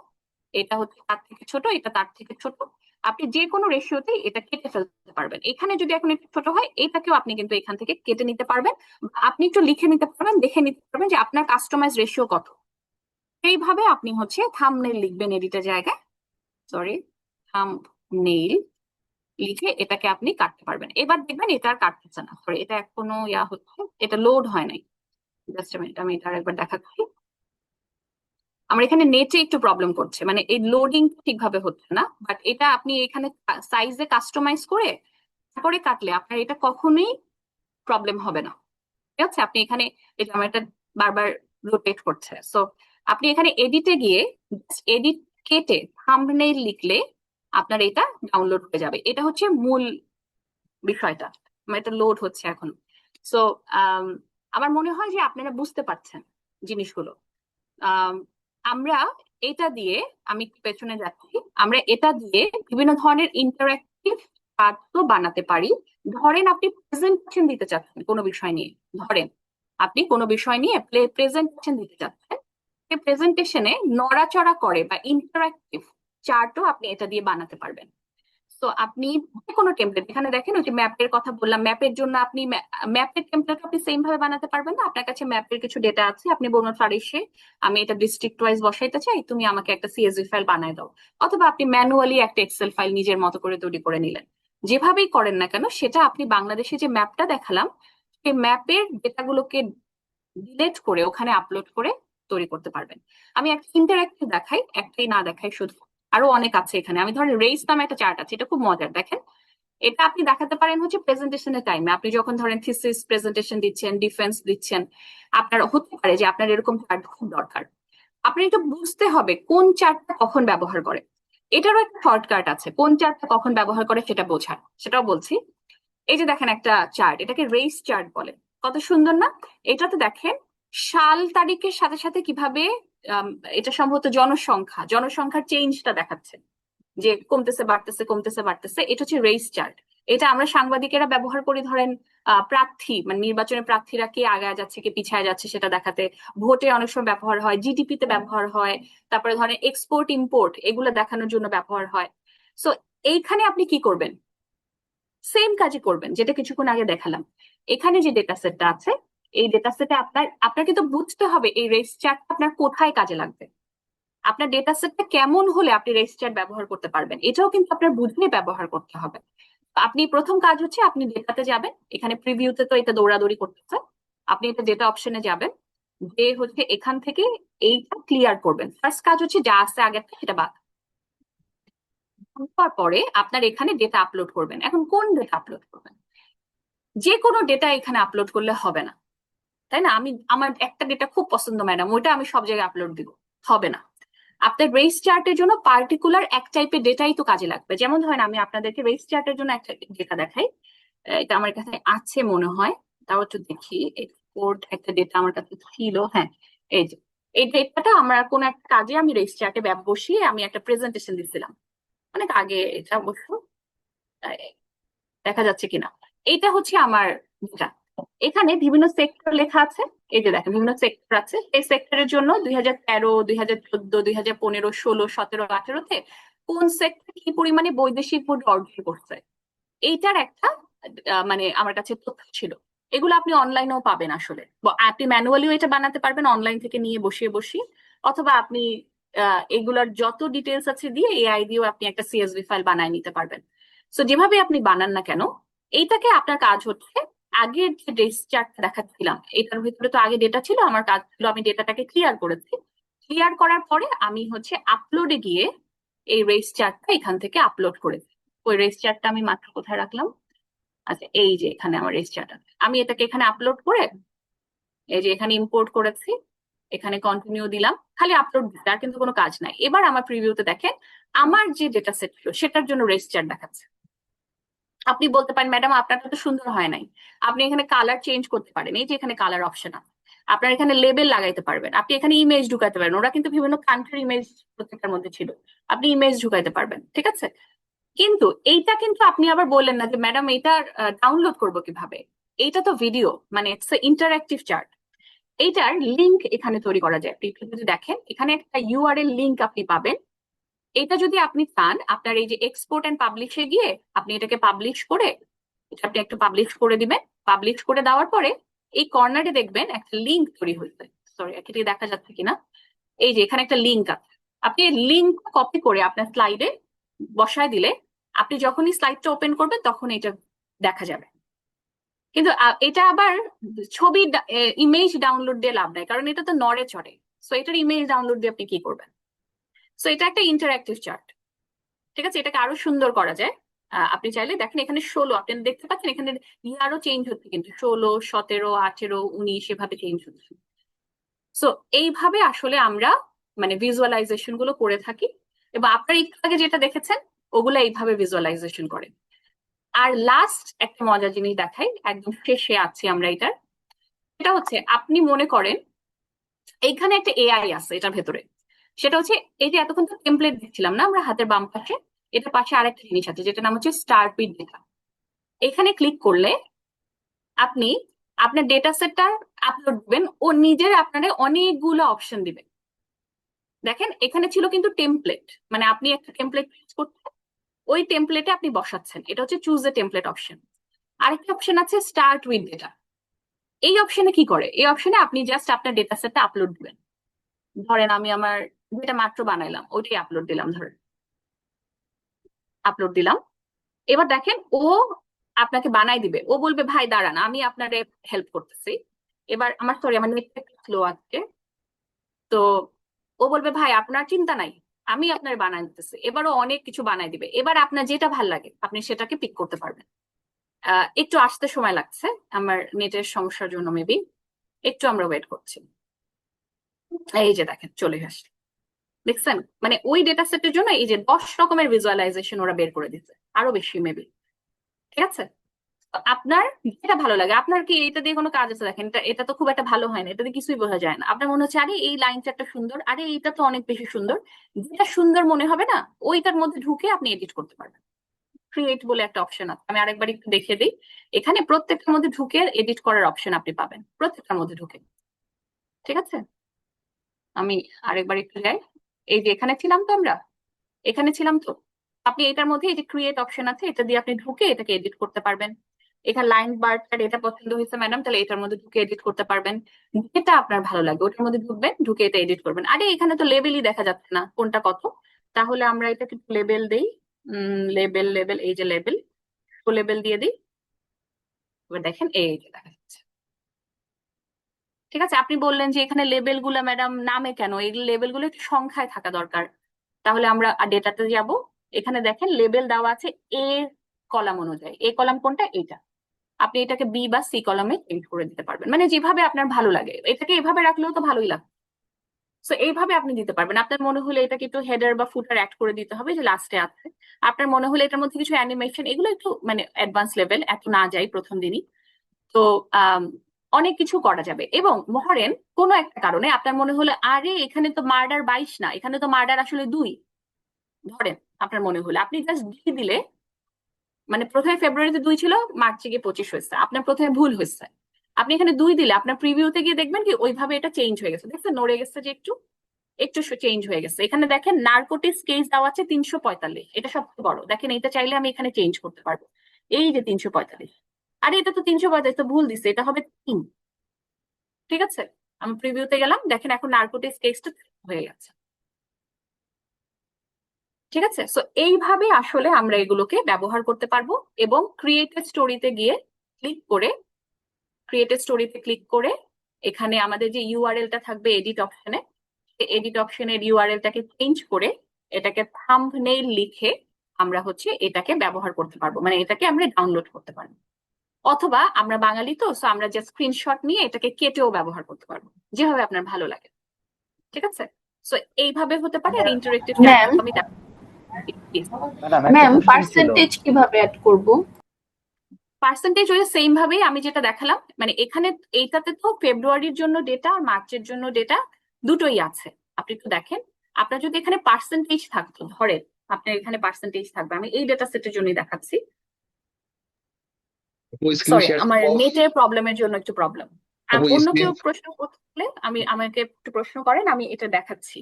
S1: এটা হচ্ছে তার থেকে ছোট, এটা তার থেকে ছোট। আপনি যে কোনো রেশিওতে এটা কেটে ফেলতে পারবেন। এখানে যদি এখন একটু ছোট হয় এটাকেও আপনি কিন্তু এখান থেকে কেটে নিতে পারবেন। আপনি একটু লিখে নিতে পারবেন, দেখে নিতে পারবেন যে আপনার কাস্টমাইজ রেশিও কত। এইভাবে আপনি হচ্ছে থাম্বনেইল লিখবেন এডিটের জায়গায়, সরি, থাম্বনেইল লিখে এটাকে আপনি কাটতে পারবেন। এবার দেখবেন এটা আর কাটতেছে না, সরি এটা এখনো হচ্ছে, এটা লোড হয় নাই। জাস্ট মিনিট, আমি এটা একবার দেখাচ্ছি। আমার এখানে নেটে একটু প্রবলেম করছে, মানে এই লোডিং ঠিকভাবে হচ্ছে না, বাট এটা আপনি এখানে সাইজে কাস্টমাইজ করে তারপরে কাটলে আপনার এটা কখনোই প্রবলেম হবে না, ঠিক আছে। আপনি এখানে এটা আমার এটা বারবার রোটেট করছে, সো আপনি এখানে এডিটে গিয়ে এডিট কেটে থাম্বনেইল লিখলে আপনার এটা ডাউনলোড হয়ে যাবে। এটা হচ্ছে মূল বিষয়টা, আমার এটা লোড হচ্ছে এখন। সো আমার মনে হয় যে আপনারা বুঝতে পারছেন জিনিসগুলো। আমরা এটা দিয়ে, আমি একটু পেছনে যাচ্ছি, আমরা এটা দিয়ে বিভিন্ন ধরনের ইন্টারেক্টিভ কার্ড বানাতে পারি। ধরেন আপনি প্রেজেন্টেশন দিতে চাচ্ছেন কোনো বিষয় নিয়ে, ধরেন আপনি কোনো বিষয় নিয়ে প্রেজেন্টেশন দিতে চাচ্ছেন, প্রেজেন্টেশনে নড়াচড়া করে বা ইন্টারেক্টিভ চার্টও আপনি এটা দিয়ে বানাতে পারবেন। তো আপনি যে কোনো টেমপ্লেট, এখানে দেখেন ওই যে ম্যাপের কথা বললাম, ম্যাপের জন্য আপনি ম্যাপের টেমপ্লেট আপনি সেম ভাবে বানাতে পারবেন না। আপনার কাছে ম্যাপের কিছু ডেটা আছে, আপনি বলুন ফারিসে আমি এটা ডিস্ট্রিক্ট ওয়াইজ বসাইতে চাই, তুমি আমাকে একটা সিএসভি ফাইল বানায় দাও। অথবা আপনি ম্যানুয়ালি একটা এক্সেল ফাইল নিজের মতো করে তৈরি করে নিলেন। যেভাবেই করেন না কেন, সেটা আপনি বাংলাদেশে যে ম্যাপটা দেখালাম সেই ম্যাপের ডেটাগুলোকে ডিলেট করে ওখানে আপলোড করে তৈরি করতে পারবেন। আমি একটা ইন্টারেক্টিভ দেখাই, একটাই না দেখাই শুধু, আরো অনেক আছে এখানে। আমি ধরেন রেস নামে একটা চার্ট আছে, এটা খুব মজার, দেখেন। এটা আপনি দেখাতে পারেন হচ্ছে প্রেজেন্টেশনের টাইমে, আপনি যখন ধরেন থিসিস প্রেজেন্টেশন দিচ্ছেন, ডিফেন্স দিচ্ছেন, আপনার হতে পারে যে আপনার এরকম চার্ট খুব দরকার। আপনি একটু বুঝতে হবে কোন চার্টটা কখন ব্যবহার করে। এটারও একটা শর্টকাট আছে, কোন চার্টটা কখন ব্যবহার করে সেটা বোঝার, সেটাও বলছি। এই যে দেখেন একটা চার্ট, এটাকে রেস চার্ট বলে, কত সুন্দর না? এটাতে দেখেন সাল তারিখের সাথে সাথে কিভাবে এটা সম্ভবত জনসংখ্যার চেঞ্জটা দেখাচ্ছে, যে কমতেছে বাড়তেছে কমতেছে বাড়তেছে। এটা হচ্ছে রেস চার্ট। এটা আমরা সাংবাদিকেরা ব্যবহার করি ধরেন প্রার্থী মানে নির্বাচনের প্রার্থীরা কে আগায় যাচ্ছে কে পিছায় যাচ্ছে সেটা দেখাতে, ভোটে অনেক সময় ব্যবহার হয়, জিডিপি তে ব্যবহার হয়, তারপরে ধরেন এক্সপোর্ট ইম্পোর্ট এগুলো দেখানোর জন্য ব্যবহার হয়। সো এইখানে আপনি কি করবেন, সেম কাজই করবেন যেটা কিছুক্ষণ আগে দেখালাম। এখানে যে ডেটা সেটটা আছে, এই ডেটা সেটে আপনার কিন্তু বুঝতে হবে এই রেস চার্টটা আপনার কোথায় কাজে লাগবে, আপনার ডেটা সেটটা কেমন হলে আপনি রেস চার্ট ব্যবহার করতে পারবেন, এটাও কিন্তু আপনার বুঝে ব্যবহার করতে হবে। আপনি প্রথম কাজ হচ্ছে আপনি ডেটাতে যাবেন, এখানে প্রিভিউতে তো এটা দৌড়াদৌড়ি করতেছে, আপনি এটা ডেটা অপশনে যাবেন, যে হচ্ছে এখান থেকে এইটা ক্লিয়ার করবেন। ফার্স্ট কাজ হচ্ছে যা আছে আগে সেটা বাদ, তারপরে আপনার এখানে ডেটা আপলোড করবেন। এখন কোন ডেটা আপলোড করবেন? যে কোনো ডেটা এখানে আপলোড করলে হবে না, তাই না? আমার একটা ডেটা খুব পছন্দ ম্যাডাম, ওইটা আমি সব জায়গায় আপলোড দিব, হবে না। আপনার রেস চার্টের জন্য পার্টিকুলার এক টাইপের ডেটাই তো কাজে লাগবে। যেমন ধরেন আমি আপনাদেরকে রেস চার্টের জন্য একটা ডেটা দেখাই, এটা আমার কাছে আছে মনে হয়, তাও একটু দেখি। এক্সপোর্ট একটা ডেটা আমার কাছে ছিল, হ্যাঁ এই যে এই ডেটাটা আমার কোন একটা কাজে আমি রেস চার্টে বসিয়ে আমি একটা প্রেজেন্টেশন দিচ্ছিলাম অনেক আগে, এটা অবশ্য দেখা যাচ্ছে কিনা। এইটা হচ্ছে আমার ডেটা, এখানে বিভিন্ন সেক্টর লেখা আছে। এই যে দেখেন বিভিন্ন সেক্টর আছে, এই সেক্টরের জন্য 2013, 2014, 2015, 16, 17, 18-তে কোন সেক্টর কি পরিমাণে বৈদেশিক মুদ্রা অর্জন করছে এইটার একটা মানে আমার কাছে তথ্য ছিল। এগুলো আপনি অনলাইনেও পাবেন আসলে, আপনি ম্যানুয়ালিও এটা বানাতে পারবেন অনলাইন থেকে নিয়ে বসিয়ে বসিয়ে, অথবা আপনি এগুলোর যত ডিটেলস আছে দিয়ে এআই দিয়েও আপনি একটা সিএসভি ফাইল বানায় নিতে পারবেন। সো যেভাবে আপনি বানান না কেন, এইটাকে আপনার কাজ হচ্ছে আগের যে ডেট চার্টটা দেখাচ্ছিলাম এটার ভিতরে তো আগে ডেটা ছিল, আমার কাজ ছিল আমি ডেটাটাকে ক্লিয়ার করেছি। ক্লিয়ার করার পরে আমি হচ্ছে আপলোডে গিয়ে এই রেস চার্টটা এখান থেকে আপলোড করেছি। ওই রেস চার্টটা আমি মাত্র কোথায় রাখলাম, আচ্ছা এই যে এখানে আমার রেস চার্ট আছে, আমি এটাকে এখানে আপলোড করে এই যে এখানে ইম্পোর্ট করেছি, এখানে কন্টিনিউ দিলাম, খালি আপলোড দিতে আর কিন্তু কোনো কাজ নাই। এবার আমার প্রিভিউতে দেখেন আমার যে ডেটা সেট ছিল সেটার জন্য রেস চার্ট দেখাচ্ছে। আপনি বলতে পারেন ম্যাডাম আপনারটা তো সুন্দর হয় নাই, আপনি এখানে কালার চেঞ্জ করতে পারেন, এই যে এখানে কালার অপশন আছে, আপনার এখানে লেবেল লাগাইতে পারবেন, আপনি এখানে ইমেজ ঢুকাতে পারেন, ওরা কিন্তু বিভিন্ন কান্ট্রির ইমেজ প্রত্যেকটার মধ্যে ছিল, আপনি ইমেজ ঢুকাইতে পারবেন, ঠিক আছে। কিন্তু এইটা কিন্তু আপনি আবার বললেন না যে ম্যাডাম এইটা ডাউনলোড করবো কিভাবে, এইটা তো ভিডিও মানে ইটস ইন্টারঅ্যাক্টিভ চার্ট, এইটার লিংক এখানে তৈরি করা যায়। আপনি একটু যদি দেখেন এখানে একটা ইউআরএল লিংক আপনি পাবেন, এটা যদি আপনি চান আপনার এই যে এক্সপোর্ট এন্ড পাবলিশে গিয়ে আপনি এটাকে পাবলিশ করে এটা আপনি একটু পাবলিশ করে দিবেন। পাবলিশ করে দেওয়ার পরে এই কর্নারে দেখবেন একটা লিংক তৈরি হয়েছে, সরি এটি দেখা যাচ্ছে কিনা, এই যে এখানে একটা লিংক আছে, আপনি এই লিংক কপি করে আপনার স্লাইডে বসায় দিলে আপনি যখনই স্লাইডটা ওপেন করবেন তখন এটা দেখা যাবে। কিন্তু এটা আবার ছবি ইমেজ ডাউনলোড দিয়ে লাভ নাই, কারণ এটা তো নড়ে চড়ে, সো এটার ইমেজ ডাউনলোড দিয়ে আপনি কি করবেন। সো এটা একটা ইন্টারঅ্যাক্টিভ চার্ট, ঠিক আছে, এটাকে আরো সুন্দর করা যায়। আপনি চাইলে দেখেন এখানে 16 আপনি দেখতে পাচ্ছেন, এখানে ইয়ারও চেঞ্জ হচ্ছে কিন্তু 16, 17, 18, 19 এভাবে চেঞ্জ হচ্ছে। সো এইভাবে আসলে আমরা মানে ভিজুয়ালাইজেশন গুলো করে থাকি, এবং আপনার একটু আগে যেটা দেখেছেন ওগুলো এইভাবে ভিজুয়ালাইজেশন করে। আর লাস্ট একটা মজার জিনিস দেখাই, একদম শেষে আছি আমরা এটার, এটা হচ্ছে আপনি মনে করেন এইখানে একটা এআই আছে এটার ভেতরে, সেটা হচ্ছে এই যে এতক্ষণ তো টেমপ্লেট দেখছিলাম না আমরা হাতের বাম পাশে, এটার পাশে আরেকটা জিনিস আছে যেটা নাম হচ্ছে স্টারপিট ডেটা। এখানে ক্লিক করলে আপনি আপনার ডেটা সেটটা আপলোড দিবেন, ও নিজের আপনার অনেকগুলো অপশন দিবে। দেখেন এখানে ছিল কিন্তু টেমপ্লেট, মানে আপনি একটা টেমপ্লেট করতে, ওই টেমপ্লেটে আপনি বসাচ্ছেন, এটা হচ্ছে চুজ এ টেমপ্লেট অপশন। আরেকটা অপশন আছে স্টার্ট উইথ ডেটা। এই অপশনে কি করে, এই অপশনে আপনি জাস্ট আপনার ডেটা সেটটা আপলোড দিবেন। ধরেন আমি আমার যেটা মাত্র বানাইলাম ওইটাই আপলোড দিলাম, ধরেন আপলোড দিলাম। এবার দেখেন ও আপনাকে বানাই দিবে, ও বলবে ভাই দাঁড়ান আমি আপনারে হেল্প করতেছি। এবার আমার নেটটা একটু স্লো আছে, তো ও বলবে ভাই আপনার চিন্তা নাই, আমি আপনার বানাই দিতেছি। এবারও অনেক কিছু বানাই দিবে, এবার আপনার যেটা ভাল লাগে আপনি সেটাকে পিক করতে পারবেন। একটু আসতে সময় লাগছে আমার নেটের সমস্যার জন্য, মেবি একটু আমরা ওয়েট করছি। এই যে দেখেন চলে আসছে, দেখছেন? মানে ওই ডেটা সেটের জন্য এই যে 10 রকমের ভিজুয়ালাইজেশন ওরা বের করে দিচ্ছে, আরো বেশি মেবি। ঠিক আছে, তো আপনার যেটা ভালো লাগে। আপনার কি এটা দিয়ে কোনো কাজ আছে? দেখেন এটা এটা তো খুব একটা ভালো হয় না, এটা দিয়ে কিছুই বোঝা যায় না। আপনার মনে হচ্ছে আরে এই লাইনটা একটা সুন্দর, আরে এইটা তো অনেক বেশি সুন্দর। যেটা সুন্দর মনে হবে না ওইটার মধ্যে ঢুকে আপনি এডিট করতে পারবেন। ক্রিয়েট বলে একটা অপশন আছে, আমি আরেকবার একটু দেখিয়ে দিই। এখানে প্রত্যেকটার মধ্যে ঢুকে এডিট করার অপশন আপনি পাবেন, প্রত্যেকটার মধ্যে ঢুকে। ঠিক আছে, আমি আরেকবার একটু যাই। এই যে এখানে ছিলাম তো আমরা, এখানে ছিলাম তো। আপনি এটার মধ্যে এই যে ক্রিয়েট অপশন আছে, এটা দিয়ে আপনি ঢুকে এটাকে এডিট করতে পারবেন। এখানে লাইন বারটার এটা পছন্দ হয়েছে ম্যাডাম, তাহলে এটার মধ্যে ঢুকে এডিট করতে পারবেন। যেটা আপনার ভালো লাগে ওটার মধ্যে ঢুকবেন, ঢুকে এটা এডিট করবেন। আরে এখানে তো লেবেলই দেখা যাচ্ছে না কোনটা কত, তাহলে আমরা এটাকে লেবেল দেই। লেবেল লেবেল, এই যে লেবেল, লেবেল দিয়ে দিই। এবার দেখেন এই যে দেখা যাচ্ছে। ঠিক আছে, আপনি বললেন যে এখানে লেবেল গুলা ম্যাডাম নামে কেন, এই লেবেল গুলো একটু সংখ্যায় থাকা দরকার। তাহলে আমরা ডেটাতে যাব, এখানে দেখেন লেবেল দেওয়া আছে এ কলাম অনুযায়ী। এ কলাম কোনটা, এটা। আপনি এটাকে বি বা সি কলামে চেঞ্জ করে দিতে পারবেন, মানে যেভাবে আপনার ভালো লাগে। এটাকে এভাবে রাখলেও তো ভালোই লাগে, তো এইভাবে আপনি দিতে পারবেন। আপনার মনে হলে এটাকে একটু হেডার বা ফুটার অ্যাড করে দিতে হবে, যে লাস্টে আছে। আপনার মনে হলে এটার মধ্যে কিছু অ্যানিমেশন, এগুলো একটু মানে অ্যাডভান্স লেভেল, এত না যাই প্রথম দিনই। তো অনেক কিছু করা যাবে। এবং ধরেন কোনো একটা কারণে আপনার মনে হলো আরে এখানে তো মার্ডার 22 না, এখানে তো মার্ডার আসলে 2, ধরেন আপনার মনে হলো আপনি জাস্ট দিয়ে দিলে, মানে প্রথমে ফেব্রুয়ারিতে 2 ছিল, মার্চে গিয়ে 25 হয়েছে, আপনার প্রথমে ভুল হয়েছে। আপনি এখানে 2 দিলে আপনার প্রিভিউতে গিয়ে দেখবেন কি ওইভাবে এটা চেঞ্জ হয়ে গেছে, দেখছেন নড়ে গেছে যে একটু একটু চেঞ্জ হয়ে গেছে। এখানে দেখেন নার্কোটিক্স কেস দেওয়া আছে 345, এটা সবচেয়ে বড়। দেখেন এটা চাইলে আমি এখানে চেঞ্জ করতে পারবো, এই যে 345। আরে এটা তো 345, তো ভুল দিছে, এটা হবে 3। ঠিক আছে, আমি প্রিভিউতে গেলাম, দেখেন এখন নার্কোটিক্স কেসটা হয়ে গেছে। ঠিক আছে, সো এইভাবে আসলে আমরা এগুলোকে ব্যবহার করতে পারবো। এবং ক্রিয়েটেড স্টোরিতে গিয়ে ক্লিক করে, ক্রিয়েটেড স্টোরিতে ক্লিক করে এখানে আমাদের যে ইউআরএলটা থাকবে এডিট অপশনে, এডিট অপশনের ইউআরএলটাকে চেঞ্জ করে এটাকে থাম্বনেইল লিখে আমরা হচ্ছে এটাকে ব্যবহার করতে পারবো, মানে এটাকে আমরা ডাউনলোড করতে পারবো। অথবা আমরা বাঙালি তো, সো আমরা যে স্ক্রিনশট নিয়ে এটাকে কেটেও ব্যবহার করতে পারবো, যেভাবে আপনার ভালো লাগে। ঠিক আছে, সো এইভাবে হতে পারে। আর ইন্টারেক্টিভ
S9: ম্যাম
S1: আমি
S3: ম্যাডাম একটা
S9: ম্যাম
S3: কোশ্চেন ছিল।
S9: পার্সেন্টেজ কিভাবে অ্যাড করব?
S1: পার্সেন্টেজ ওই সেম ভাবেই আমি যেটা দেখালাম, মানে এখানে এইটাতে তো ফেব্রুয়ারির জন্য ডেটা আর মার্চের জন্য ডেটা দুটোই আছে। আপনি একটু দেখেন, আপনার যদি এখানে পার্সেন্টেজ থাকতো, ধরেন আপনার এখানে পার্সেন্টেজ থাকবে, আমি এই ডেটা সেটের জন্যই দেখাচ্ছি।
S6: আপু স্ক্রিন
S1: সরি,
S6: শেয়ার
S1: আমার
S6: অফ।
S1: নেটের প্রবলেমের জন্য একটু প্রবলেম।
S6: আপু
S1: অন্য
S6: স্ক্রিন
S1: কেউ প্রশ্ন করলে আমাকে একটু প্রশ্ন করেন, আমি এটা দেখাচ্ছি।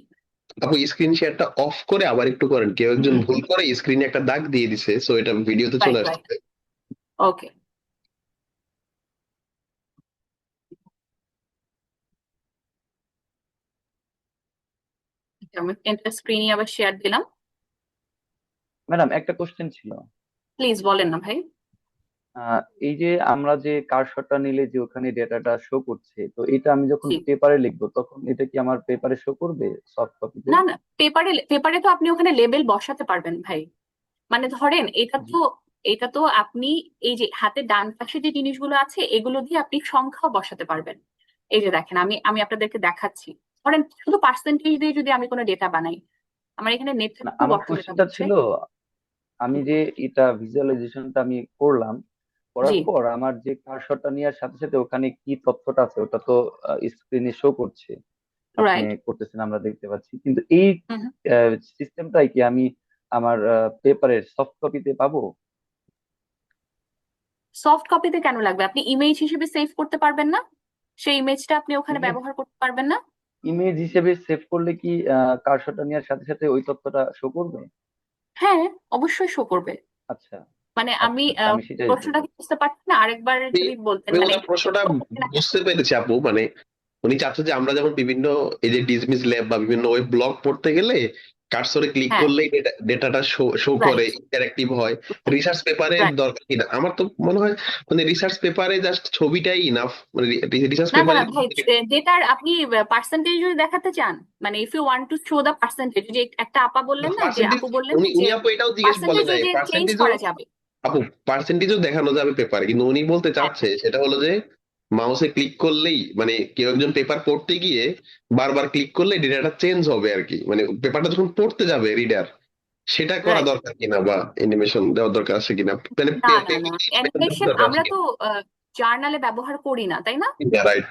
S6: আপু স্ক্রিন শেয়ারটা অফ করে আবার একটু করেন, কেউ একজন ভুল করে স্ক্রিনে একটা দাগ দিয়ে দিছে, সো এটা ভিডিওতে চলে
S1: রাইট রাইট,
S6: আসছে।
S1: ওকে। আমি এন্টার স্ক্রিনে আবার শেয়ার দিলাম।
S3: ম্যাডাম একটা কোশ্চেন ছিল।
S1: প্লিজ বলেন না ভাই।
S3: আহ, এই যে আমরা যে কারশটটা নিলে যে ওখানে ডেটাটা শো করছে, তো এটা আমি যখন
S1: জি,
S3: পেপারে লিখবো তখন এটা কি আমার পেপারে শো করবে সফট কপিতে?
S1: না না, পেপারে পেপারে তো আপনি ওখানে লেবেল বসাতে পারবেন ভাই। মানে ধরেন এটা তো আপনি এই যে হাতে ডান পাশে যে জিনিসগুলো আছে এগুলো দিয়ে আপনি সংখ্যাও বসাতে পারবেন। এই যে দেখেন, আমি আমি আপনাদেরকে দেখাচ্ছি। ধরেন শুধু পার্সেন্টেজ দিয়ে যদি আমি কোনো ডেটা বানাই, আমার এখানে নেটটা
S3: না,
S1: খুব
S3: আমার
S1: অসুবিধা
S3: কোশ্চেনটা
S1: হচ্ছে।
S3: ছিল, আমি যে এটা ভিজুয়ালাইজেশনটা আমি করলাম, করার
S1: জি,
S3: পর আমার যে কারশটটা নেওয়ার সাথে সাথে ওখানে কি তথ্যটা আছে ওটা তো স্ক্রিনে শো করছে, আপনি
S1: রাইট।
S3: করতেছেন আমরা দেখতে পাচ্ছি, কিন্তু এই সিস্টেমটাই কি আমি আমার পেপারের সফট কপিতে পাবো?
S1: সফট কপিতে কেন লাগবে? আপনি ইমেজ হিসেবে সেভ করতে পারবেন না? সেই ইমেজটা আপনি ওখানে
S3: ইমেজ
S1: ব্যবহার করতে পারবেন না?
S3: ইমেজ হিসেবে সেভ করলে কি কার্সরটা নেওয়ার সাথে সাথে ওই তথ্যটা শো করবে?
S1: হ্যাঁ, অবশ্যই শো করবে।
S3: আচ্ছা
S1: মানে আমি
S3: আচ্ছা আচ্ছা, আমি সেটাই
S1: প্রশ্নটা
S3: বলবো।
S1: কি বুঝতে পারছি না, আরেকবার
S6: আমি
S1: যদি বলতেন,
S6: আমি
S1: মানে
S6: ওনার প্রশ্নটা বুঝতে পেরেছি আপু, মানে উনি চাচ্ছে যে আমরা যেমন বিভিন্ন এই যে ডিসমিস ল্যাব বা বিভিন্ন ওয়েব ব্লগ পড়তে গেলে কার্সরে ক্লিক
S1: হ্যাঁ,
S6: করলেই ডেটাটা শো করে,
S1: রাইট,
S6: ইন্টারেক্টিভ হয়। রিসার্চ পেপারের
S1: রাইট।
S6: দরকার কিনা আমার তো মনে হয়, মানে রিসার্চ পেপারে জাস্ট ছবিটাই ইনাফ, মানে রিসার্চ
S1: না না
S6: পেপারে।
S1: ভাই, যেটার আপনি পার্সেন্টেজ যদি দেখাতে চান, মানে if you want to show the percentage, যে একটা আপা বললেন না, যে
S6: পার্সেন্টেজ
S1: আপু বললেন
S6: উনি
S1: না
S6: উনি
S1: যে
S6: আপু এটাও জিজ্ঞেস বলে
S1: পার্সেন্টেজও
S6: নাই,
S1: যে চেঞ্জ
S6: পার্সেন্টেজও
S1: করা যাবে।
S6: আপু পার্সেন্টেজও দেখানো যাবে পেপারে, কিন্তু উনি বলতে
S1: হ্যাঁ,
S6: চাচ্ছে সেটা হলো যে মাউসে ক্লিক করলেই, মানে কেউ একজন পেপার পড়তে গিয়ে বারবার ক্লিক করলে ডেটাটা চেঞ্জ হবে আর কি, মানে পেপারটা যখন পড়তে যাবে রিডার, সেটা করা
S1: রাইট।
S6: দরকার কিনা বা অ্যানিমেশন দেওয়ার দরকার আছে কিনা, মানে
S1: না না না,
S6: পেপার
S1: অ্যানিমেশন
S6: দরকার আছে
S1: আমরা তো
S6: কিনা।
S1: জার্নালে ব্যবহার করি না, তাই না?
S6: রাইট।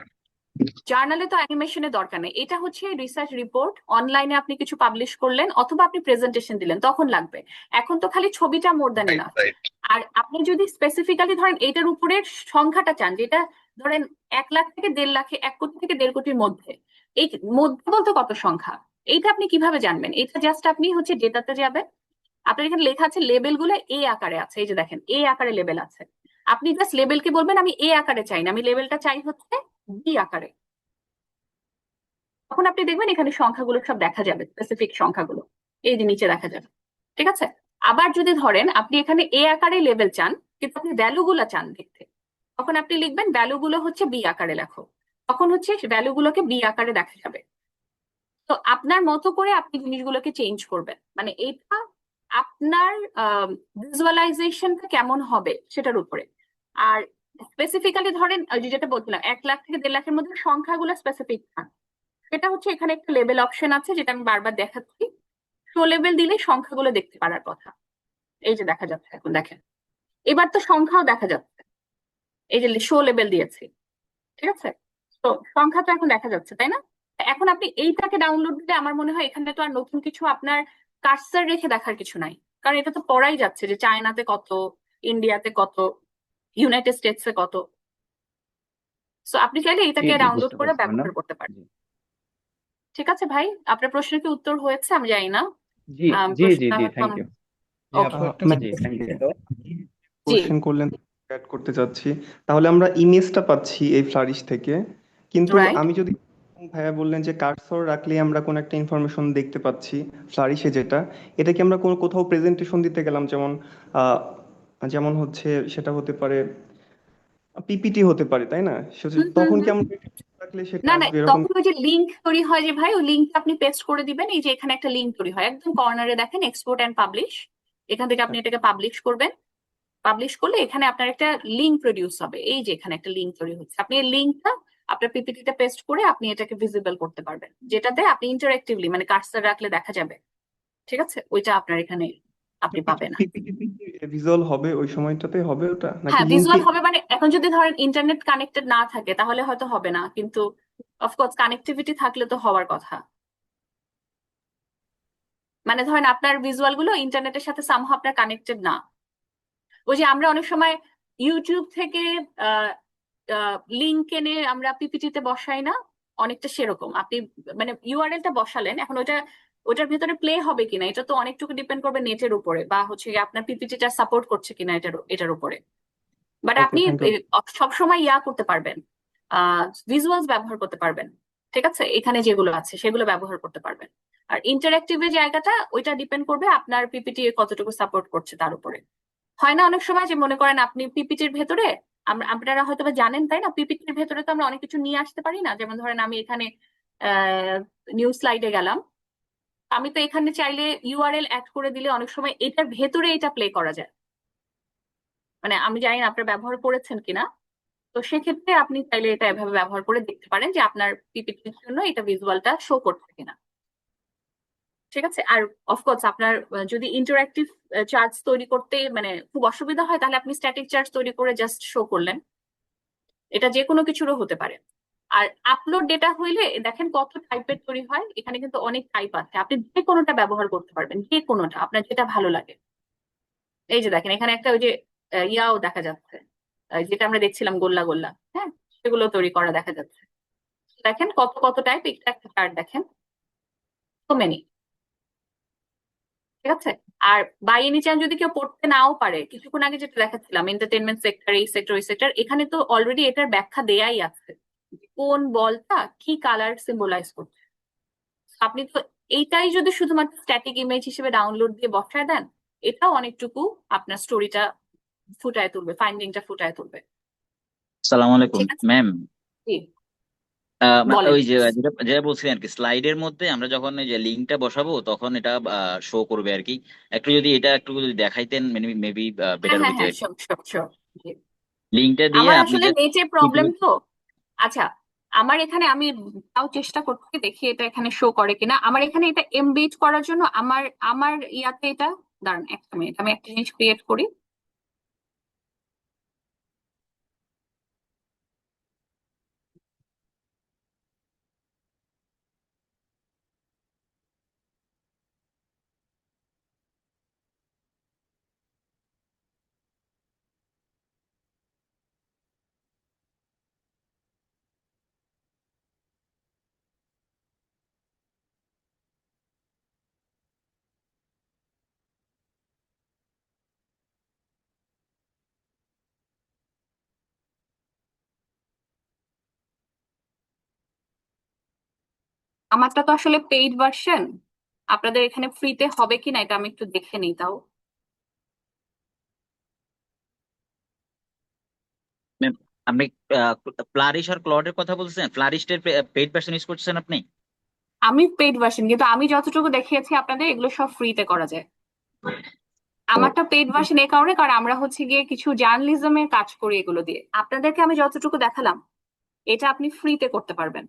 S1: জার্নালে তো অ্যানিমেশনের দরকার নেই। এটা হচ্ছে রিসার্চ রিপোর্ট, অনলাইনে আপনি কিছু পাবলিশ করলেন অথবা আপনি প্রেজেন্টেশন দিলেন, তখন লাগবে। এখন তো খালি ছবিটা more than
S6: right
S1: enough.
S6: Right.
S1: আর আপনি যদি স্পেসিফিক্যালি ধরেন এইটার উপরের সংখ্যাটা চান, যেটা ধরেন 1 লাখ থেকে 1.5 লাখে, 1 কোটি থেকে 1.5 কোটির মধ্যে, এই মধ্যে বলতে কত সংখ্যা, এইটা আপনি কিভাবে জানবেন? এটা জাস্ট আপনি হচ্ছে ডেটাতে যাবেন, আপনার এখানে লেখা আছে লেবেল গুলো এ আকারে আছে, এই যে দেখেন এ আকারে লেবেল আছে। আপনি জাস্ট লেবেলকে বলবেন আমি এ আকারে চাই না, আমি লেবেলটা চাই হচ্ছে বি আকারে। তখন আপনি দেখবেন এখানে সংখ্যাগুলো সব দেখা যাবে, স্পেসিফিক সংখ্যাগুলো এই যে নিচে দেখা যাবে। ঠিক আছে। আবার যদি ধরেন আপনি এখানে এ আকারে লেভেল চান, কিন্তু আপনি ভ্যালু গুলো চান দেখতে, তখন আপনি লিখবেন ভ্যালু গুলো হচ্ছে বি আকারে লেখো। তখন হচ্ছে ভ্যালু গুলোকে বি আকারে দেখা যাবে। তো আপনার মতো করে আপনি জিনিসগুলোকে চেঞ্জ করবেন, মানে এটা আপনার ভিজুয়ালাইজেশনটা কেমন হবে সেটার উপরে। আর স্পেসিফিক্যালি ধরেন ওই যে যেটা বলছিলাম 1 লাখ থেকে 1.5 লাখের মধ্যে সংখ্যাগুলো স্পেসিফিক থাক, সেটা হচ্ছে এখানে একটা লেবেল অপশন আছে, যেটা আমি বারবার দেখাচ্ছি। শো লেবেল দিলে সংখ্যাগুলো দেখতে পারার কথা। এই যে দেখা যাচ্ছে, এখন দেখেন এবার তো সংখ্যাও দেখা যাচ্ছে, এই যে শো লেবেল দিয়েছি। ঠিক আছে, তো সংখ্যা তো এখন দেখা যাচ্ছে, তাই না? এখন আপনি এইটাকে ডাউনলোড দিলে আমার মনে হয় এখানে তো আর নতুন কিছু আপনার কার্সার রেখে দেখার কিছু নাই, কারণ এটা তো পড়াই যাচ্ছে যে চায়নাতে কত, ইন্ডিয়াতে কত, ইউনাইটেড স্টেটসে কত। সো আপনি চাইলে
S3: জি
S1: এটাকে
S3: জি,
S1: ডাউনলোড
S3: বুঝতে
S1: করে
S3: পারছি ম্যাডাম।
S1: ব্যবহার করতে পারেন।
S3: জি
S1: ঠিক আছে ভাই, আপনার প্রশ্নের কি উত্তর হয়েছে আমি জানি না।
S3: জি জি জি
S1: প্রশ্নটা
S3: জি,
S1: হয়তো
S3: থ্যাংক ইউ।
S9: জি আপু,
S1: ওকে।
S9: একটা
S8: ম্যাম,
S3: জি থ্যাংক ইউ।
S1: জি
S8: কোশ্চেন করলেন, অ্যাড করতে চাচ্ছি। তাহলে আমরা ইমেজটা পাচ্ছি এই ফ্লারিশ থেকে, কিন্তু
S1: রাইট।
S8: আমি যদি, ভাইয়া বললেন যে কার্সর রাখলে আমরা কোন একটা ইনফরমেশন দেখতে পাচ্ছি ফ্লারিশে, যেটা এটা কি আমরা কোনো কোথাও প্রেজেন্টেশন দিতে গেলাম, যেমন আহ, যেমন হচ্ছে সেটা হতে পারে পিপিটি হতে পারে, তাই না?
S1: হুম হুম
S8: তখন কি
S1: হুম।
S8: আমরা রাখলে সেটা
S1: না না,
S8: আসবে এরকম?
S1: তখন ওই যে লিঙ্ক তৈরি হয় যে ভাই, ওই লিঙ্কটা আপনি পেস্ট করে দিবেন, এই যে এখানে একটা লিঙ্ক তৈরি হয় একদম কর্নারে দেখেন, এক্সপোর্ট এন্ড পাবলিশ। এখান থেকে আপনি এটাকে পাবলিশ করবেন। পাবলিশ করলে এখানে আপনার একটা লিঙ্ক প্রডিউস হবে, এই যে এখানে একটা লিঙ্ক তৈরি হচ্ছে, আপনি এই লিঙ্কটা আপনার পিপিটিতে পেস্ট করে আপনি এটাকে ভিজিবল করতে পারবেন, যেটাতে আপনি ইন্টারেক্টিভলি মানে কার্সর রাখলে দেখা যাবে। ঠিক আছে, ওইটা আপনার এখানে আপনি পাবেন।
S8: পিপিটি ভিজুয়াল হবে ওই সময়টাতে, হবে ওটা নাকি
S1: হ্যাঁ,
S8: লিঙ্কে?
S1: ভিজুয়াল হবে, মানে এখন যদি ধরেন ইন্টারনেট কানেক্টেড না থাকে তাহলে হয়তো হবে না, কিন্তু অফকোর্স কানেক্টিভিটি থাকলে তো হওয়ার কথা। মানে ধরেন আপনার ভিজুয়াল গুলো ইন্টারনেটের সাথে সামহাও আপনার কানেক্টেড না। ওই যে আমরা অনেক সময় ইউটিউব থেকে লিঙ্ক এনে আমরা পিপিটিতে বসাই না, অনেকটা সেরকম আপনি মানে ইউআরএলটা বসালেন, এখন ওটার ভিতরে প্লে হবে কিনা এটা তো অনেকটুকু ডিপেন্ড করবে নেটের উপরে, বা হচ্ছে গিয়ে আপনার পিপিটিটা সাপোর্ট করছে কিনা এটার উপরে। বাট
S8: ওকে,
S1: আপনি
S8: থ্যাংক ইউ।
S1: সবসময় ইয়া করতে পারবেন, ভিজুয়ালস ব্যবহার করতে পারবেন। ঠিক আছে, এখানে যেগুলো আছে সেগুলো ব্যবহার করতে পারবেন। আর ইন্টারেক্টিভের জায়গাটা ওইটা ডিপেন্ড করবে আপনার পিপিটি কতটুকু সাপোর্ট করছে তার উপরে। হয় না অনেক সময় যে মনে করেন আপনি পিপিটির ভেতরে, আপনারা হয়তো বা জানেন তাই না, পিপিটির ভেতরে তো আমরা অনেক কিছু নিয়ে আসতে পারি না, যেমন ধরেন আমি এখানে নিউজ স্লাইডে গেলাম, আমি তো এখানে চাইলে ইউআরএল অ্যাড করে দিলে অনেক সময় এটার ভেতরে এটা প্লে করা যায়। মানে আমি জানি না আপনারা ব্যবহার করেছেন কিনা, তো সেক্ষেত্রে আপনি চাইলে এটা এভাবে ব্যবহার করে দেখতে পারেন যে আপনার পিপিটির জন্য এটা ভিজুয়ালটা শো করছে কিনা। ঠিক আছে। আর অফকোর্স আপনার যদি ইন্টারঅ্যাক্টিভ চার্টস তৈরি করতে মানে খুব অসুবিধা হয়, তাহলে আপনি স্ট্যাটিক চার্টস তৈরি করে জাস্ট শো করলেন, এটা যে কোনো কিছুরও হতে পারে। আর আপলোড ডেটা হইলে দেখেন কত টাইপের তৈরি হয়, এখানে কিন্তু অনেক টাইপ আছে, আপনি যে কোনোটা ব্যবহার করতে পারবেন, যে কোনোটা আপনার যেটা ভালো লাগে। এই যে দেখেন এখানে একটা ওই যে ইয়াও দেখা যাচ্ছে, যেটা আমরা দেখছিলাম গোল্লা গোল্লা, হ্যাঁ, সেগুলো তৈরি করা দেখা যাচ্ছে। দেখেন কত কত টাইপ, একটা একটা চার্ট দেখেন, সো মেনি। ঠিক আছে। আর বাই এনি চান্স যদি কেউ পড়তে নাও পারে, কিছুক্ষণ আগে যেটা দেখাচ্ছিলাম এন্টারটেনমেন্ট সেক্টর, এই সেক্টর ওই সেক্টর, এখানে তো অলরেডি এটার ব্যাখ্যা দেয়াই আছে, কোন বলটা কি কালার সিম্বলাইজ করছে। আপনি তো এইটাই যদি শুধুমাত্র স্ট্যাটিক ইমেজ হিসেবে ডাউনলোড দিয়ে বসায় দেন, এটাও অনেকটুকু আপনার স্টোরিটা ফুটায় তুলবে, ফাইন্ডিংটা ফুটায় তুলবে।
S9: সালাম আলাইকুম
S1: ঠিক আছে।
S9: ম্যাম।
S1: জি, বলেন।
S9: ওই যে যেটা যেটা বলছিলেন আর কি, স্লাইডের মধ্যে আমরা যখন এই যে লিঙ্কটা বসাবো তখন এটা শো করবে আর কি। একটু যদি এটা একটু যদি দেখাইতেন মেবি
S1: হ্যাঁ
S9: বেটার
S1: হ্যাঁ
S9: হইতো
S1: হ্যাঁ,
S9: আর কি।
S1: Sure sure sure.
S9: লিঙ্কটা দিয়ে
S1: আমার
S9: আপনি
S1: আসলে
S9: জাস্ট
S1: নেটে প্রবলেম তো। আচ্ছা, আমার এখানে আমি তাও চেষ্টা করছি, দেখি এটা এখানে শো করে কিনা। আমার এখানে এটা এমবেড করার জন্য আমার আমার ইয়াতে এটা, দাঁড়ান একটা মিনিট, আমি একটা জিনিস ক্রিয়েট করি। আমারটা তো আসলে পেইড ভার্সন, আপনাদের এখানে ফ্রিতে হবে কিনা এটা আমি একটু দেখে নিই তাও।
S9: ম্যাম, আপনি ফ্লারিশ আর ক্লডের কথা বলছেন, ফ্লারিশের পেইড ভার্সন ইউজ করছেন আপনি?
S1: আমি পেইড ভার্সন, কিন্তু আমি যতটুকু দেখিয়েছি আপনাদের এগুলো সব ফ্রিতে করা যায়। আমারটা পেইড ভার্সন এই কারণে, কারণ আমরা হচ্ছে গিয়ে কিছু জার্নালিজমের কাজ করি এগুলো দিয়ে। আপনাদেরকে আমি যতটুকু দেখালাম এটা আপনি ফ্রিতে করতে পারবেন।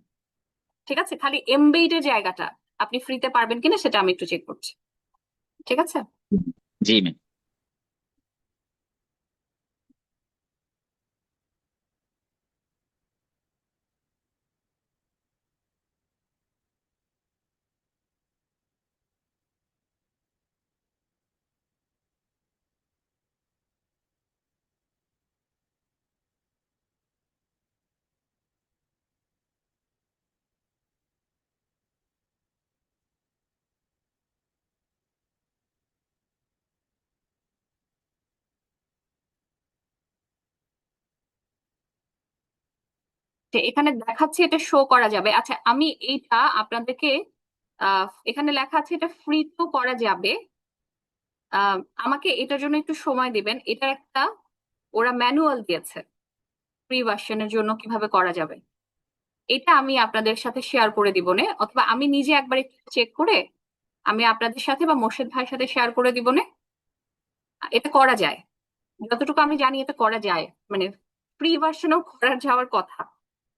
S1: ঠিক আছে, খালি এমবেডের জায়গাটা আপনি ফ্রিতে পারবেন কিনা সেটা আমি একটু চেক করছি। ঠিক আছে।
S9: জি ম্যাম।
S1: যে এখানে দেখাচ্ছে এটা শো করা যাবে। আচ্ছা, আমি এইটা আপনাদেরকে এখানে লেখা আছে এটা ফ্রি তো করা যাবে। আমাকে এটার জন্য একটু সময় দিবেন। এটা একটা ওরা ম্যানুয়াল দিয়েছে ফ্রি ভার্সনের জন্য কিভাবে করা যাবে। এটা আমি আপনাদের সাথে শেয়ার করে দিব নে, অথবা আমি নিজে একবার একটু চেক করে আমি আপনাদের সাথে বা মোর্শেদ ভাইয়ের সাথে শেয়ার করে দিব নে। এটা করা যায়, যতটুকু আমি জানি এটা করা যায়, মানে ফ্রি ভার্সনেও করা যাওয়ার কথা।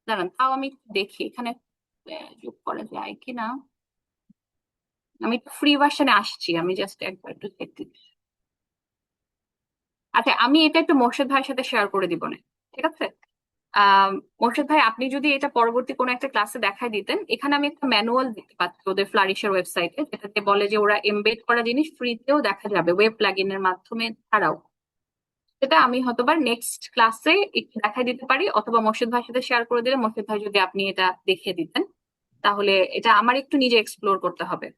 S1: দাঁড়ান তাও আমি একটু দেখি এখানে যোগ করা যায় কিনা। আমি ফ্রি ভার্সনে আসছি, আমি জাস্ট একবার একটু চেক দিচ্ছি। আচ্ছা, আমি এটা একটু মোর্শেদ ভাইয়ের সাথে শেয়ার করে দিব না, ঠিক আছে। মোর্শেদ ভাই, আপনি যদি এটা পরবর্তী কোনো একটা ক্লাসে দেখায় দিতেন। এখানে আমি একটা ম্যানুয়াল দেখতে পাচ্ছি ওদের ফ্লারিশের ওয়েবসাইটে, যেটাতে বলে যে ওরা এমবেড করা জিনিস ফ্রিতেও দেখা যাবে ওয়েব প্লাগইনের মাধ্যমে ছাড়াও। সেটা আমি হয়তোবা নেক্সট ক্লাসে একটু দেখাই দিতে পারি, অথবা মোর্শেদ ভাইয়ের সাথে শেয়ার করে দিলে, মোর্শেদ ভাই যদি আপনি এটা দেখিয়ে দিতেন, তাহলে এটা আমার একটু নিজে এক্সপ্লোর করতে হবে।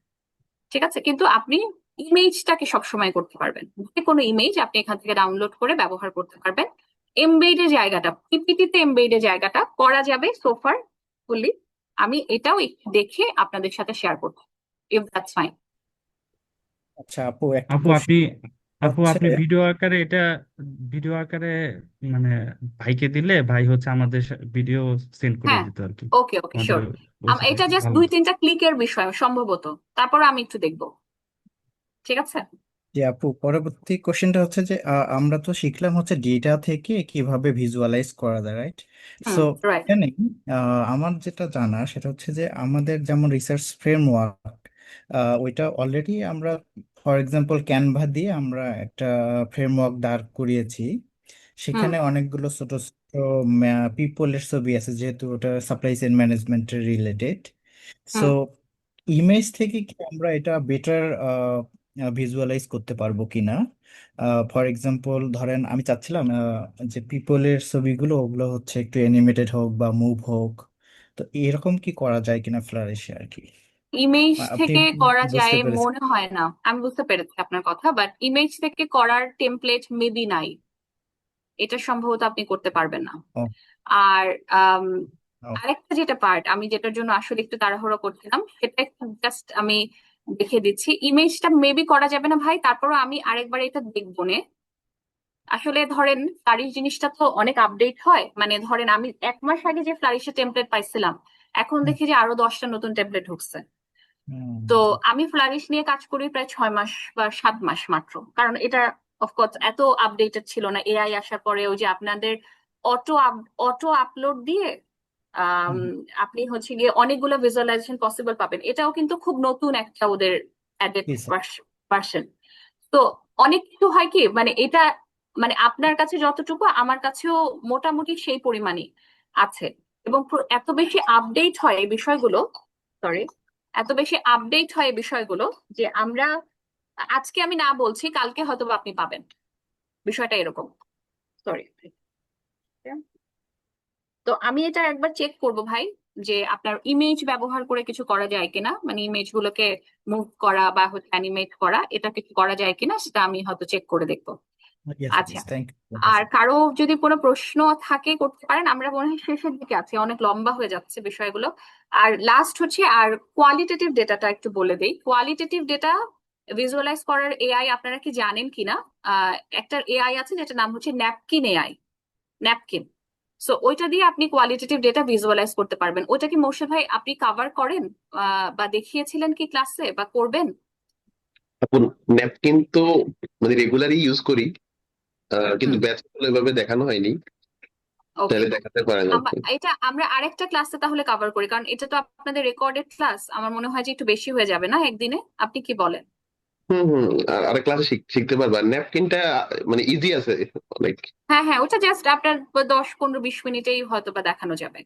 S1: ঠিক আছে, কিন্তু আপনি ইমেজটাকে সবসময় করতে পারবেন, যে কোনো ইমেজ আপনি এখান থেকে ডাউনলোড করে ব্যবহার করতে পারবেন। এমবেডের জায়গাটা, পিপিটিতে এমবেডের জায়গাটা করা যাবে সোফার ফুলি। আমি এটাও একটু দেখে আপনাদের সাথে শেয়ার করবো, ইফ দ্যাটস ফাইন।
S10: আচ্ছা আপু, একটা
S4: আপু
S10: কোশ্চেন
S4: আপনি আপু
S10: হচ্ছে।
S4: আপনি ভিডিও আকারে এটা ভিডিও আকারে মানে ভাইকে দিলে ভাই হচ্ছে আমাদের ভিডিও সেন্ড করে
S1: হ্যাঁ,
S4: দিত আর কি
S1: ওকে ওকে,
S4: আমাদের
S1: শিওর।
S4: ওয়েবসাইটে।
S1: এটা জাস্ট
S4: ভালো
S1: দুই
S4: হতো।
S1: তিনটা ক্লিকের বিষয় সম্ভবত, তারপর আমি একটু দেখবো। ঠিক আছে।
S10: যে আপু, পরবর্তী কোশ্চেনটা হচ্ছে যে আমরা তো শিখলাম হচ্ছে ডেটা থেকে কিভাবে ভিজুয়ালাইজ করা যায়, রাইট?
S1: হুম,
S10: সো
S1: রাইট।
S10: এখানে আমার যেটা জানা সেটা হচ্ছে যে আমাদের যেমন রিসার্চ ফ্রেমওয়ার্ক, ওইটা অলরেডি আমরা ফর এক্সাম্পল ক্যানভা দিয়ে আমরা একটা ফ্রেমওয়ার্ক দাঁড় করিয়েছি।
S1: হুম
S10: সেখানে অনেকগুলো ছোট ছোট পিপলের ছবি আছে, যেহেতু ওটা supply chain management related. So
S1: hmm.
S10: Image থেকে কি আমরা এটা বেটার ভিজুয়ালাইজ করতে পারবো কিনা? ফর এক্সাম্পল ধরেন আমি চাচ্ছিলাম যে পিপলের ছবিগুলো ওগুলো হচ্ছে একটু অ্যানিমেটেড হোক বা মুভ হোক, তো এরকম কি করা যায় কিনা ফ্লারিশে আর কি?
S1: ইমেজ
S10: আপনি
S1: থেকে করা
S10: বুঝতে
S1: যায়
S10: পেরেছেন?
S1: মনে হয় না, আমি বুঝতে পেরেছি আপনার কথা, বাট ইমেজ থেকে করার টেমপ্লেট মেবি নাই, এটা সম্ভবত আপনি করতে পারবেন না।
S10: ও
S1: আর আম,
S10: ও,
S1: আরেকটা যেটা পার্ট আমি যেটার জন্য আসলে একটু তাড়াহুড়ো করছিলাম সেটা একটু জাস্ট আমি দেখে দিচ্ছি। ইমেজটা মেবি করা যাবে না ভাই, তারপরও আমি আরেকবার এটা দেখবো নে। আসলে ধরেন ফ্লারিশ জিনিসটা তো অনেক আপডেট হয়, মানে ধরেন আমি 1 মাস আগে যে ফ্লারিশের টেমপ্লেট পাইছিলাম এখন
S10: হুম,
S1: দেখি যে আরো 10টা নতুন টেমপ্লেট ঢুকছে।
S10: হুম,
S1: তো আমি ফ্লারিশ নিয়ে কাজ করি প্রায় 6 মাস বা 7 মাস মাত্র, কারণ এটা অফকোর্স এত আপডেটেড ছিল না। এআই আসার পরে ওই যে আপনাদের অটো অটো আপলোড দিয়ে আম,
S10: হুম,
S1: আপনি হচ্ছে গিয়ে অনেকগুলো ভিজুয়ালাইজেশন পসিবল পাবেন, এটাও কিন্তু খুব নতুন একটা ওদের অ্যাডেড
S10: জি স্যার।
S1: ভার্সন। তো অনেক কিছু হয় কি, মানে এটা মানে আপনার কাছে যতটুকু আমার কাছেও মোটামুটি সেই পরিমাণই আছে। এবং এত বেশি আপডেট হয় এই বিষয়গুলো, সরি, এত বেশি আপডেট হয় এই বিষয়গুলো যে আমরা আজকে আমি না বলছি কালকে হয়তো বা আপনি পাবেন, বিষয়টা এরকম। সরি, তো আমি এটা একবার চেক করব ভাই, যে আপনার ইমেজ ব্যবহার করে কিছু করা যায় কিনা, মানে ইমেজ গুলোকে মুভ করা বা হচ্ছে অ্যানিমেট করা, এটা কিছু করা যায় কিনা সেটা আমি হয়তো চেক করে দেখবো।
S10: ইয়েস
S1: আচ্ছা,
S10: প্লিজ, থ্যাংক ইউ
S1: আর কারো যদি কোনো প্রশ্ন থাকে করতে পারেন, আমরা মনে হয় শেষের দিকে আছি, অনেক লম্বা হয়ে যাচ্ছে বিষয়গুলো। আর লাস্ট হচ্ছে, আর কোয়ালিটেটিভ ডেটাটা একটু বলে দেই। কোয়ালিটেটিভ ডেটা ভিজুয়ালাইজ করার এআই আপনারা কি জানেন কিনা? একটা এআই আছে যেটা নাম হচ্ছে ন্যাপকিন এআই, ন্যাপকিন। সো ওইটা দিয়ে আপনি কোয়ালিটেটিভ ডেটা ভিজুয়ালাইজ করতে পারবেন। ওইটা কি মোর্শেদ ভাই আপনি কভার করেন বা দেখিয়েছিলেন কি ক্লাসে বা করবেন?
S6: এখন ন্যাপকিন তো মানে রেগুলারই ইউজ করি, কিন্তু
S1: হুম,
S6: ব্যাচ এভাবে দেখানো হয়নি,
S1: ওকে।
S6: তাহলে দেখাতে পারেন আর কি।
S1: এটা আমরা আরেকটা ক্লাসে তাহলে কভার করি, কারণ এটা তো আপনাদের রেকর্ডেড ক্লাস, আমার মনে হয় যে একটু বেশি হয়ে যাবে না একদিনে, আপনি কি বলেন?
S6: হুম হুম, আর ক্লাসে শিখতে পারবা ন্যাপকিনটা, মানে ইজি আছে অনেক।
S1: হ্যাঁ হ্যাঁ, ওটা জাস্ট আপনার 10 15 20 মিনিটেই হয়তো বা দেখানো যাবে,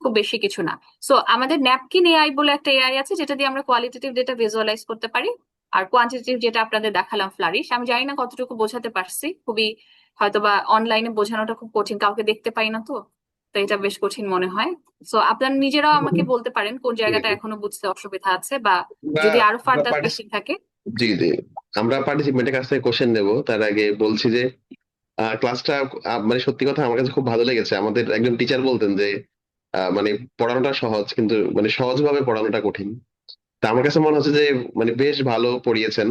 S1: খুব বেশি কিছু না। সো আমাদের ন্যাপকিন এআই বলে একটা এআই আছে যেটা দিয়ে আমরা কোয়ালিটেটিভ ডেটা ভিজুয়ালাইজ করতে পারি। আর কোয়ান্টিটেটিভ যেটা আপনাদের দেখালাম ফ্লারিশ, আমি জানি না কতটুকু বোঝাতে পারছি, খুবই হয়তো বা অনলাইনে বোঝানোটা খুব কঠিন, কাউকে দেখতে পাই না তো, তো এটা বেশ কঠিন মনে হয়। সো আপনারা নিজেরাও আমাকে বলতে পারেন কোন জায়গাটা এখনো বুঝতে অসুবিধা আছে, বা
S6: আমরা
S1: যদি আরো
S6: আমরা
S1: ফার্দার
S6: partic-
S1: কোয়েশ্চেন থাকে।
S6: জি জি, আমরা পার্টিসিপেন্টের কাছ থেকে কোশ্চেন দেবো, তার আগে বলছি যে ক্লাসটা মানে সত্যি কথা আমার কাছে খুব ভালো লেগেছে। আমাদের একজন টিচার বলতেন যে মানে পড়ানোটা সহজ, কিন্তু মানে সহজভাবে পড়ানোটা কঠিন। তা আমার কাছে মনে হচ্ছে যে মানে বেশ ভালো পড়িয়েছেন।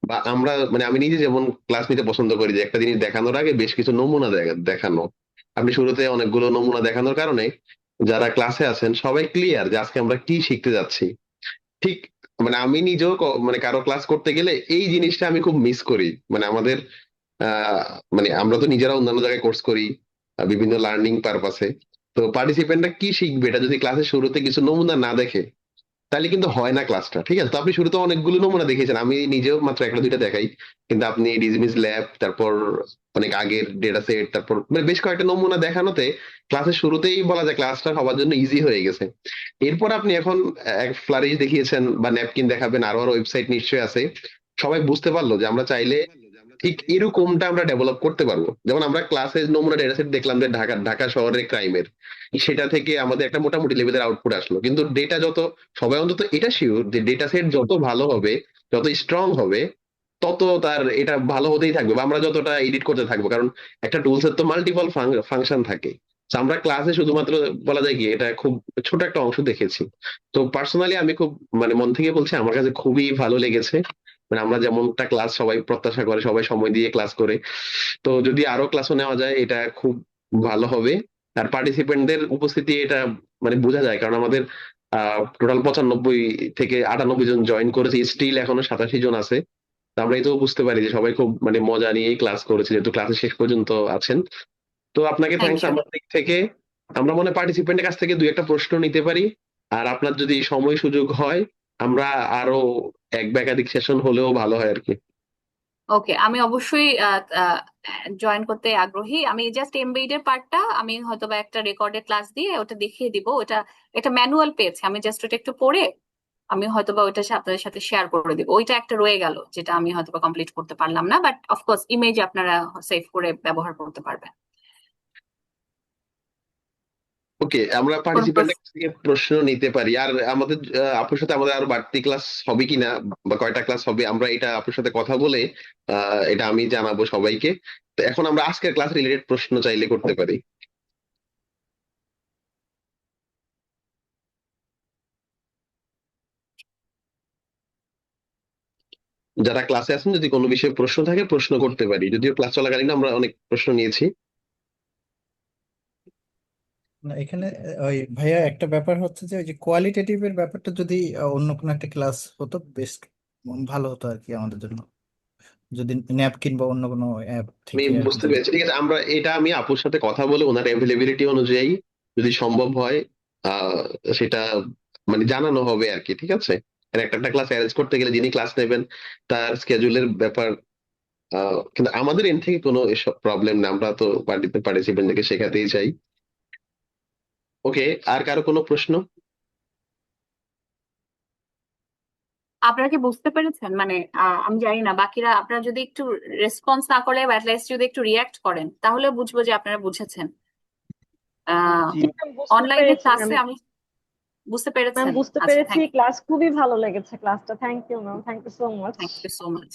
S6: বা আমরা মানে আমি নিজে যেমন ক্লাস নিতে পছন্দ করি, যে একটা জিনিস দেখানোর আগে বেশ কিছু নমুনা দেখানো। আপনি শুরুতে অনেকগুলো নমুনা দেখানোর কারণে যারা ক্লাসে আছেন সবাই ক্লিয়ার যে আজকে আমরা কি শিখতে যাচ্ছি। ঠিক মানে আমি নিজেও মানে কারো ক্লাস করতে গেলে এই জিনিসটা আমি খুব মিস করি। মানে আমাদের আহ মানে আমরা তো নিজেরা অন্যান্য জায়গায় কোর্স করি বিভিন্ন লার্নিং পারপাসে। তো পার্টিসিপেন্টরা কি শিখবে এটা যদি ক্লাসের শুরুতে কিছু নমুনা না দেখে, তাহলে কিন্তু হয় না ক্লাসটা। ঠিক আছে, তো আপনি শুরুতে অনেকগুলো নমুনা দেখিয়েছেন, আমি নিজেও মাত্র একটা দুইটা দেখাই, কিন্তু আপনি ডিজমিস ল্যাব, তারপর অনেক আগের ডেটা সেট, তারপর মানে বেশ কয়েকটা নমুনা দেখানোতে ক্লাসের শুরুতেই বলা যায় ক্লাসটা সবার জন্য ইজি হয়ে গেছে। এরপর আপনি এখন এক ফ্লারিশ দেখিয়েছেন বা ন্যাপকিন দেখাবেন, আরো আরো ওয়েবসাইট নিশ্চয়ই আছে। সবাই বুঝতে পারলো যে আমরা চাইলে ঠিক এরকমটা আমরা ডেভেলপ করতে পারবো। যেমন আমরা ক্লাসে নমুনা ডেটা সেট দেখলাম যে ঢাকা ঢাকা শহরের ক্রাইমের, সেটা থেকে আমাদের একটা মোটামুটি লেভেলের আউটপুট আসলো। কিন্তু ডেটা যত, সবাই অন্তত এটা শিওর যে ডেটা সেট যত ভালো হবে, যত স্ট্রং হবে, তত তার এটা ভালো হতেই থাকবে, বা আমরা যতটা এডিট করতে থাকবো। কারণ একটা টুলস এর তো মাল্টিপল ফাংশন থাকে। তো আমরা ক্লাসে শুধুমাত্র বলা যায় কি এটা খুব ছোট একটা অংশ দেখেছি। তো পার্সোনালি আমি খুব মানে মন থেকে বলছি আমার কাছে খুবই ভালো লেগেছে। মানে আমরা যেমনটা ক্লাস সবাই প্রত্যাশা করে, সবাই সময় দিয়ে ক্লাস করে, তো যদি আরো ক্লাসও নেওয়া যায় এটা খুব ভালো হবে। আর পার্টিসিপেন্টদের উপস্থিতি এটা মানে বোঝা যায়, কারণ আমাদের টোটাল 95 থেকে 98 জন জয়েন করেছে, স্টিল এখনো 87 জন আছে। তো আমরা এটাও বুঝতে পারি যে সবাই খুব মানে মজা নিয়েই ক্লাস করেছে, যেহেতু ক্লাসে শেষ পর্যন্ত আছেন। তো আপনাকে
S1: থ্যাংক
S6: থ্যাঙ্কস
S1: ইউ।
S6: আমার দিক থেকে। আমরা মনে হয় পার্টিসিপেন্টের কাছ থেকে দুই একটা প্রশ্ন নিতে পারি, আর আপনার যদি সময় সুযোগ হয় আমরা আরো এক বা একাধিক সেশন হলেও ভালো হয় আর কি।
S1: ওকে, আমি অবশ্যই জয়েন করতে আগ্রহী। আমি জাস্ট এমবেডের পার্টটা আমি হয়তো বা একটা রেকর্ডেড ক্লাস দিয়ে ওটা দেখিয়ে দিব। ওটা একটা ম্যানুয়াল পেয়েছে, আমি জাস্ট ওটা একটু পড়ে আমি হয়তো বা ওইটা আপনাদের সাথে শেয়ার করে দিব। ওইটা একটা রয়ে গেল যেটা আমি হয়তো বা কমপ্লিট করতে পারলাম না, বাট অফকোর্স ইমেজ আপনারা সেভ করে ব্যবহার করতে পারবেন।
S6: ওকে, আমরা
S1: কোনো
S6: পার্টিসিপেন্টের
S1: প্রশ্ন?
S6: কাছ থেকে প্রশ্ন নিতে পারি। আর আমাদের আপুর সাথে আমাদের আরো বাড়তি ক্লাস হবে কিনা বা কয়টা ক্লাস হবে আমরা এটা আপুর সাথে কথা বলে এটা আমি জানাবো সবাইকে। তো এখন আমরা আজকের ক্লাস রিলেটেড প্রশ্ন চাইলে করতে পারি। যারা ক্লাসে আছেন যদি কোনো বিষয়ে প্রশ্ন থাকে প্রশ্ন করতে পারি, যদিও ক্লাস চলাকালীন আমরা অনেক প্রশ্ন নিয়েছি।
S10: না, এখানে ওই ভাইয়া একটা ব্যাপার হচ্ছে যে ওই যে কোয়ালিটেটিভ এর ব্যাপারটা যদি অন্য কোনো একটা ক্লাস হতো বেশ ভালো হতো আর কি আমাদের জন্য, যদি ন্যাপকিন বা অন্য কোনো অ্যাপ
S6: আমি
S10: থেকে
S6: বুঝতে
S10: যদি।
S6: পেরেছি, ঠিক আছে। আমরা এটা আমি আপুর সাথে কথা বলে ওনার অ্যাভেলেবিলিটি অনুযায়ী যদি সম্ভব হয় আহ সেটা মানে জানানো হবে আর কি, ঠিক আছে। আর একটা একটা ক্লাস অ্যারেঞ্জ করতে গেলে যিনি ক্লাস নেবেন তার স্কেজুলের ব্যাপার। কিন্তু আমাদের এন্ড থেকে কোনো এসব প্রবলেম না, আমরা তো পার্টিসিপেন্টদেরকে শেখাতেই চাই। ওকে, আর কারো কোনো প্রশ্ন?
S1: আপনারা কি বুঝতে পেরেছেন? মানে আমি জানি না বাকিরা, আপনারা যদি একটু রেসপন্স না করে বা অ্যাটলিস্ট যদি একটু রিয়াক্ট করেন তাহলে বুঝবো যে আপনারা বুঝেছেন।
S8: জি
S5: ম্যাম বুঝতে
S1: অনলাইনে
S5: পেরেছি ম্যাম।
S1: ক্লাসে আমি বুঝতে
S5: ম্যাম
S1: পেরেছেন?
S5: বুঝতে
S1: আচ্ছা,
S5: পেরেছি,
S1: থ্যাংক ইউ,
S5: ক্লাস খুবই ভালো লেগেছে ক্লাসটা। Thank you ma'am, thank you so much.
S1: Thank you so much.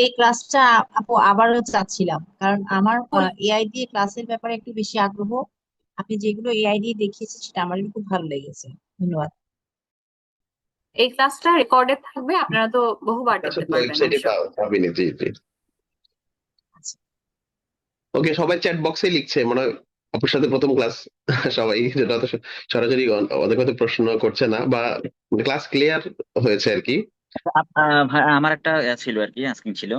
S11: এই ক্লাসটা আপু আবারও চাচ্ছিলাম, কারণ আমার এআই দিয়ে ক্লাসের ব্যাপারে একটু বেশি আগ্রহ। আপনি যেগুলো এআই দিয়ে দেখিয়েছেন সেটা আমার খুব ভালো লেগেছে। ধন্যবাদ।
S1: এই ক্লাসটা রেকর্ডেড থাকবে, আপনারা তো বহুবার দেখতে পারবেন আই
S6: ওয়েবসাইটে
S1: এম শিওর।
S6: পাবেন, জি জি।
S11: আচ্ছা,
S6: ওকে, সবাই চ্যাট বক্সে লিখছে মনে হয় আপুর সাথে প্রথম ক্লাস সবাই, যেটা অত সরাসরি ওদের কথা প্রশ্ন করছে না বা ক্লাস ক্লিয়ার হয়েছে আর কি।
S9: ভাই, আমার একটা ছিল আর কি, আস্কিং ছিল।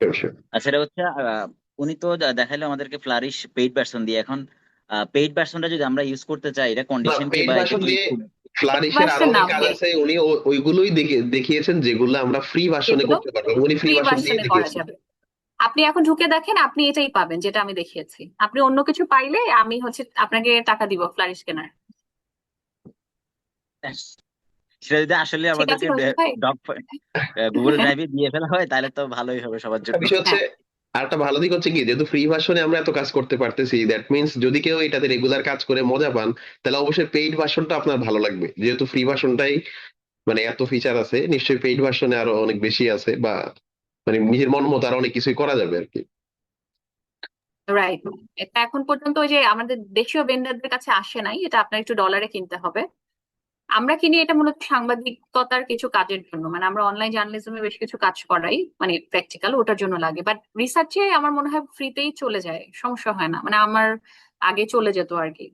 S6: Sure, sure.
S9: সেটা হচ্ছে উনি তো দেখাইলো আমাদেরকে ফ্লারিশ পেইড ভার্সন দিয়ে। এখন পেইড ভার্সনটা যদি আমরা ইউজ করতে চাই, এটা
S6: না,
S9: কন্ডিশন কি
S6: পেইড
S9: বা এটা
S6: ভার্সন
S9: কি
S6: দিয়ে
S9: খুব
S6: ফ্লারিশের আরো
S1: ভার্সন না,
S6: অনেক কাজ
S1: উনি
S6: আছে, উনি ওইগুলোই দেখিয়েছেন যেগুলো আমরা ফ্রি ভার্সনে
S1: যেগুলো
S6: করতে পারবো, উনি ফ্রি
S1: ফ্রি
S6: ভার্সন দিয়ে
S1: ভার্সনে করা
S6: দেখিয়েছেন।
S1: যাবে। আপনি এখন ঢুকে দেখেন, আপনি এটাই পাবেন যেটা আমি দেখিয়েছি। আপনি অন্য কিছু পাইলে আমি হচ্ছে আপনাকে টাকা দিব ফ্লারিশ কেনার।
S9: সেটা যদি আসলে
S1: ঠিক আছে
S9: আমাদেরকে
S1: রোহিত ভাই?
S9: গুগল ড্রাইভে দিয়ে ফেলা হয় তাহলে তো ভালোই হবে সবার
S6: একটা
S9: জন্য।
S6: বিষয় হচ্ছে,
S1: হ্যাঁ,
S6: আর একটা ভালো দিক হচ্ছে কি, যেহেতু ফ্রি ভার্সনে আমরা এত কাজ করতে পারতেছি, দ্যাট মিনস যদি কেউ এটাতে রেগুলার কাজ করে মজা পান তাহলে অবশ্যই পেইড ভার্সনটা আপনার ভালো লাগবে। যেহেতু ফ্রি ভার্সনটাই মানে এত ফিচার আছে, নিশ্চয়ই পেইড ভার্সনে আরো অনেক বেশি আছে, বা মানে নিজের মন মতো আরো অনেক কিছুই করা যাবে আর কি।
S1: রাইট। এটা এখন পর্যন্ত ওই যে আমাদের দেশীয় ভেন্ডারদের কাছে আসে নাই, এটা আপনার একটু ডলারে কিনতে হবে। আমরা কিনি এটা মূলত সাংবাদিকতার কিছু কাজের জন্য, মানে আমরা অনলাইন জার্নালিজমে বেশ কিছু কাজ করাই, মানে প্র্যাকটিক্যাল ওটার জন্য লাগে। বাট রিসার্চে আমার মনে হয় ফ্রিতেই চলে যায়, সমস্যা হয় না, মানে আমার আগে চলে যেত আর কি।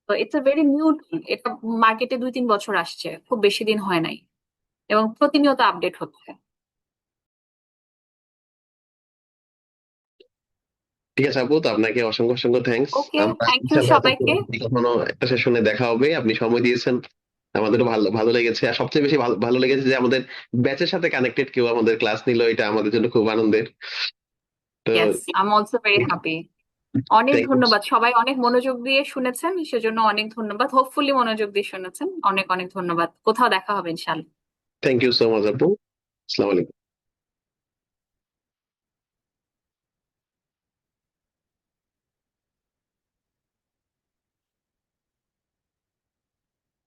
S1: তো ইটস এ ভেরি নিউ টুল, এটা মার্কেটে 2-3 বছর আসছে, খুব বেশি দিন হয় নাই, এবং প্রতিনিয়ত আপডেট হচ্ছে।
S6: ঠিক আছে আপু, তো আপনাকে অসংখ্য অসংখ্য থ্যাঙ্কস।
S1: ওকে,
S6: আমরা
S1: থ্যাংক ইউ
S6: ইনশাল্লাহ হয়তো
S1: সবাইকে।
S6: কখনো একটা সেশনে দেখা হবে, আপনি সময় দিয়েছেন, আমাদেরও ভালো ভালো লেগেছে। আর সবচেয়ে বেশি ভালো ভালো লেগেছে যে আমাদের ব্যাচের সাথে কানেক্টেড কেউ আমাদের ক্লাস নিল, এটা আমাদের জন্য খুব আনন্দের। তো
S1: yes, I am also very happy. অনেক
S6: থ্যাংক ইউ,
S1: ধন্যবাদ, সবাই অনেক মনোযোগ দিয়ে শুনেছেন, সেজন্য অনেক ধন্যবাদ। হোপফুলি মনোযোগ দিয়ে শুনেছেন, অনেক অনেক ধন্যবাদ। কোথাও দেখা হবে ইনশাল্লাহ।
S6: থ্যাংক ইউ সো মাচ আপু। আসসালামু আলাইকুম।